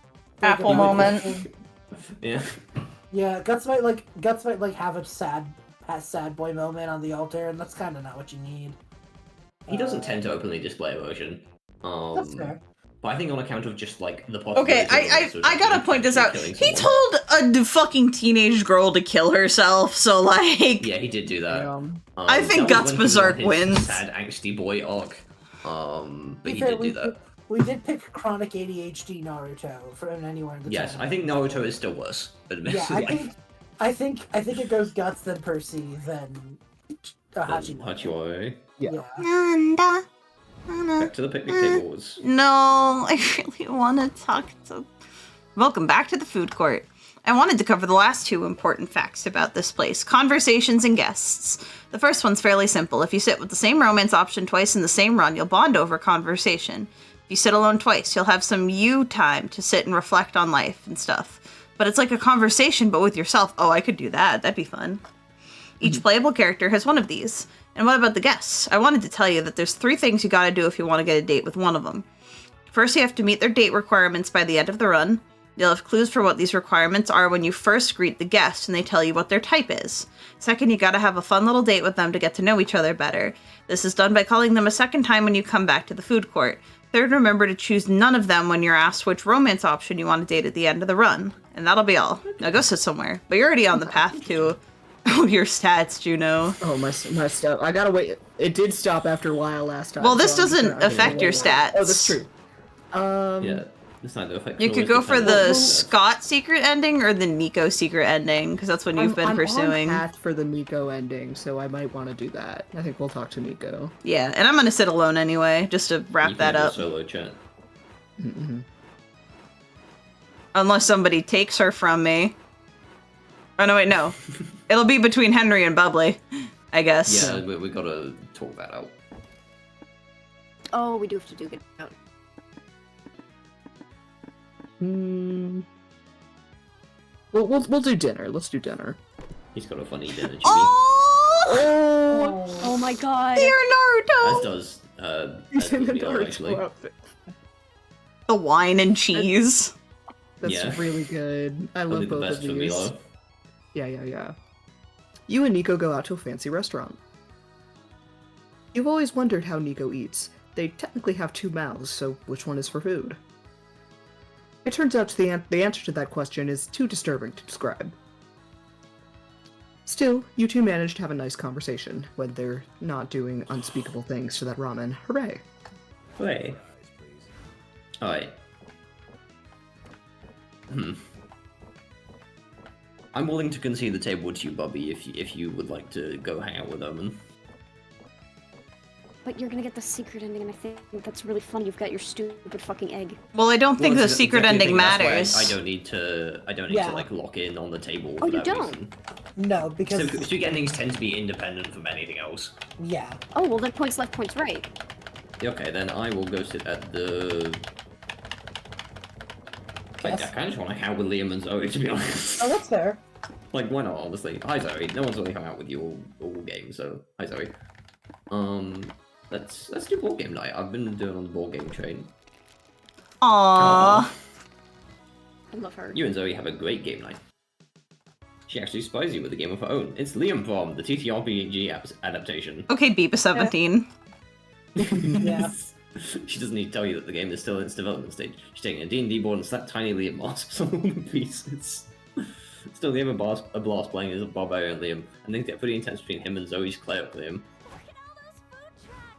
Apple if moment. anything. Yeah. Yeah, Guts might have a sad boy moment on the altar, and that's kind of not what you need. He doesn't tend to openly display emotion. That's fair. But I think on account of just like the Okay, possibility I gotta point this out. killing He someone. told a fucking teenage girl to kill herself, so like, Yeah, he did do that. I think that was Guts when he was on Berserk his wins. Sad angsty boy arc. But he Fair, did do that. We did pick chronic ADHD Naruto from anywhere in the Yes, channel. I think Naruto is still worse. Yeah, Admittedly. I think it goes Guts, then Percy, then Hachimura. Hachiwari. Yeah. Nanda. Back to the picnic tables. no, I really want to talk to. Welcome back to the food court. I wanted to cover the last two important facts about this place: conversations and guests. The first one's fairly simple. If you sit with the same romance option twice in the same run, you'll bond over conversation. If you sit alone twice, you'll have some you time to sit and reflect on life and stuff. But it's like a conversation, but with yourself. Oh, I could do that. That'd be fun. Each playable character has one of these. And what about the guests? I wanted to tell you that there's 3 things you gotta do if you want to get a date with one of them. First, you have to meet their date requirements by the end of the run. You'll have clues for what these requirements are when you first greet the guest and they tell you what their type is. Second, you gotta have a fun little date with them to get to know each other better. This is done by calling them a second time when you come back to the food court. Third, remember to choose none of them when you're asked which romance option you want to date at the end of the run. And that'll be all. Now go sit somewhere. But you're already on the path to your stats, Juno. Oh, my stuff. I gotta wait. It did stop after a while last time. Well, this so I'm just doesn't gonna- affect your stats. Oh, that's true. Yeah, it's not the effect. You could go for the Scott secret ending or the Nico secret ending, because that's what you've been pursuing. I'm on path for the Nico ending, so I might want to do that. I think we'll talk to Nico. Yeah, and I'm gonna sit alone anyway, just to wrap that up. Solo chat. Mm-hmm. Unless somebody takes her from me. Oh no, wait, no. It'll be between Henry and Bubbly, I guess. Yeah, we gotta talk that out. Oh, we do have to do it out. We'll do dinner. Let's do dinner. He's got a funny dinner, Jimmy. Oh, Oh my god. dear As Naruto! does He's in the Milo, Naruto actually. outfit. The wine and cheese. That's Yeah. really good. I Probably love the both best of for these. Milo. Yeah. You and Nico go out to a fancy restaurant. You've always wondered how Nico eats. They technically have 2 mouths, so which one is for food? It turns out the answer to that question is too disturbing to describe. Still, you two manage to have a nice conversation when they're not doing unspeakable things to that ramen. Hooray! Hooray. Alright. I'm willing to concede the table to you, Bobby, if you would like to go hang out with Omen. But you're gonna get the secret ending, and I think that's really funny. You've got your stupid fucking egg. Well, I don't think Well, the it's secret exactly ending the thing, that's why matters. I don't need to Yeah. like lock in on the table. Oh, for you that don't? reason. No, because So secret endings tend to be independent from anything else. yeah. Oh, well then points left, points right. Okay, then I will go sit at the. I Yes. kind of just want to hang out with Liam and Zoe, to be honest. Oh, that's fair. Like, why not, honestly? Hi, Zoe. No one's really hung out with you all game, so hi, Zoe. Let's do board game night. I've been doing on the board game train. Aww. I love her. You and Zoe have a great game night. She actually spies you with a game of her own. It's Liam from the TTRPG adaptation. Okay, Beepa 17. Yeah. She doesn't need to tell you that the game is still in its development stage. She's taking a D&D board and slapped tiny Liam masks on all the pieces. Still, Liam and a blast playing as a barbarian Liam, and things get pretty intense between him and Zoe's cleric Liam. Look at all those food trucks.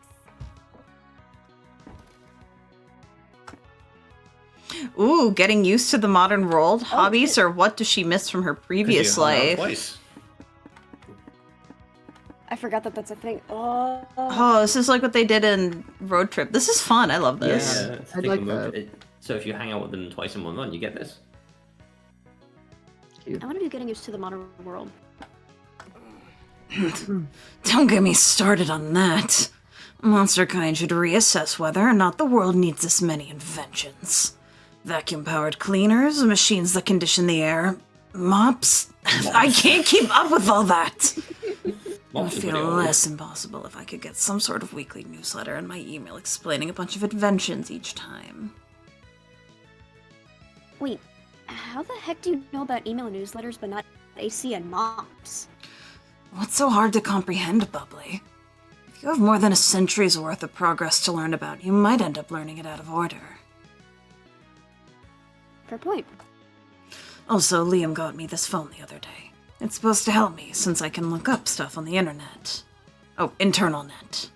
Ooh, getting used to the modern world. Hobbies, or what does she miss from her 'Cause previous you hung out life? twice. I forgot that that's a thing. Oh. Oh, this is like what they did in Road Trip. This is fun. I love this. Yeah, it's a I'd thing like of mode. that. So if you hang out with them twice in 1 run, you get this. I want to be getting used to the modern world. Don't get me started on that. Monster kind should reassess whether or not the world needs this many inventions. Vacuum-powered cleaners, machines that condition the air, mops. I can't keep up with all that. It would Mops is feel pretty old. less impossible if I could get some sort of weekly newsletter in my email explaining a bunch of inventions each time. Wait, how the heck do you know about email newsletters but not AC and mops? What's so hard to comprehend, Bubbly? If you have more than a century's worth of progress to learn about, you might end up learning it out of order. Fair point. Also, Liam got me this phone the other day. It's supposed to help me, since I can look up stuff on the internet. Oh, internal net.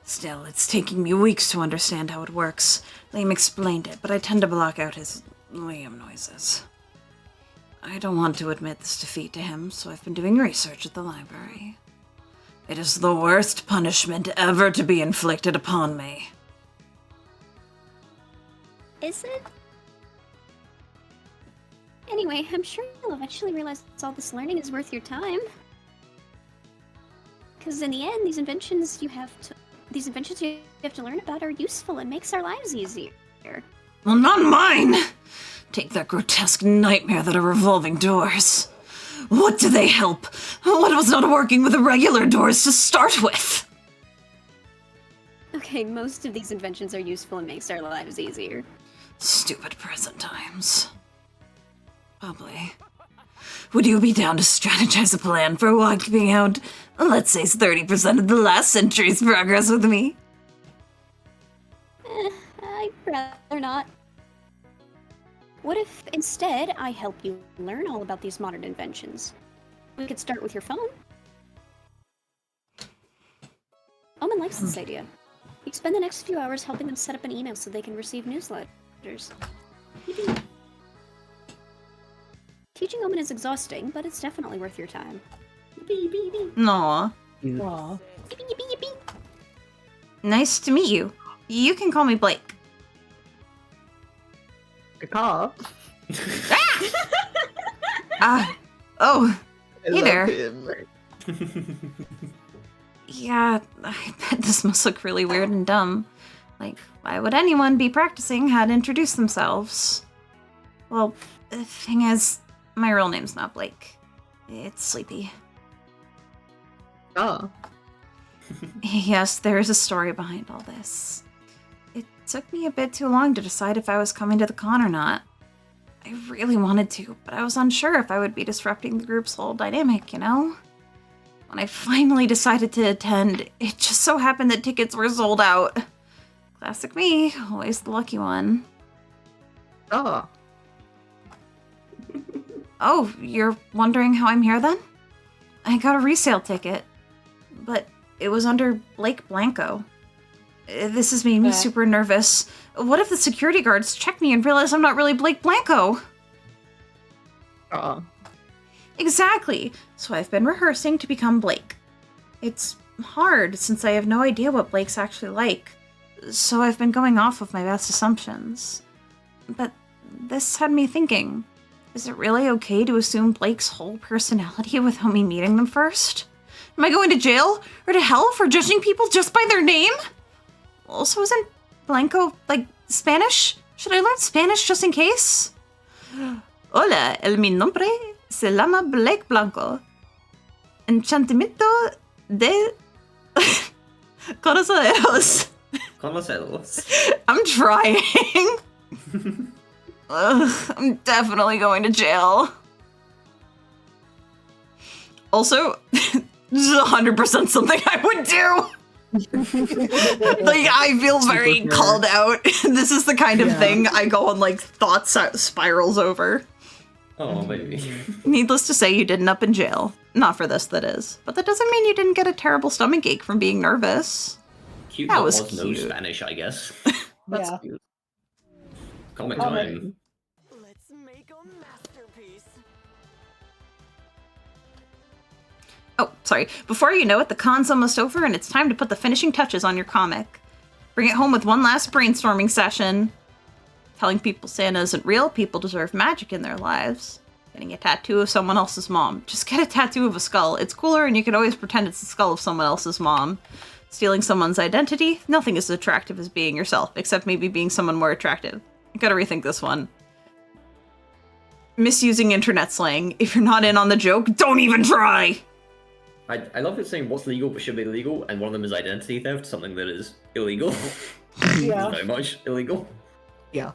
Still, it's taking me weeks to understand how it works. Liam explained it, but I tend to block out his Liam noises. I don't want to admit this defeat to him, so I've been doing research at the library. It is the worst punishment ever to be inflicted upon me. Is it? Anyway, I'm sure you'll eventually realize all this learning is worth your time. Because in the end, these inventions you have to learn about are useful and makes our lives easier. Well, not mine! Take that grotesque nightmare that are revolving doors. What do they help? What was not working with the regular doors to start with? Okay, most of these inventions are useful and makes our lives easier. Stupid present times. Bubbly. Would you be down to strategize a plan for wiping out, let's say, 30% of the last century's progress with me? I'd rather not. What if instead I help you learn all about these modern inventions? We could start with your phone. Omen likes this idea. You spend the next few hours helping them set up an email so they can receive newsletters. Teaching Omen is exhausting, but it's definitely worth your time. Aw. Aw. Nice to meet you. You can call me Blake. Caw. Oh. Hey there. Yeah, I bet this must look really weird and dumb. Like, why would anyone be practicing how to introduce themselves? Well, the thing is, my real name's not Blake. It's Sleepy. Oh. Yes, there is a story behind all this. It took me a bit too long to decide if I was coming to the con or not. I really wanted to, but I was unsure if I would be disrupting the group's whole dynamic, you know? When I finally decided to attend, it just so happened that tickets were sold out. Classic me, always the lucky one. Oh. Oh, you're wondering how I'm here then? I got a resale ticket, but it was under Blake Blanco. This has made me super nervous. What if the security guards check me and realize I'm not really Blake Blanco? Oh. Exactly. So I've been rehearsing to become Blake. It's hard since I have no idea what Blake's actually like. So I've been going off of my best assumptions. But this had me thinking, is it really okay to assume Blake's whole personality without me meeting them first? Am I going to jail or to hell for judging people just by their name? Also, isn't Blanco, like, Spanish? Should I learn Spanish just in case? Hola, mi nombre se llama Blake Blanco. Enchantamiento de conoceros. Conoceros. I'm trying. Ugh, I'm definitely going to jail. Also, this is 100% something I would do. Like, I feel very called out. This is the kind of thing I go on, like, thought spirals over. Oh, baby. Needless to say, you didn't up in jail. Not for this, that is. But that doesn't mean you didn't get a terrible stomach ache from being nervous. Cute That that was was no cute. Spanish, I guess. That's Yeah. cute. Comic Oh, time. Let's make a masterpiece. Oh, sorry. Before you know it, the con's almost over and it's time to put the finishing touches on your comic. Bring it home with one last brainstorming session. Telling people Santa isn't real, people deserve magic in their lives. Getting a tattoo of someone else's mom. Just get a tattoo of a skull. It's cooler and you can always pretend it's the skull of someone else's mom. Stealing someone's identity, nothing is as attractive as being yourself, except maybe being someone more attractive. You gotta rethink this one. Misusing internet slang. If you're not in on the joke, don't even try! I love it saying what's legal but should be illegal, and one of them is identity theft, something that is illegal. Yeah. Very much illegal. Yeah.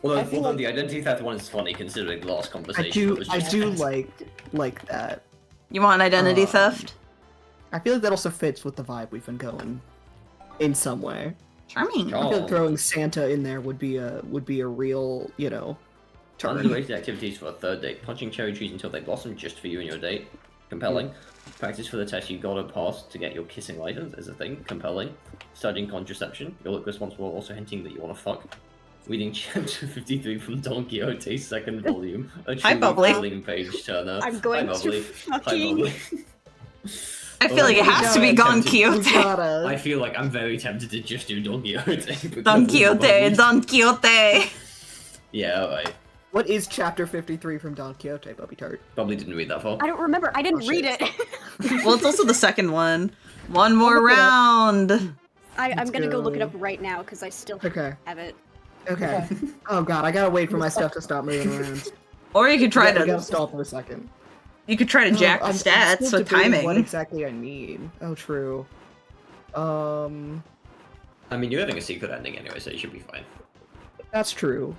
Although the identity theft one is funny considering the last conversation. I do like that. You want identity theft? I feel like that also fits with the vibe we've been going, in some way. Charming. I feel like throwing Santa in there would be a real, turn. Unrelated activities for a third date. Punching cherry trees until they blossom just for you and your date. Compelling. Practice for the test you gotta pass to get your kissing license is a thing. Compelling. Studying contraception. You look responsible, also hinting that you wanna fuck. Reading chapter 53 from Don Quixote's second volume. A Hi, Bubbly. thrilling page turner. I'm going Hi, to Bubbly. Hi, fucking- Bubbly. I feel like it has to be Don Quixote. I feel like I'm very tempted to just do Don Quixote. Don Quixote, Don Quixote. Yeah, alright. What is chapter 53 from Don Quixote, Bubblytart? Probably didn't read that far. I don't remember. I didn't read it. Well, it's also the second one. One more round. I'm gonna go look it go. up right now because I still Okay. have it. Okay. Oh god, I gotta wait for my stuff to stop moving around. Or you could try I gotta to stall for a second. jack the I'm stats still with debating timing. What exactly I need? Oh, true. I mean, you're having a secret ending anyway, so you should be fine. That's true.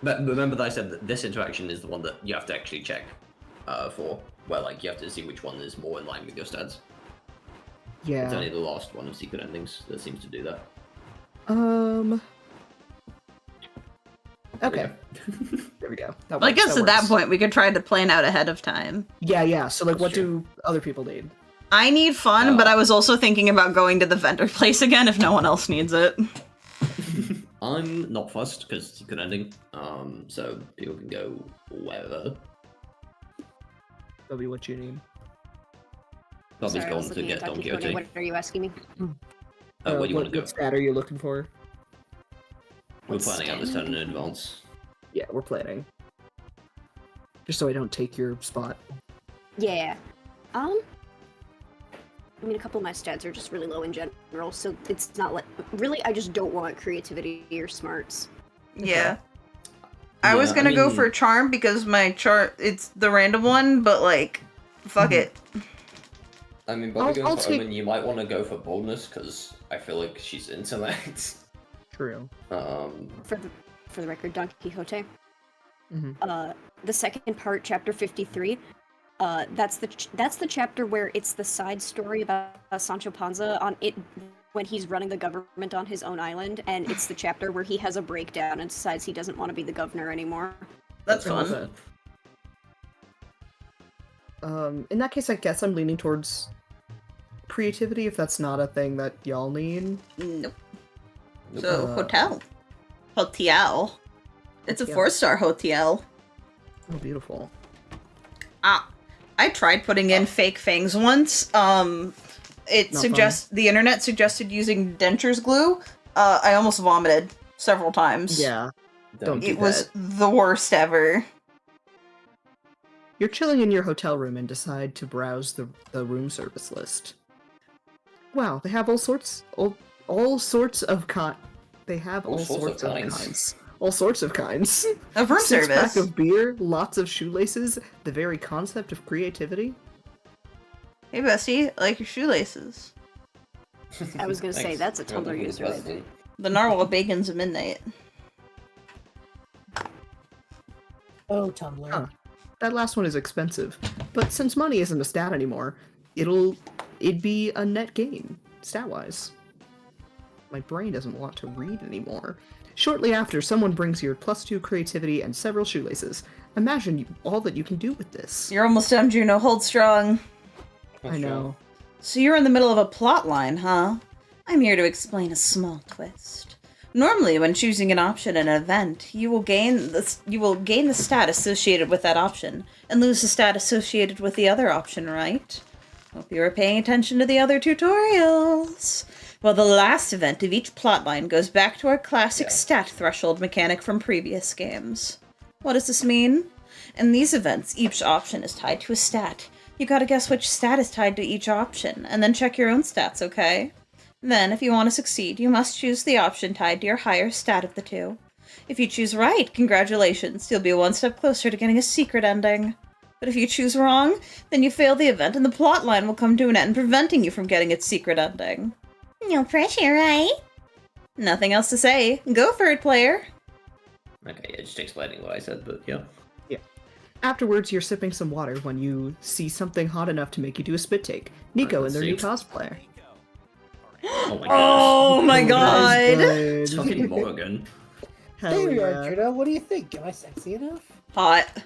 But remember that I said that this interaction is the one that you have to actually check for, where like you have to see which one is more in line with your stats. Yeah. It's only the last one of secret endings that seems to do that. Okay. There we go. That Well, I works, guess that at that works. point we could try to plan out ahead of time. Yeah. So, like, That's what true. do other people need? I need fun, but I was also thinking about going to the vendor place again if no one else needs it. I'm not fussed because secret ending, so people can go wherever. Bubby, what you need? Bobby's Sorry, I was gone to looking get at Don Quixote. Quixote. What are you asking me? Where do you want to go? What stat are you looking for? We're What planning out this stat? turn in advance. Yeah, we're planning. Just so I don't take your spot. Yeah. I mean, a couple of my stats are just really low in general, so it's not like really. I just don't want creativity or smarts. Yeah. I was Yeah, gonna I go mean- for charm because my chart it's the random one, but like, fuck it. I mean, Bobby I'll goes for take- Omen, you might want to go for boldness because I feel like she's intellect. True. For the record, Don Quixote. Mhm. The second part, chapter 53. That's the chapter where it's the side story about Sancho Panza on it when he's running the government on his own island, and it's the chapter where he has a breakdown and decides he doesn't want to be the governor anymore. That's cool. fun. In that case, I guess I'm leaning towards creativity if that's not a thing that y'all need. Nope. So Uh, hotel. It's a Hotel. 4-star hotel. Oh, beautiful. I tried putting in fake fangs once. It Not suggests the internet suggested using dentures glue. I almost vomited several times. Yeah. Don't do It was that. the worst ever. You're chilling in your hotel room and decide to browse the room service list. Wow, they have all sorts of They have all sorts of kinds. All sorts of kinds. Of room Six-pack service. of beer, lots of shoelaces, the very concept of creativity. Hey Bessie, I like your shoelaces. I was gonna say, that's a Tumblr user right there. The narwhal bacon's at midnight. Oh, Tumblr. Huh. That last one is expensive, but since money isn't a stat anymore, it'd be a net gain, stat-wise. My brain doesn't want to read anymore. Shortly after, someone brings you +2 creativity and several shoelaces. Imagine all that you can do with this. You're almost done, Juno. Hold strong. I know. So you're in the middle of a plot line, huh? I'm here to explain a small twist. Normally, when choosing an option in an event, you will gain the stat associated with that option, and lose the stat associated with the other option, right? Hope you were paying attention to the other tutorials. Well, the last event of each plotline goes back to our classic stat threshold mechanic from previous games. What does this mean? In these events, each option is tied to a stat. You gotta guess which stat is tied to each option, and then check your own stats, okay? Then, if you want to succeed, you must choose the option tied to your higher stat of the two. If you choose right, congratulations, you'll be one step closer to getting a secret ending. But if you choose wrong, then you fail the event and the plotline will come to an end, preventing you from getting its secret ending. No pressure, right? Nothing else to say. Go for it, player. Okay, yeah, just explaining what I said, but yeah. Afterwards, you're sipping some water when you see something hot enough to make you do a spit take. Nico Alright, and their let's new see. cosplayer. Oh my god. Oh my god! It's fucking Morgan. Hell There you yeah. are, Juno. What do you think? Am I sexy enough? Hot.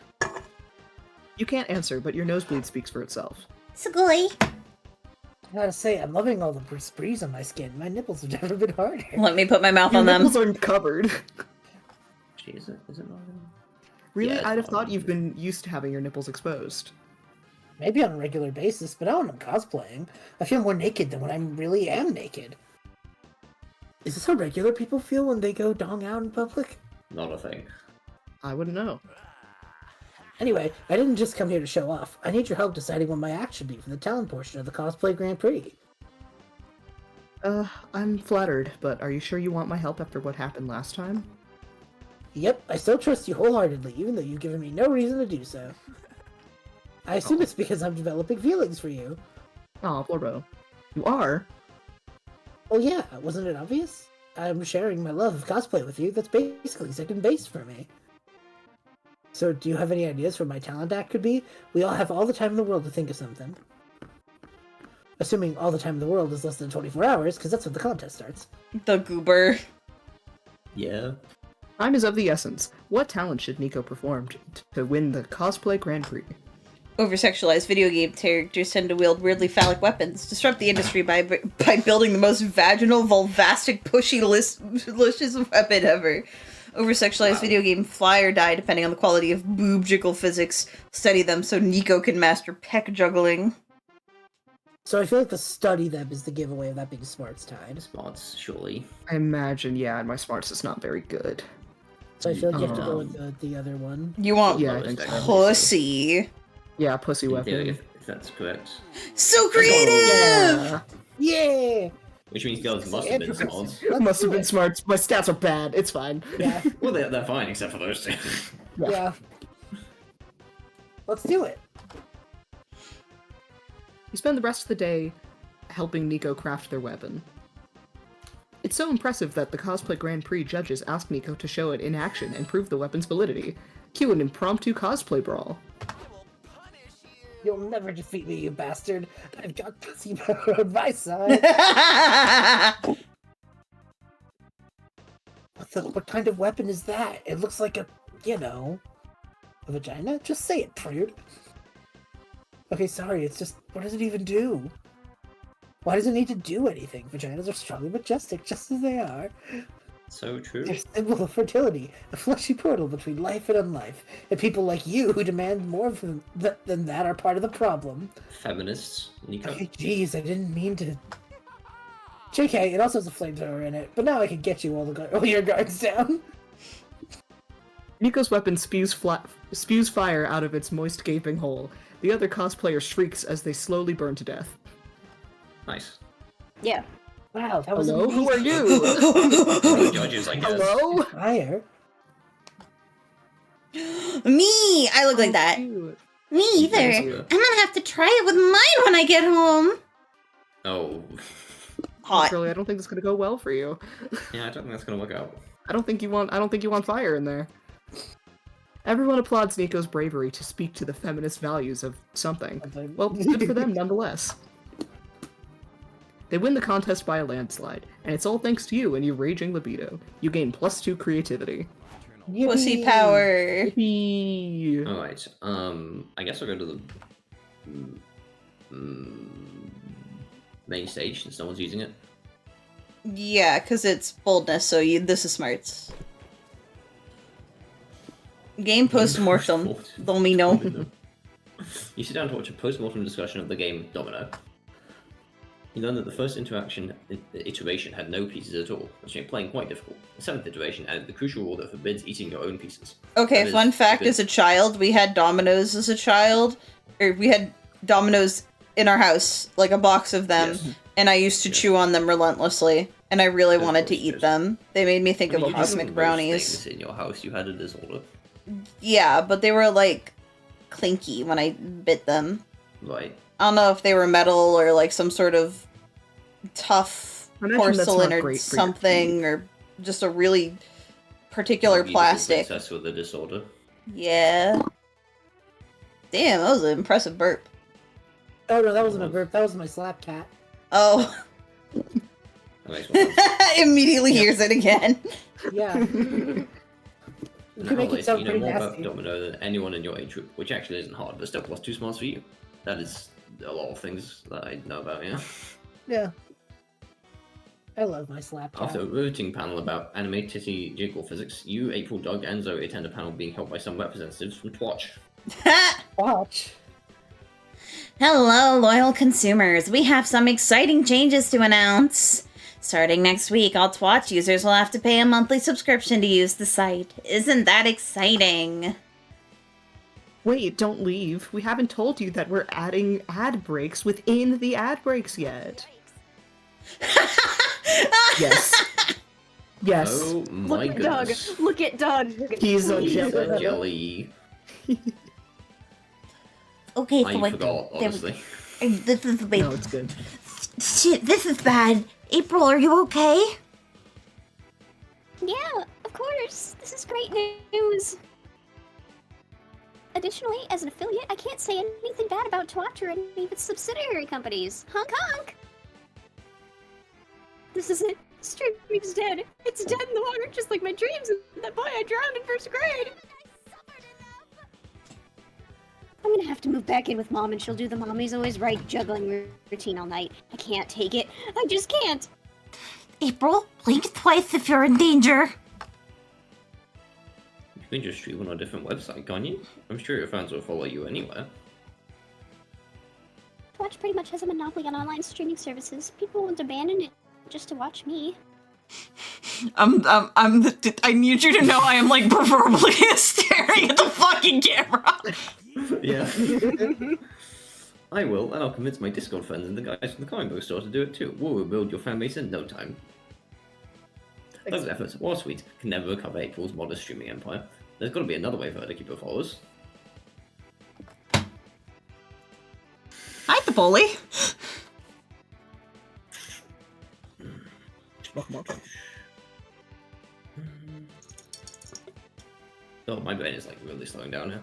You can't answer, but your nosebleed speaks for itself. Sugoi. I gotta say, I'm loving all the breeze on my skin. My nipples have never been harder. Let me put my mouth Your on them. nipples aren't covered. Gee, is it Morgan? Really, Yeah, it's I'd have not thought on you've here. been used to having your nipples exposed. Maybe on a regular basis, but not when I'm cosplaying. I feel more naked than when I really am naked. Is this how regular people feel when they go dong out in public? Not a thing. I wouldn't know. Anyway, I didn't just come here to show off. I need your help deciding what my act should be for the talent portion of the Cosplay Grand Prix. I'm flattered, but are you sure you want my help after what happened last time? Yep, I still trust you wholeheartedly, even though you've given me no reason to do so. I assume it's because I'm developing feelings for you. Aw, Florbo. You are? Well, yeah, wasn't it obvious? I'm sharing my love of cosplay with you. That's basically second base for me. So, do you have any ideas for my talent act could be? We all have all the time in the world to think of something. Assuming all the time in the world is less than 24 hours, because that's when the contest starts. The goober. Yeah. Time is of the essence. What talent should Nico perform to win the Cosplay Grand Prix? Over-sexualized video game characters tend to wield weirdly phallic weapons, disrupt the industry by building the most vaginal, vulvastic, pushy, delicious weapon ever. Over-sexualized video game fly or die depending on the quality of boobjical physics. Study them so Nico can master peck juggling. So I feel like the study them is the giveaway of that being smarts tied. Smarts, surely. I imagine, yeah, and my smarts is not very good. So I feel like you have to go with the other one. You want Yeah, I think so. pussy. Yeah, pussy In weapon. theory, if that's correct. So creative! Yeah. Yeah! Which means girls must have been smarts. Let's Must have do been it. smarts. My stats are bad. It's fine. Yeah, Well, they're fine, except for those two. yeah. Let's do it. You spend the rest of the day helping Nico craft their weapon. It's so impressive that the Cosplay Grand Prix judges asked Nico to show it in action and prove the weapon's validity. Cue an impromptu cosplay brawl. You'll never defeat me, you bastard. I've got pussy power on my side. What kind of weapon is that? It looks like a vagina? Just say it, prude. Okay, sorry, it's just, what does it even do? Why does it need to do anything? Vaginas are strongly majestic, just as they are. So true. They're a symbol of fertility, a fleshy portal between life and unlife. And people like you who demand more than that are part of the problem. Feminists, Nico. Okay, jeez, I didn't mean to... JK, it also has a flamethrower in it, but now I can get you all your guards down. Nico's weapon spews fire out of its moist gaping hole. The other cosplayer shrieks as they slowly burn to death. Nice. Yeah. Wow, that was Hello? amazing. Who are you? The judges, I guess. Hello? Fire. Me! I look like that. Cute. Me either. Yeah. I'm gonna have to try it with mine when I get home. Oh. Hot. Really, I don't think it's gonna go well for you. Yeah, I don't think that's gonna work out. I don't think you want fire in there. Everyone applauds Nico's bravery to speak to the feminist values of something. Well, good for them nonetheless. They win the contest by a landslide, and it's all thanks to you and your raging libido. You gain +2 creativity. Pussy power. Yippee! Alright, I guess I'll go to the main stage since no one's using it. Yeah, because it's boldness, so this is smarts. Game post-mortem. Domino. You sit down to watch a post-mortem discussion of the game Domino. You learn that the first iteration had no pieces at all, which made playing quite difficult. The 7th iteration added the crucial rule that forbids eating your own pieces. Okay, fun fact, as a child, we had dominoes as a child. Or we had dominoes in our house, like a box of them, Yes. and I used to chew on them relentlessly, and I really wanted to eat them. They made me think of you cosmic didn't roast brownies. things in your house, you had a disorder. Yeah, but they were, like, clinky when I bit them. Right. I don't know if they were metal or, like, some sort of tough I imagine that's porcelain not or great for your something, or just a really particular You plastic. just obsessed with the disorder. Yeah. Damn, that was an impressive burp. Oh no, that wasn't a burp. That was my slap cat. Oh. That makes more sense. Immediately hears it again. Yeah. You Now, can make it sound you know pretty more about nasty. Domino than anyone in your age group, which actually isn't hard, but still plus 2 smarts for you. That is a lot of things that I know about, yeah. Yeah. I love my slap cat. After a riveting panel about anime titty jiggle physics, you, April, Doug, and Zoe attend a panel being held by some representatives from Twatch. Watch. Hello, loyal consumers. We have some exciting changes to announce. Starting next week, all Twatch users will have to pay a monthly subscription to use the site. Isn't that exciting? Wait, don't leave. We haven't told you that we're adding ad breaks within the ad breaks yet. Yes. Yes. Oh my Look at goodness. Doug. Look at Doug. He's a He's jelly. a jelly. Okay, I so wait, forgot, there we- honestly. This is wait. No, it's good. Shit, this is bad. April, are you okay? Yeah, of course. This is great news. Additionally, as an affiliate, I can't say anything bad about Twatch or any of its subsidiary companies. Honk honk! This is it. Streaming's dead. It's dead in the water, just like my dreams and that boy I drowned in first grade. I'm gonna have to move back in with Mom, and she'll do the mommy's always right juggling routine all night. I can't take it. I just can't. April, blink twice if you're in danger. You can just stream on a different website, can't you? I'm sure your fans will follow you anywhere. Twitch pretty much has a monopoly on online streaming services. People won't abandon it just to watch me. I need you to know I am like preferably staring at the fucking camera. Yeah. I will, and I'll convince my Discord friends and the guys from the comic book store to do it too. We'll rebuild your fan base in no time. Those efforts, while sweet, can never recover April's modest streaming empire. There's got to be another way for her to keep her followers. Hi, the bully. Oh, my brain is like really slowing down here.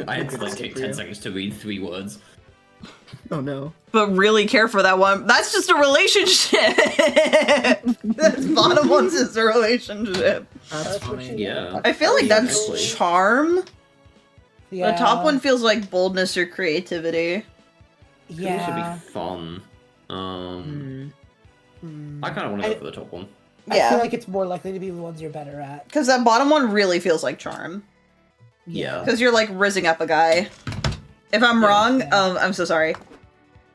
I had to like take 10 seconds to read 3 words. Oh no. But really care for that one. That's just a relationship. That's bottom one's just a relationship. That's funny. Yeah. I feel like that's Exactly. charm. Yeah. The top one feels like boldness or creativity. It Yeah. should be fun. Hmm. I kind of want to go for the top one. I feel Yeah, like it's more likely to be the ones you're better at. because that bottom one really feels like charm. Yeah. Because you're like rizzing up a guy. If I'm wrong, I'm so sorry.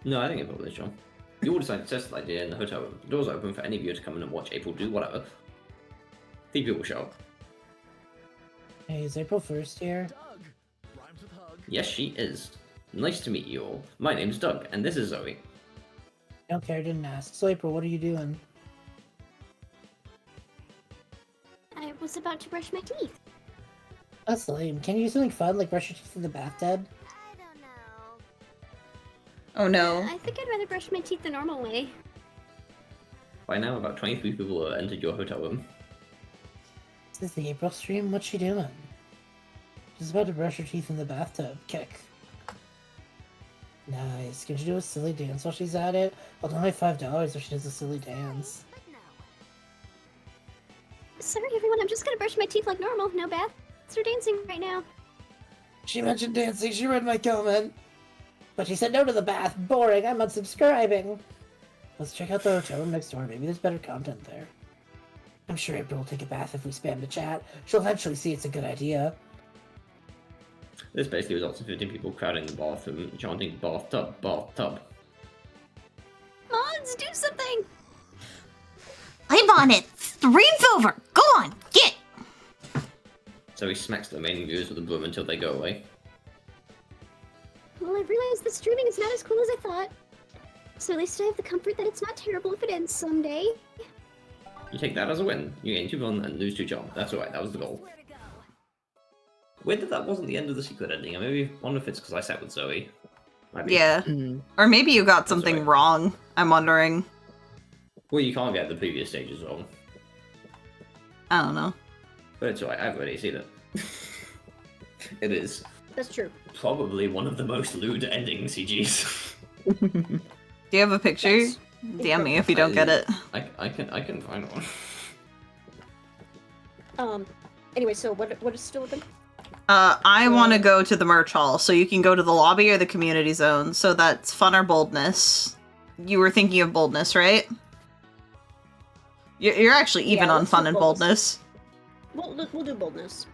No, I think it's probably John. You all decide to test the idea in the hotel room. The doors are open for any viewer to come in and watch April do whatever. 3 people show up. Hey, is April first here? Yes, she is. Nice to meet you all. My name's Doug, and this is Zoe. Okay, I didn't ask. So April, what are you doing? I was about to brush my teeth. That's lame. Can you do something fun like brush your teeth in the bathtub? I don't know. Oh no. I think I'd rather brush my teeth the normal way. By now, about 23 people have entered your hotel room. Is this the April stream? What's she doing? She's about to brush her teeth in the bathtub. Kick. Nice. Can she do a silly dance while she's at it? I'll donate $5 if she does a silly dance. Sorry everyone, I'm just gonna brush my teeth like normal. No baths or dancing right now. She mentioned dancing. She read my comment. But she said no to the bath. Boring. I'm unsubscribing. Let's check out the hotel room next door. Maybe there's better content there. I'm sure April will take a bath if we spam the chat. She'll eventually see it's a good idea. This basically results in 15 people crowding the bathroom, chanting bathtub, bathtub. Mods, do something! I'm on it. Stream's over. Go on, get. So he smacks the remaining viewers with a broom until they go away. Well, I've realized that streaming is not as cool as I thought. So at least I have the comfort that it's not terrible if it ends someday. You take that as a win. You gain 2 fun and lose 2 charm. That's alright, that was the goal. Weird that wasn't the end of the secret ending. I maybe wonder if it's because I sat with Zoe. Might be. Yeah. Mm. Or maybe you got That's something right. wrong. I'm wondering. Well, you can't get the previous stages wrong. I don't know. But it's alright, I've already seen it. It is That's true. probably one of the most lewd ending CGs. Do you have a picture? Yes. DM me if you don't get it. I can find one. Anyway, so what is still open? I want to go to the merch hall, so you can go to the lobby or the community zone. So that's fun or boldness. You were thinking of boldness, right? You're actually even Yeah, on let's fun do and boldness. boldness. We'll do boldness.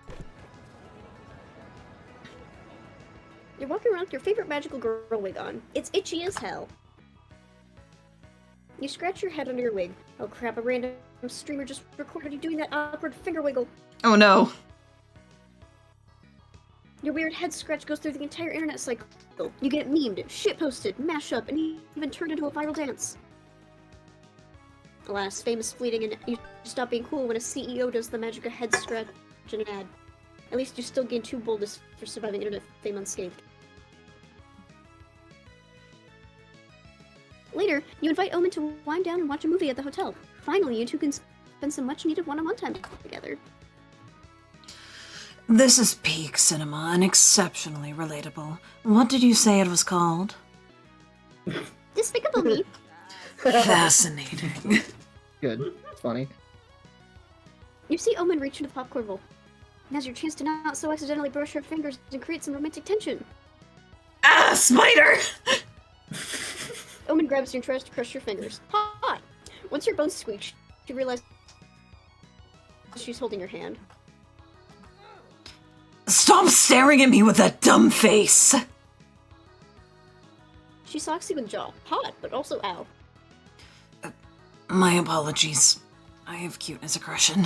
You're walking around with your favorite magical girl wig on. It's itchy as hell. You scratch your head under your wig. Oh crap, a random streamer just recorded you doing that awkward finger wiggle. Oh no. Your weird head scratch goes through the entire internet cycle. You get memed, shitposted, mashed up, and even turned into a viral dance. Alas, fame is fleeting and you stop being cool when a CEO does the magic of head scratch in an ad. At least you still gain 2 boldness for surviving internet fame unscathed. Later, you invite Omen to wind down and watch a movie at the hotel. Finally, you two can spend some much-needed one-on-one time together. This is peak cinema and exceptionally relatable. What did you say it was called? Despicable Me. Fascinating. Good. Funny. You see Omen reach into the popcorn bowl. Now's your chance to not so accidentally brush her fingers and create some romantic tension. Ah, spider! Omen grabs you and tries to crush your fingers. Hot! Once your bones squeak, you realize she's holding your hand. Stop staring at me with that dumb face! She socks you with jaw. Hot, but also ow. My apologies. I have cuteness aggression.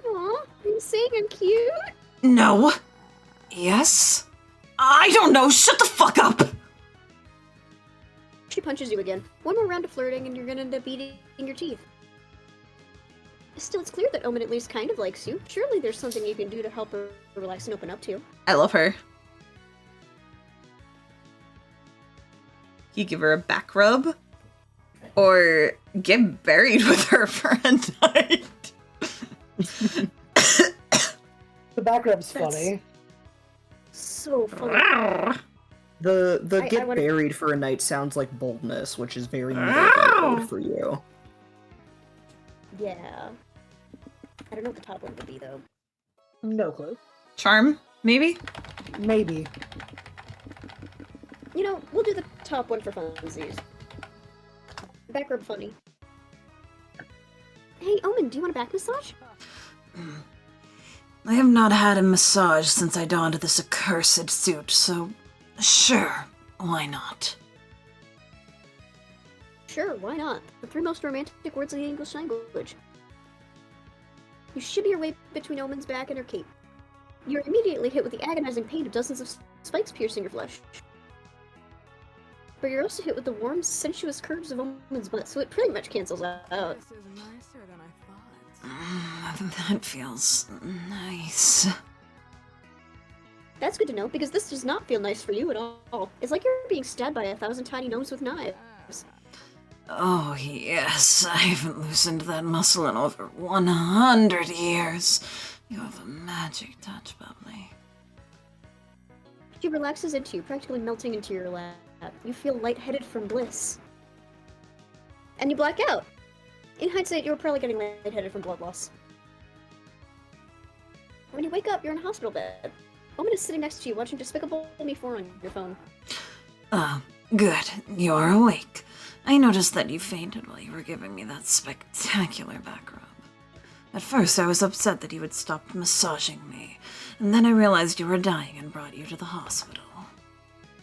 Aw, are you saying I'm cute? No. Yes? I don't know. Shut the fuck up! She punches you again. One more round of flirting and you're gonna end up eating your teeth. Still, it's clear that Omen at least kind of likes you. Surely there's something you can do to help her relax and open up to you. I love her. You give her a back rub? Or get buried with her for a night? The back rub's That's- funny. So funny. The I get wanna- buried for a night sounds like boldness, which is very good for you. Yeah. I don't know what the top one would be though. No clue. Charm, maybe? Maybe. You know, we'll do the top one for funsies. Back rub funny. Hey, Omen, do you want a back massage? I have not had a massage since I donned this accursed suit, so sure, why not? Sure, why not? The 3 most romantic words in the English language. You shimmy your way between Omen's back and her cape. You're immediately hit with the agonizing pain of dozens of spikes piercing your flesh. But you're also hit with the warm, sensuous curves of Omen's butt, so it pretty much cancels out. This is nicer than I thought. That feels nice. That's good to know, because this does not feel nice for you at all. It's like you're being stabbed by 1,000 tiny gnomes with knives. Oh, yes, I haven't loosened that muscle in over 100 years. You have a magic touch, Bubbly. She relaxes into you, practically melting into your lap. You feel lightheaded from bliss. And you black out. In hindsight, you were probably getting lightheaded from blood loss. When you wake up, you're in a hospital bed. Omen is sitting next to you, watching Despicable Me 4 on your phone. Good, you're awake. I noticed that you fainted while you were giving me that spectacular back rub. At first, I was upset that you had stopped massaging me, and then I realized you were dying and brought you to the hospital.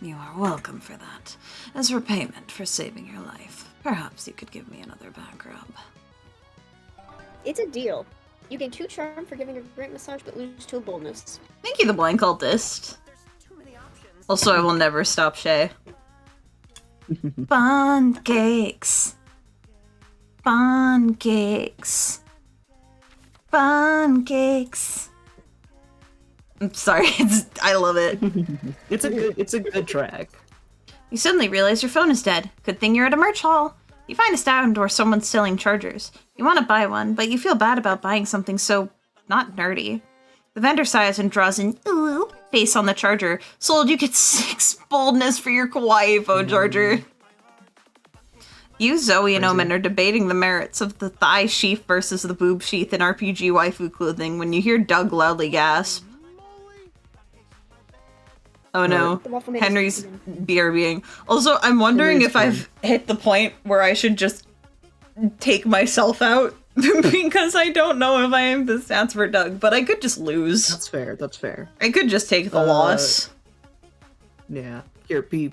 You are welcome for that. As repayment for saving your life, perhaps you could give me another back rub. It's a deal. You gain 2 charm for giving a great massage, but lose 2 boldness. Thank you, the blind cultist. Also, I will never stop Shay. Pancakes. Pancakes. Pancakes. I'm sorry, I love it. It's a good track. You suddenly realize your phone is dead. Good thing you're at a merch hall. You find a stand where someone's selling chargers. You want to buy one, but you feel bad about buying something so not nerdy. The vendor sighs and draws an ooh face on the charger. Sold, you get 6 boldness for your kawaii phone charger. You, Zoe, and Omen are debating the merits of the thigh sheath versus the boob sheath in RPG waifu clothing when you hear Doug loudly gasp. Oh no, The Waffleman is Henry's human. BRBing. Also, I'm wondering Henry's if I've hit the point where I should just take myself out because I don't know if I am the stats for Doug, but I could just lose. That's fair. That's fair. I could just take the loss. Yeah. Here, be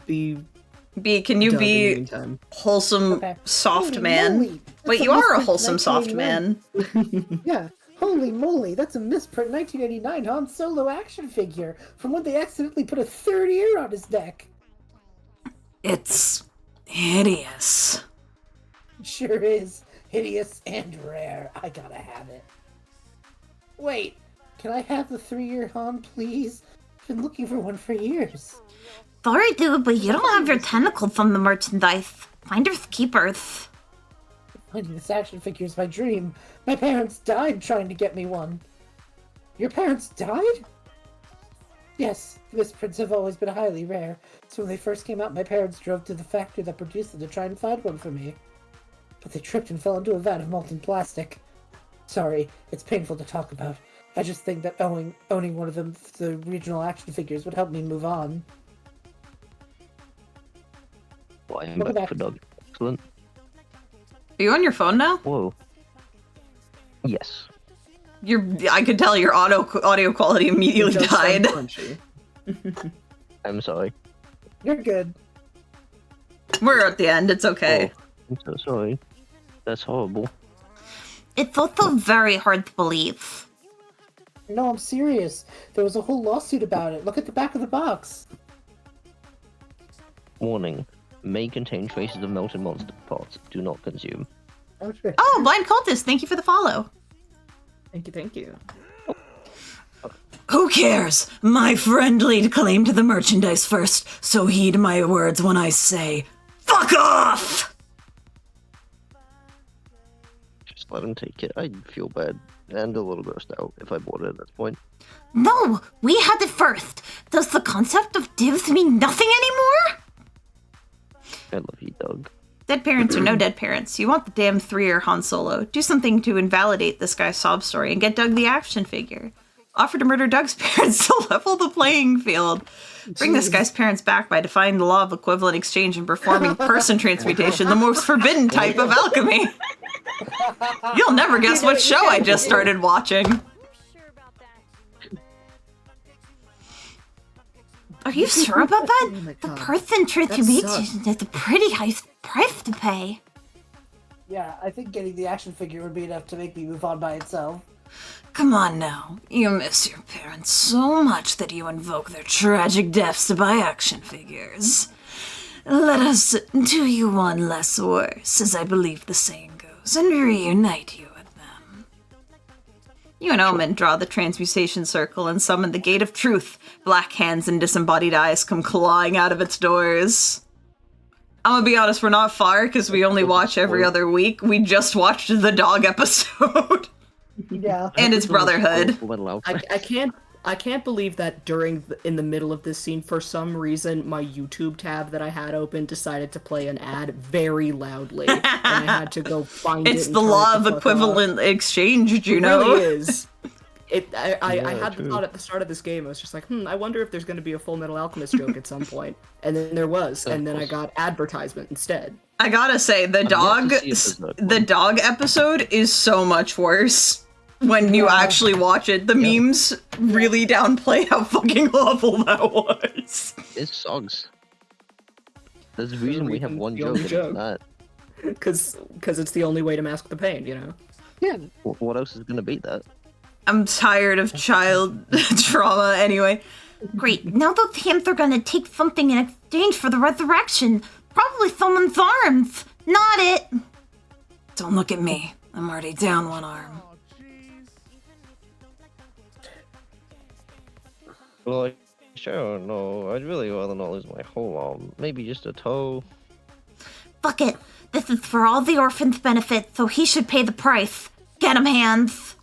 B, can you Doug in the be meantime. wholesome Okay. soft Holy man? moly, that's Wait, a you are a misprint wholesome soft 1989. man. Yeah, holy moly, that's a misprint 1989 Han Solo action figure from when they accidentally put a third ear on his neck. It's hideous. Sure is hideous and rare. I gotta have it. Wait, can I have the 3-ear Han, please? I've been looking for one for years. Sorry, dude, but you don't have your tentacles on the merchandise. Finders keepers. Finding this action figure is my dream. My parents died trying to get me one. Your parents died? Yes, misprints have always been highly rare. So when they first came out, my parents drove to the factory that produced them to try and find one for me. But they tripped and fell into a vat of molten plastic. Sorry, it's painful to talk about. I just think that owning one of them, the regional action figures, would help me move on. Well, I'm Welcome back back. for Doug. Excellent. Are you on your phone now? Whoa. Yes. I could tell your audio quality immediately It does sound died. crunchy. I'm sorry. You're good. We're at the end, it's okay. Oh, I'm so sorry. That's horrible. It's also very hard to believe. No, I'm serious. There was a whole lawsuit about it. Look at the back of the box. Warning. May contain traces of melted monster parts. Do not consume. Oh, sure. Oh, blind cultist, thank you for the follow. Thank you. Who cares? My friend laid claim to the merchandise first, so heed my words when I say, fuck off! Just let him take it. I'd feel bad and a little grossed out if I bought it at this point. No, we had it first. Does the concept of divs mean nothing anymore? I love you, Doug. Dead parents or no dead parents, you want the damn 3-ear Han Solo. Do something to invalidate this guy's sob story and get Doug the action figure. Offer to murder Doug's parents to level the playing field. Bring this guy's parents back by defying the law of equivalent exchange and performing person transmutation, the most forbidden type of alchemy. You'll never guess what show I just started watching. Are you sure about that? Oh my The God. person transmutation is a pretty high price to pay. Yeah, I think getting the action figure would be enough to make me move on by itself. Come on now. You miss your parents so much that you invoke their tragic deaths to buy action figures. Let us do you one less worse, as I believe the saying goes, and reunite you with them. You and Omen draw the transmutation circle and summon the Gate of Truth. Black hands and disembodied eyes come clawing out of its doors. I'm gonna be honest, we're not far because we only watch every other week. We just watched the dog episode. Yeah. And its brotherhood. I can't believe that in the middle of this scene, for some reason, my YouTube tab that I had open decided to play an ad very loudly, and I had to go find it. It's and the turn law it of the fuck off. equivalent exchange, It Juno. really is. I Yeah, had the true. thought at the start of this game. I was just like, I wonder if there's going to be a Full Metal Alchemist joke at some point. And then there was, Of and then I course. got advertisement instead. I gotta say, the yet dog, to see if there's the one. dog episode is so much worse when you Yeah. actually watch it. The memes really downplay how fucking awful that was. It sucks. There's a reason we have reason's one the joke only and it's joke. that. Because it's the only way to mask the pain, you know? Yeah. What else is gonna beat that? I'm tired of child trauma anyway. Great. Now they'll think they're gonna take something in exchange for the resurrection. Probably someone's arms. Not it. Don't look at me. I'm already down one arm. Well, sure, no. I'd really rather not lose my whole arm. Maybe just a toe. Fuck it. This is for all the orphans' benefit, so he should pay the price. Get him, Hands.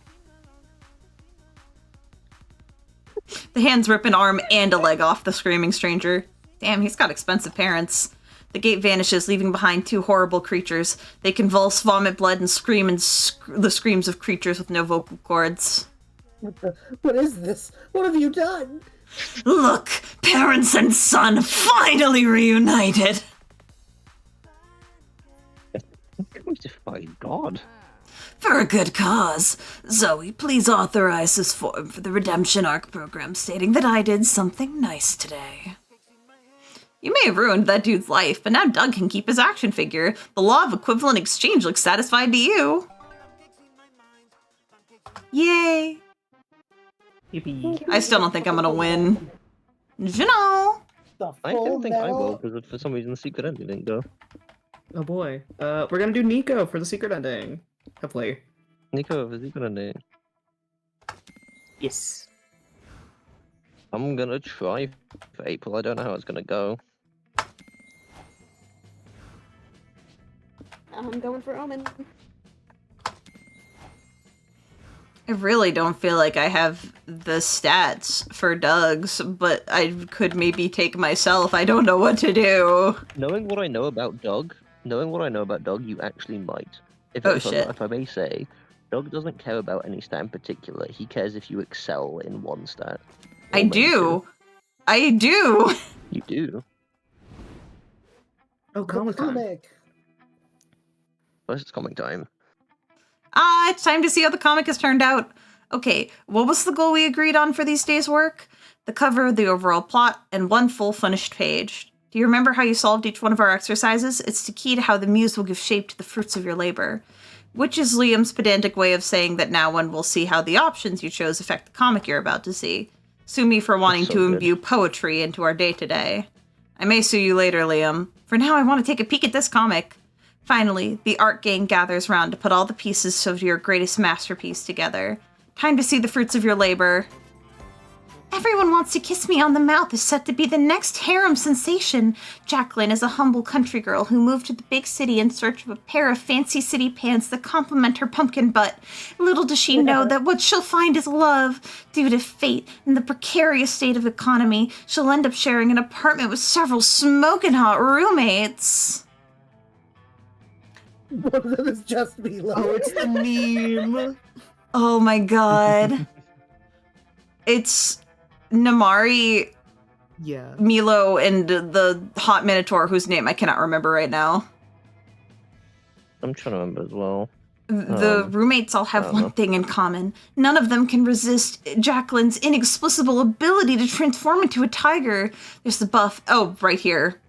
The hands rip an arm and a leg off the screaming stranger. Damn, he's got expensive parents. The gate vanishes, leaving behind two horrible creatures. They convulse, vomit blood, and scream the screams of creatures with no vocal cords. What is this? What have you done? Look, parents and son finally reunited. We defy God. For a good cause. Zoe, please authorize this form for the Redemption Arc program stating that I did something nice today. You may have ruined that dude's life, but now Doug can keep his action figure. The law of equivalent exchange looks satisfied to you. Yay. Yippee. I still don't think I'm gonna win. You know. The I Full didn't think I will, Metal- because for some reason the secret ending didn't go. Oh boy. We're gonna do Nico for the secret ending. Hopefully. Nico, the secret ending. Yes. I'm gonna try for April. I don't know how it's gonna go. I'm going for Omen. I really don't feel like I have the stats for Doug's, but I could maybe take myself. I don't know what to do. Knowing what I know about Doug, you actually might. If Shit. I may say, Doug doesn't care about any stat in particular. He cares if you excel in one stat. I Or maybe do. two. I do. You do. Oh, The comic time. comic. First, it's comic time. It's time to see how the comic has turned out. Okay, what was the goal we agreed on for these days' work? The cover, the overall plot, and one full finished page. Do you remember how you solved each one of our exercises? It's the key to how the muse will give shape to the fruits of your labor. Which is Liam's pedantic way of saying that now one will see how the options you chose affect the comic you're about to see. Sue me for wanting so to good. imbue poetry into our day-to-day. I may sue you later, Liam. For now, I want to take a peek at this comic. Finally, the art gang gathers round to put all the pieces of your greatest masterpiece together. Time to see the fruits of your labor. Everyone Wants to Kiss Me on the Mouth is set to be the next harem sensation. Jacqueline is a humble country girl who moved to the big city in search of a pair of fancy city pants that complement her pumpkin butt. Little does she know that what she'll find is love. Due to fate and the precarious state of economy, she'll end up sharing an apartment with several smoking hot roommates. One of them is just me. Oh, it's the meme. Oh my god. It's Namari, Yeah. Milo, and the hot minotaur whose name I cannot remember right now. I'm trying to remember as well. The roommates all have one thing in common. None of them can resist Jacqueline's inexplicable ability to transform into a tiger. There's the buff. Oh, right here.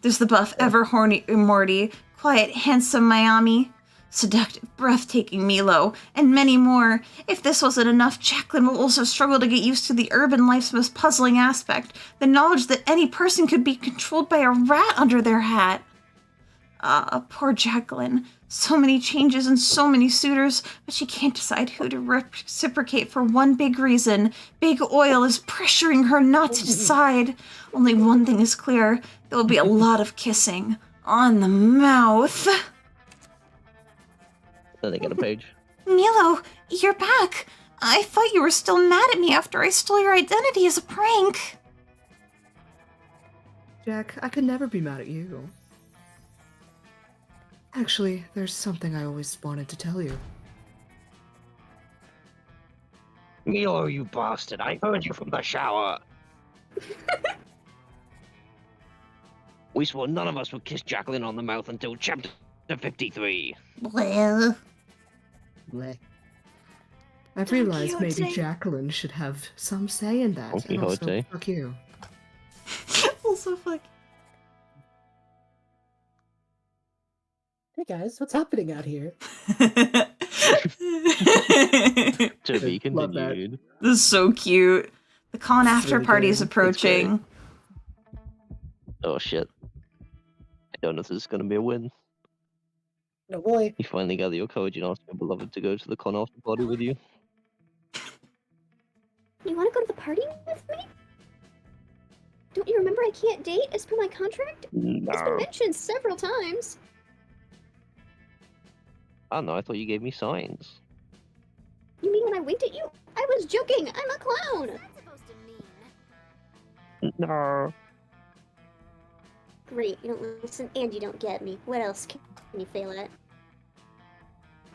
There's the buff, ever horny Morty, quiet, handsome Miami, seductive, breathtaking Milo, and many more. If this wasn't enough, Jacqueline will also struggle to get used to the urban life's most puzzling aspect, the knowledge that any person could be controlled by a rat under their hat. Poor Jacqueline. So many changes and so many suitors, but she can't decide who to reciprocate for one big reason. Big Oil is pressuring her not to decide. Only one thing is clear. There will be a lot of kissing. On the mouth. Then they get a page. Milo, you're back. I thought you were still mad at me after I stole your identity as a prank. Jack, I could never be mad at you. Actually, there's something I always wanted to tell you. Milo, you bastard! I heard you from the shower. We swore none of us would kiss Jacqueline on the mouth until chapter 53. Well, Bleh. I've realized maybe Quixote. Jacqueline should have some say in that. Don And also, Quixote. fuck you. Also, fuck. Hey guys, what's happening out here? To be Love that. continued. This is so cute. The con This is after really party is good. approaching. Oh shit. I don't know if this is gonna be a win. No boy. You finally gather your courage and ask your beloved to go to the con after party with you. You want to go to the party with me? Don't you remember I can't date as per my contract? It's been No. mentioned several times. I don't know, I thought you gave me signs. You mean when I winked at you? I was joking. I'm a clown. No. Great, you don't listen and you don't get me. What else can you fail at?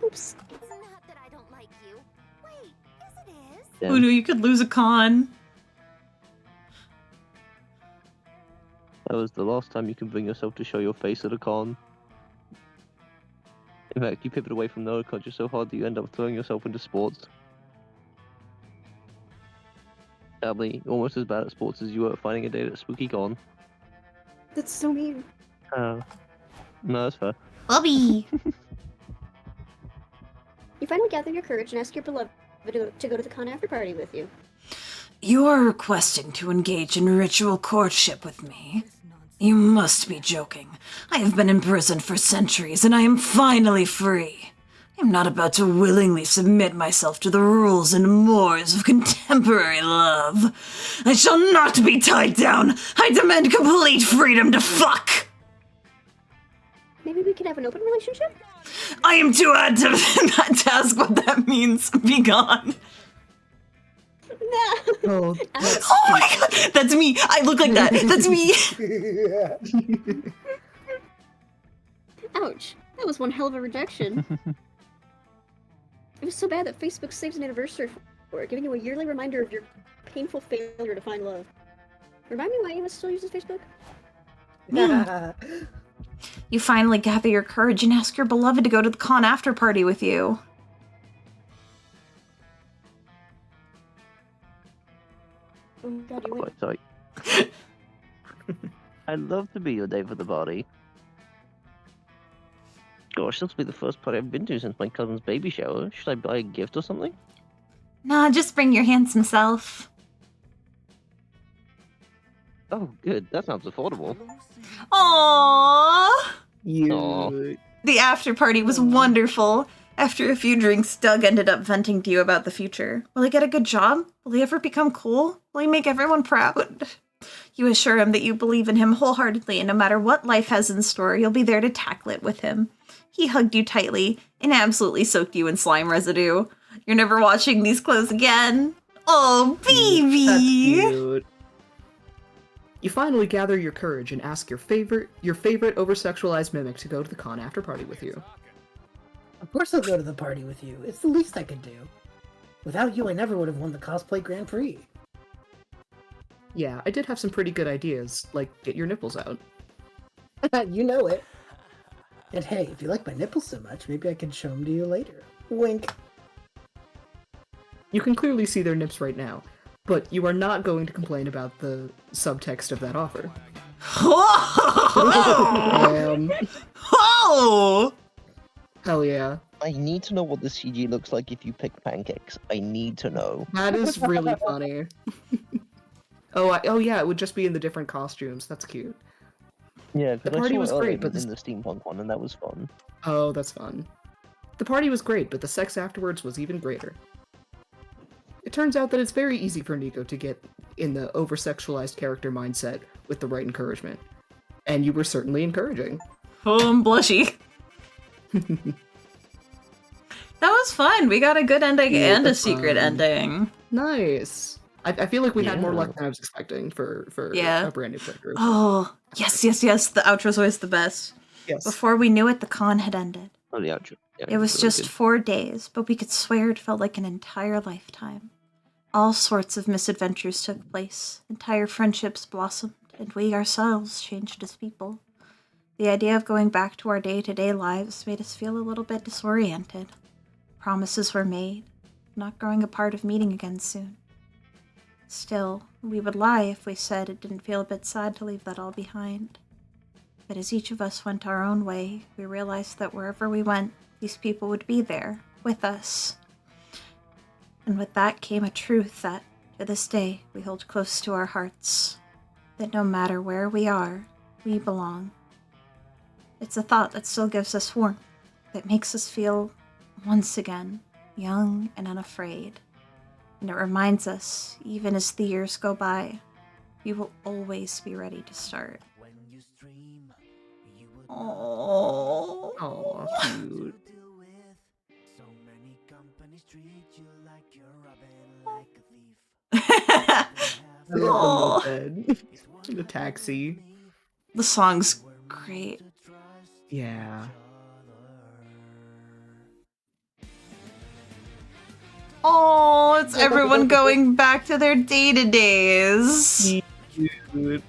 Oops. It's not that I don't like you. Wait, yes it is. Who knew you could lose a con? That was the last time you can bring yourself to show your face at a con. In fact, you pivot away from the culture so hard that you end up throwing yourself into sports. Sadly, you're almost as bad at sports as you were at finding a date at Spooky Con. That's so mean. No, that's fair. Bubby. You finally gather your courage and ask your beloved to go to the con after party with you. You are requesting to engage in ritual courtship with me. You must be joking. I have been imprisoned for centuries, and I am finally free. I am not about to willingly submit myself to the rules and mores of contemporary love. I shall not be tied down. I demand complete freedom to fuck. Maybe we could have an open relationship? I am too odd to not to ask what that means. Be gone. Nah. Oh, that's Oh my god, that's me. I look like that. That's me. Ouch. That was one hell of a rejection. It was so bad that Facebook saves an anniversary for it, giving you a yearly reminder of your painful failure to find love. Remind me why Amos still uses Facebook? You finally gather your courage and ask your beloved to go to the con after party with you. Oh god, you went. Quite tight. I'd love to be your day for the party. Gosh, this will be the first party I've been to since my cousin's baby shower. Should I buy a gift or something? Nah, just bring your handsome self. Oh, good. That sounds affordable. Aww. you. Aw. The after party was wonderful. After a few drinks, Doug ended up venting to you about the future. Will he get a good job? Will he ever become cool? Will he make everyone proud? You assure him that you believe in him wholeheartedly, and no matter what life has in store, you'll be there to tackle it with him. He hugged you tightly and absolutely soaked you in slime residue. You're never washing these clothes again. Oh, baby! That's cute. You finally gather your courage and ask your favorite over-sexualized mimic to go to the con after party with you. Of course I'll go to the party with you. It's the least I could do. Without you, I never would have won the cosplay Grand Prix. Yeah, I did have some pretty good ideas, like get your nipples out. You know it. And hey, if you like my nipples so much, maybe I can show them to you later. Wink. You can clearly see their nips right now, but you are not going to complain about the subtext of that offer. Oh! Hell yeah. I need to know what the CG looks like if you pick pancakes. I need to know. That is really funny. Oh yeah, it would just be in the different costumes. That's cute. Yeah, The because I party saw was it great, earlier but in the steampunk one, and that was fun. Oh, that's fun. The party was great, but the sex afterwards was even greater. It turns out that it's very easy for Nico to get in the over-sexualized character mindset with the right encouragement. And you were certainly encouraging. Oh, I'm blushy. That was fun. We got a good ending Yeah, and a that's secret fun. ending. Nice. I feel like we had more Yeah. luck than I was expecting for Yeah. a brand new character. Oh, yes. The outro's always the best. Yes. Before we knew it, the con had ended. Oh, the outro. Yeah, It was really just good. 4 days, but we could swear it felt like an entire lifetime. All sorts of misadventures took place. Entire friendships blossomed, and we ourselves changed as people. The idea of going back to our day-to-day lives made us feel a little bit disoriented. Promises were made, not growing apart of meeting again soon. Still, we would lie if we said it didn't feel a bit sad to leave that all behind. But as each of us went our own way, we realized that wherever we went, these people would be there, with us. And with that came a truth that, to this day, we hold close to our hearts. That no matter where we are, we belong. It's a thought that still gives us warmth, that makes us feel, once again, young and unafraid. And it reminds us, even as the years go by, we will always be ready to start. Oh. Oh, cute. I love the moped. The taxi. The song's great. Yeah. Oh, it's everyone going back to their day-to-days. Cute.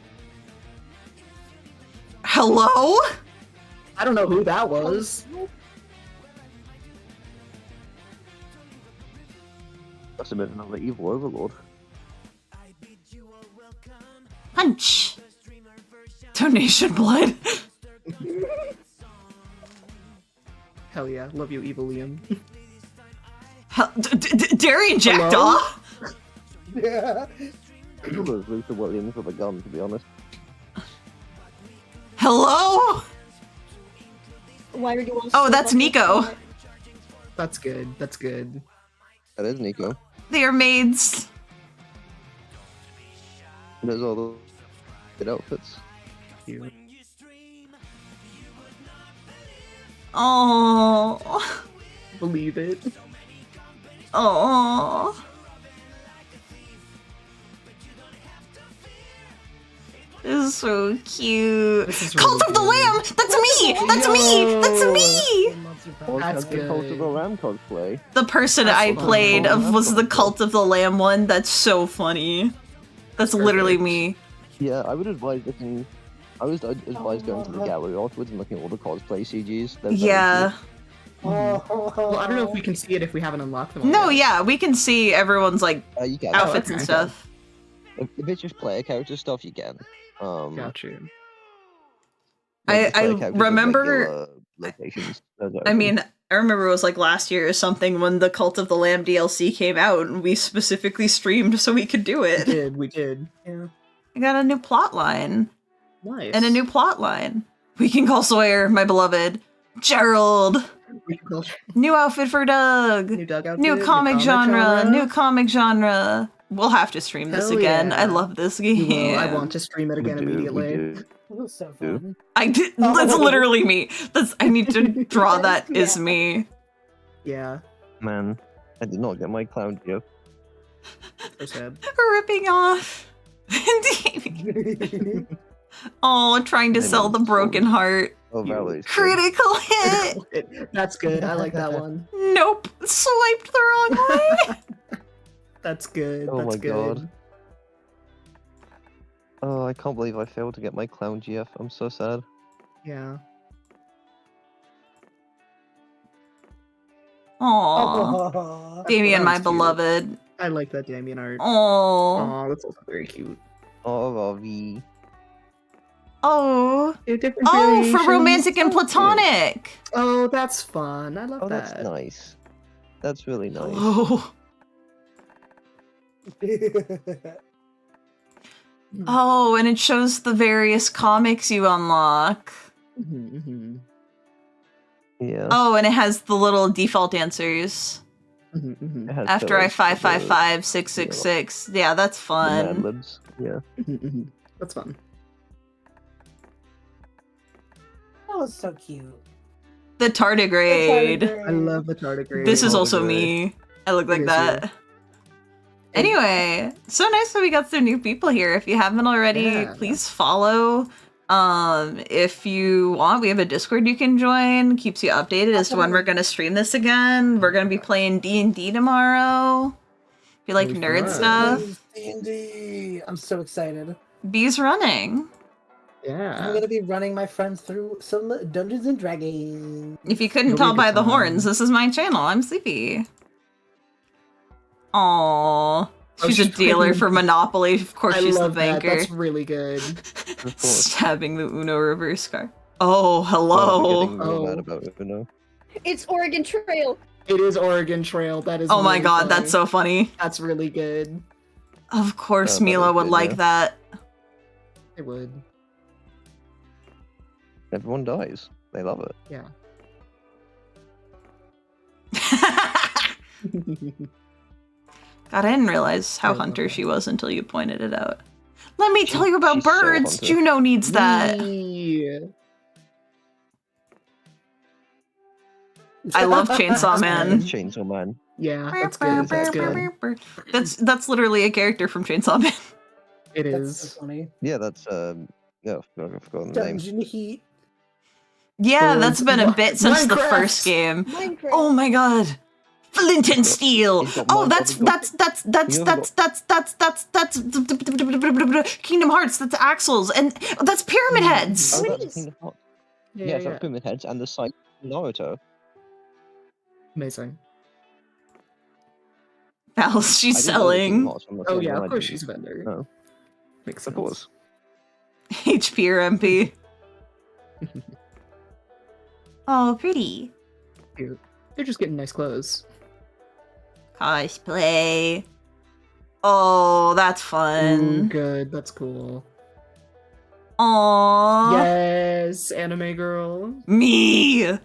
Hello? I don't know who that was. Must have been another evil overlord. Punch! Donation blood. Hell yeah, love you, evil Liam. Darian Jackdaw? Yeah. I thought it was Luther Williams with a gun, to be honest. Hello? Why are you all Oh, so that's lucky? Nico. That's good, that's good. That is Nico. They are maids. There's all the good outfits. Cute. Oh. Believe it. Oh. This is so cute. This is Cult really of the good. Lamb! That's me! That's me! That's me! That's The Cult of the good. Lamb cosplay. The person That's I fun. played of That's was the fun. Cult of the Lamb one. That's so funny. That's literally Perfect. me. Yeah, I would advise looking. I'd advise going to the gallery afterwards and looking at all the cosplay CGs. They're very Yeah. cute. Well, I don't know if we can see it if we haven't unlocked them all No, yet. yeah, we can see everyone's like You can. outfits okay. and stuff. If it's just player character stuff, you can. Got you. Like, the I player characters with remember- regular locations. Those are I open. mean, I remember it was like last year or something when the Cult of the Lamb DLC came out and we specifically streamed so we could do it. We did. Yeah. I got a new plot line. Nice. And a new plot line. We can call Sawyer, my beloved. Gerald. New outfit for Doug. New Doug outfit, New new comic comic genre. genre. New comic genre. We'll have to stream this Hell again. yeah. I love this We game. will. I want to stream it again We immediately. do. It was so fun. I did. That's literally me. I need to draw that is me. Yeah. Man, I did not get my clown joke. So sad. Ripping off. Oh, trying to I sell know, the it's broken heart. Oh, Valerie's good. Critical hit. That's good. I like that one. Nope. Swiped the wrong way. That's good. Oh That's my good. God. Oh, I can't believe I failed to get my clown GF. I'm so sad. Yeah. Aww. Oh, Damien, That my was cute. beloved. I like that Damien art. Aww. Aw, that's also very cute. Oh, Ravi. Oh. They're different Oh, for variations. romantic and platonic. Oh, that's fun. I love Oh, that. that's nice. That's really nice. Oh. Oh, and it shows the various comics you unlock. Mm-hmm, Yeah. Oh, and it has the little default answers. mm-hmm, It has After I fillers for the- 555 666. Yeah, that's the fun. Mad Libs. Yeah. mm-hmm. That's fun. that was so cute. The tardigrade. I love the tardigrade. This is Oh, also good. me. I look like It is that. Anyway, so nice that we got some new people here. If you haven't already, Yeah. please follow. If you want, we have a Discord you can join. Keeps you updated as to when we're gonna stream this again. We're gonna be playing D&D tomorrow. If you like That'd be nerd fun. stuff, D&D. I'm so excited. B's running. I'm Yeah. gonna be running my friends through some Dungeons and Dragons. If you couldn't It'll be a tell good by the time. horns, this is my channel. I'm Sleepy. Aww. Oh, She's a she's dealer playing- for Monopoly. Of course, I she's love the that. banker. That's really good. Of course. Stabbing the Uno reverse card. Oh, Oh, hello. we're getting real mad Oh. about it, no? It's Oregon Trail. It is Oregon Trail. That is. Oh my really god, funny. that's so funny. That's really good. Of course, that Mila is would good, like yeah. that. I would. Everyone dies. They love it. Yeah. God, I didn't realize how I love hunter that. she was until you pointed it out. Let me tell you about she's so birds. hunter. Juno needs that. Yeah. I love Chainsaw Man. Chainsaw Man. Yeah, that's good. That's good. That's literally a character from Chainsaw Man. It That's is. so funny. Yeah, that's yeah, I've forgotten the name. Dungeon Heat. Yeah, Oh, that's been a bit since the Minecraft! first game. Minecraft. Oh my god. Flint and steel. He's got Oh, Minecraft, that's Kingdom Hearts. That's Axles, and that's Pyramid Heads. Oh, It that's is. Kingdom Hearts. Yeah, Yeah, yeah. that's Pyramid Heads and the site Naruto. Amazing. Else, she's I didn't know that Kingdom selling Hearts, I'm not Oh saying yeah, why of I course didn't. she's a vendor. Oh, Makes of sense. course. HP or MP. Oh, pretty. Cute. They're just getting nice clothes. Cosplay. Oh, that's Ooh, fun. good. That's cool. Aww. Yes, anime girl. Me.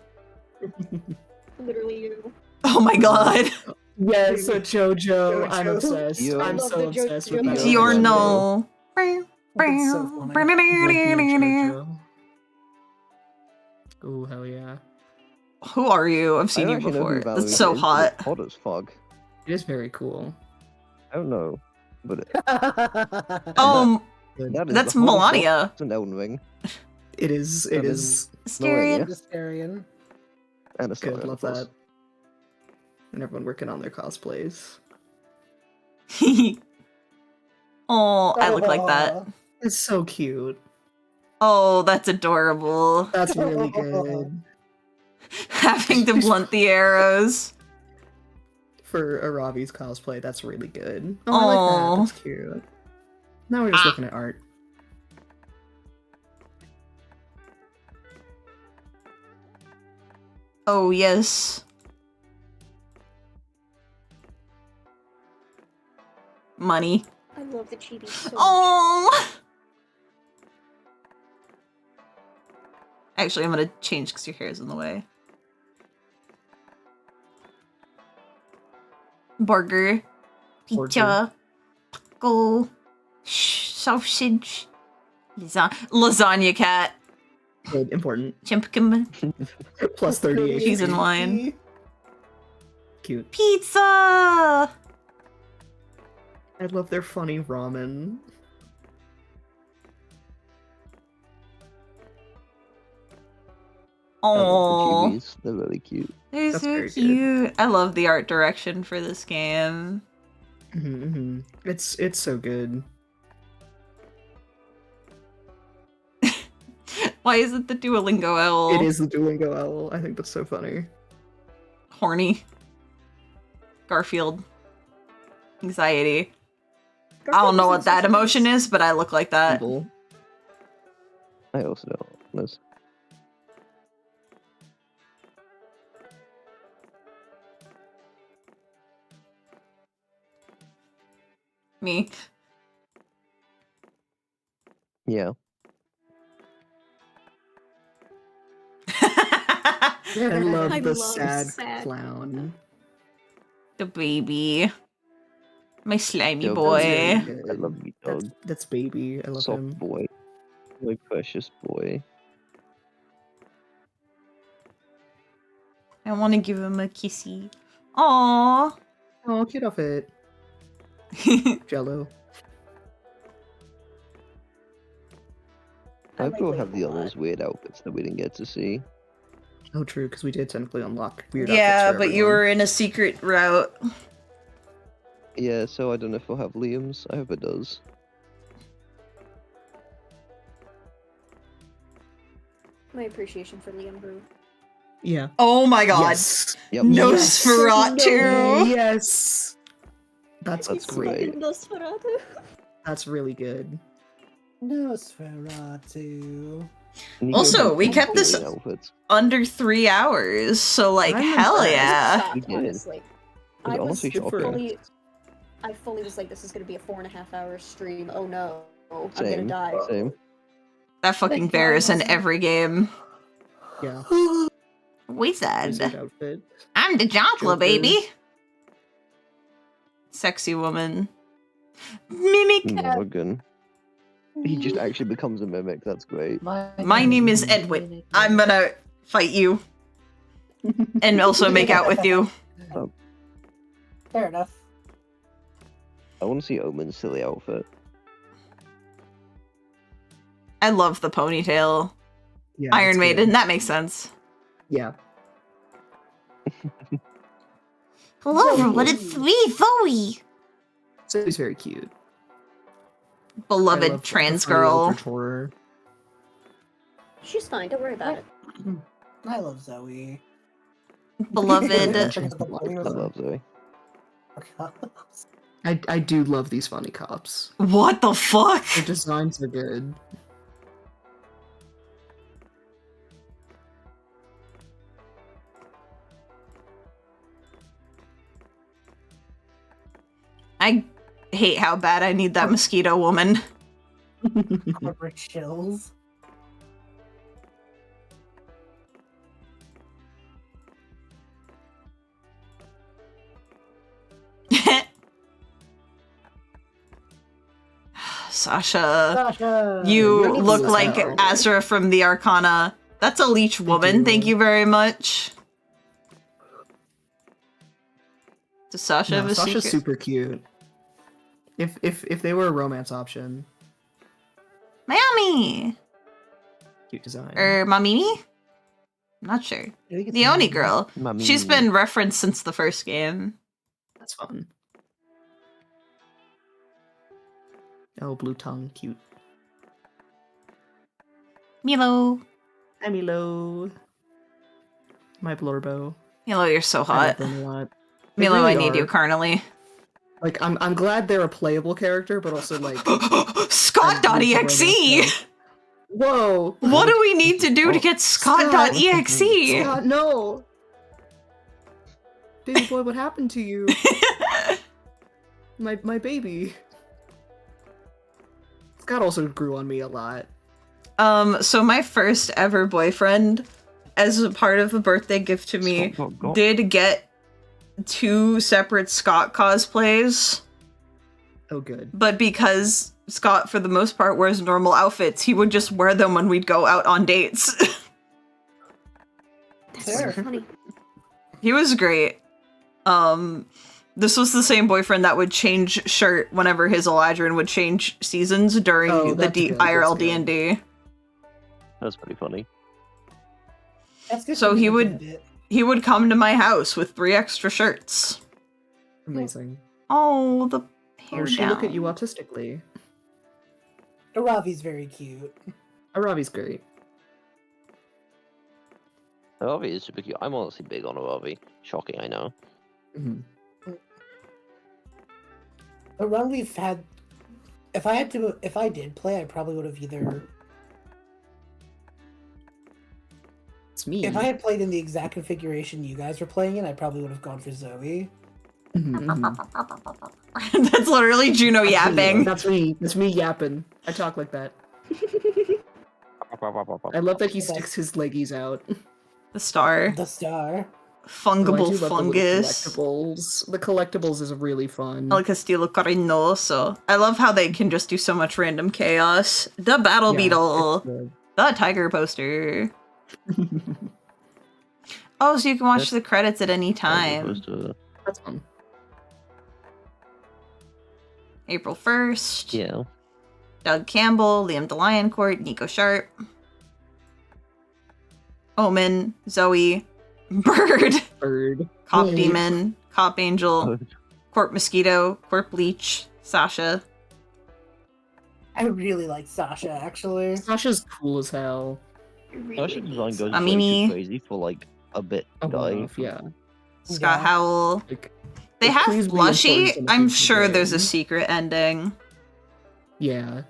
Literally you. Oh my god. Yes, so JoJo. I'm JoJo. obsessed. Yo. I'm Love so the obsessed with JoJo. that. Giorno. That's so funny. JoJo. Ooh, hell yeah. Who are you? I've seen I you don't actually know who before. Valerie That's so is, but hot. it's hot as fuck. It is very cool. I don't know, but Oh, that is that's the hottest Melania. boss in Elden Ring. It is. It That is Styrian. Astarion. And it's good. not, Love of course. that. And everyone working on their cosplays. Oh, I look like that. It's so cute. Oh, that's adorable. That's really good. Having to blunt the arrows. For Aravi's cosplay, that's really good. Oh, I like Aw. that. That's cute. Now we're just looking at art. Oh, yes. Money. I love the chibi so much. Oh! Actually, I'm gonna change because your hair is in the way. Burger. Pizza. Taco. Sausage. Lasagna cat. Good, important. Chimpkin. Plus 38. Cheese and wine. Cute. Pizza! I love their funny ramen. I love Oh, the chibis. They're really cute. they're That's so very good. cute. I love the art direction for this game. Mm-hmm. It's so good. Why is it the Duolingo owl? It is the Duolingo owl. I think that's so funny. Horny. Garfield. Anxiety. I don't know what that emotion is, but I look like that. Evil. I also don't know this. Me. Yeah. I love I the love sad sad. clown. The baby. My slimy Yo, boy. That's very I good. love you, dog. That's baby. I love Soft him. boy. My precious boy. I want to give him a kissy. Aww. Oh, cute outfit. Jello. I hope we'll have the others weird outfits that we didn't get to see. Oh, true, because we did technically unlock weird yeah, outfits for but you everyone. were in a secret route. Yeah, so I don't know if we'll have Liam's. I hope it does. My appreciation for Liam grew. Yeah. Oh my god. Yes. Yep. Nosferatu. Yes. That's That's great. great. Nosferatu. That's really good. Nosferatu. And you Also, go we for kept this Halloween outfits. under 3 hours, so like I'm hell impressed. yeah. Shocked, We did. honestly. It was I was honestly Good for shocking. I fully was like, this is gonna be a 4.5 hour stream. Oh no, I'm gonna Same. die. Same. That fucking bear is in every game. Yeah. Wizard. Wizard outfit. I'm the Jonkla, Joker. baby. Sexy woman. Mimic. Morgan. He just actually becomes a mimic. That's great. My name is Edwin. I'm gonna fight you. And also make out with you. Fair enough. I want to see Omen's silly outfit. I love the ponytail. Yeah. Iron that's Maiden, good. that makes sense. Yeah. Hello, what it's me, Zoe. So he's very cute. I Beloved love trans the furry girl. overture. She's fine. Don't worry about it. I love Zoe. Beloved. I love Zoe. I do love these funny cops. What the fuck? Their designs are good. I hate how bad I need that mosquito woman. Corporate chills. Sasha, Sasha! you You're look cool as like hell. Azra from the Arcana. That's a leech woman. do. Thank you very much. Does Sasha have No, a Sasha's secret? super cute. If they were a romance option, Miami cute design. or Mamimi? I'm not sure. I think it's The Oni Mamimi. girl. Mammy. She's been referenced since the first game. That's fun. Oh, blue tongue, cute. Milo. Hi, Milo. My Blurbo. Milo, you're so I hot. love them a lot. They Milo, I really need are. you carnally. Like, I'm glad they're a playable character, but also like Scott.exe! Whoa! What do we need to do to get Scott.exe? Scott, no! Baby boy, what happened to you? My baby. Scott also grew on me a lot. So my first ever boyfriend, as a part of a birthday gift to me, did get 2 separate Scott cosplays. Oh, good. But because Scott, for the most part, wears normal outfits, he would just wear them when we'd go out on dates. That's so funny. He was great. This was the same boyfriend that would change shirt whenever his Eladrin would change seasons during Oh, the that's good, IRL that's good. D&D. That's pretty funny. That's good So for he me, would- did it. He would come to my house with 3 extra shirts. Amazing. Oh, the hair Or she down. look at you autistically. Aravi's very cute. Aravi's great. Aravi is super cute. I'm honestly big on Aravi. Shocking, I know. Mhm. The run we've had, if I did play, I probably would have either. It's me. If I had played in the exact configuration you guys were playing in, I probably would have gone for Zoe. Mhm, mhm. That's literally Juno yapping. That's me. That's me yapping. I talk like that. I love that he sticks his leggies out. The star. The star. Oh, I Fungible do love the little fungus. collectibles. The collectibles is really fun. El Castillo Carinoso. I love how they can just do so much random chaos. The Battle Yeah, Beetle. it's good. The Tiger poster. Oh, so you can watch the credits at any time. That's fun. April 1st. Yeah. Doug Campbell, Liam DeLioncourt, Nico Sharp. Omen, Zoe, Bird, Bird. Cop Wait. Demon, Cop Angel, Corp Mosquito, Corp Leech, Sasha. I really like Sasha, actually. Sasha's cool as hell. Sasha's design goes way Amimi. too crazy for like a bit Oh, guy. yeah. Scott Yeah. Howell. Like, They have please be important Blushy. in the I'm future sure there's a game. secret ending. Yeah.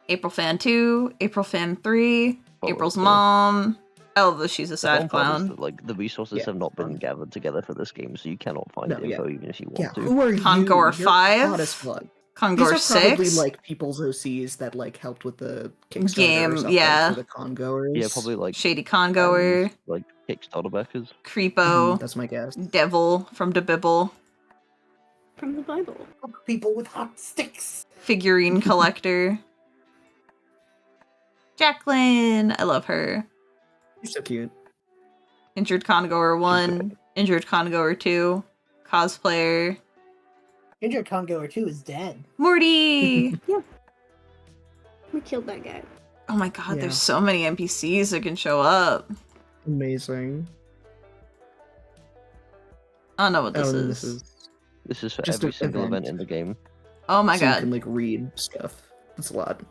April Fan 2, April Fan 3, April's yeah. mom. I love that she's a The sad wrong part is clown. that, like, the resources Yeah, have not been fun. gathered together for this game, so you cannot find No, info even if you Yeah, want to. who are Kongor you? You're 5, hot as fuck. Kongor These are probably 6, like people's OCs that like helped with the Kickstarter Game, or something yeah. for the Congoers. Yeah, probably like Shady Congoer, like Kickstarter backers. Creepo, That's my guess. Devil from Debibble, From the Bible. People with hot sticks. Figurine Collector. Jacqueline, I love her. You're so cute. Injured Congoer 1, Injured Congoer 2, Cosplayer, Injured Congoer 2 is dead. Morty! We killed that guy. Oh my god, Yeah. there's so many NPCs that can show up. Amazing. I don't know what this and is. This is for Just every an single event event. in the game. Oh my so you god. can like read stuff. That's a lot.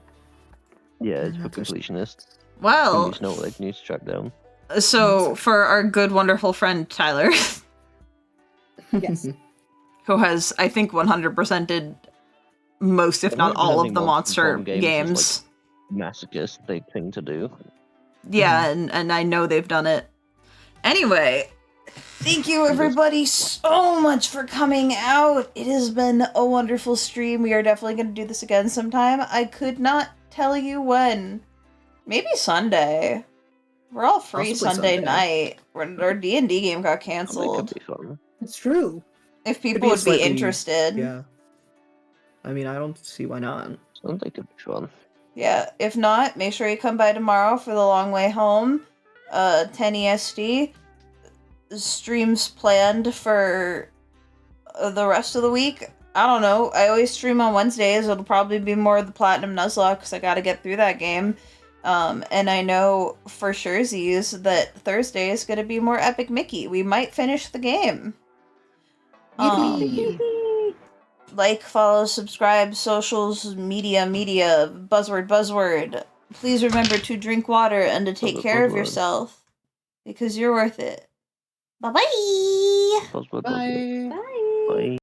Yeah, it's for There's- completionists. Who Well, needs to know what they need to track down. so for our good, wonderful friend Tyler, Yes. who has, I think, 100%ed most, if not all, of the monster games. Masochistic thing to do. Yeah, and I know they've done it. Anyway, thank you everybody so much for coming out. It has been a wonderful stream. We are definitely going to do this again sometime. I could not tell you when. Maybe Sunday. We're all free Possibly Sunday Sunday. night. Our D&D game got It canceled. could be fun. It's true. If Could people be a would be slightly- interested. Yeah. I mean, I don't see why not. Sunday could be fun. Yeah, if not, make sure you come by tomorrow for the long way home. 10 EST. Streams planned for the rest of the week. I don't know. I always stream on Wednesdays. It'll probably be more of the Platinum Nuzlocke because I gotta get through that game. And I know for surezies that Thursday is gonna be more Epic Mickey. We might finish the game. Like, follow, subscribe, socials, media, buzzword. Please remember to drink water and to take care of Buzzword. yourself. Because you're worth it. Bye-bye! Buzzword, buzzword. Bye. Bye. Bye.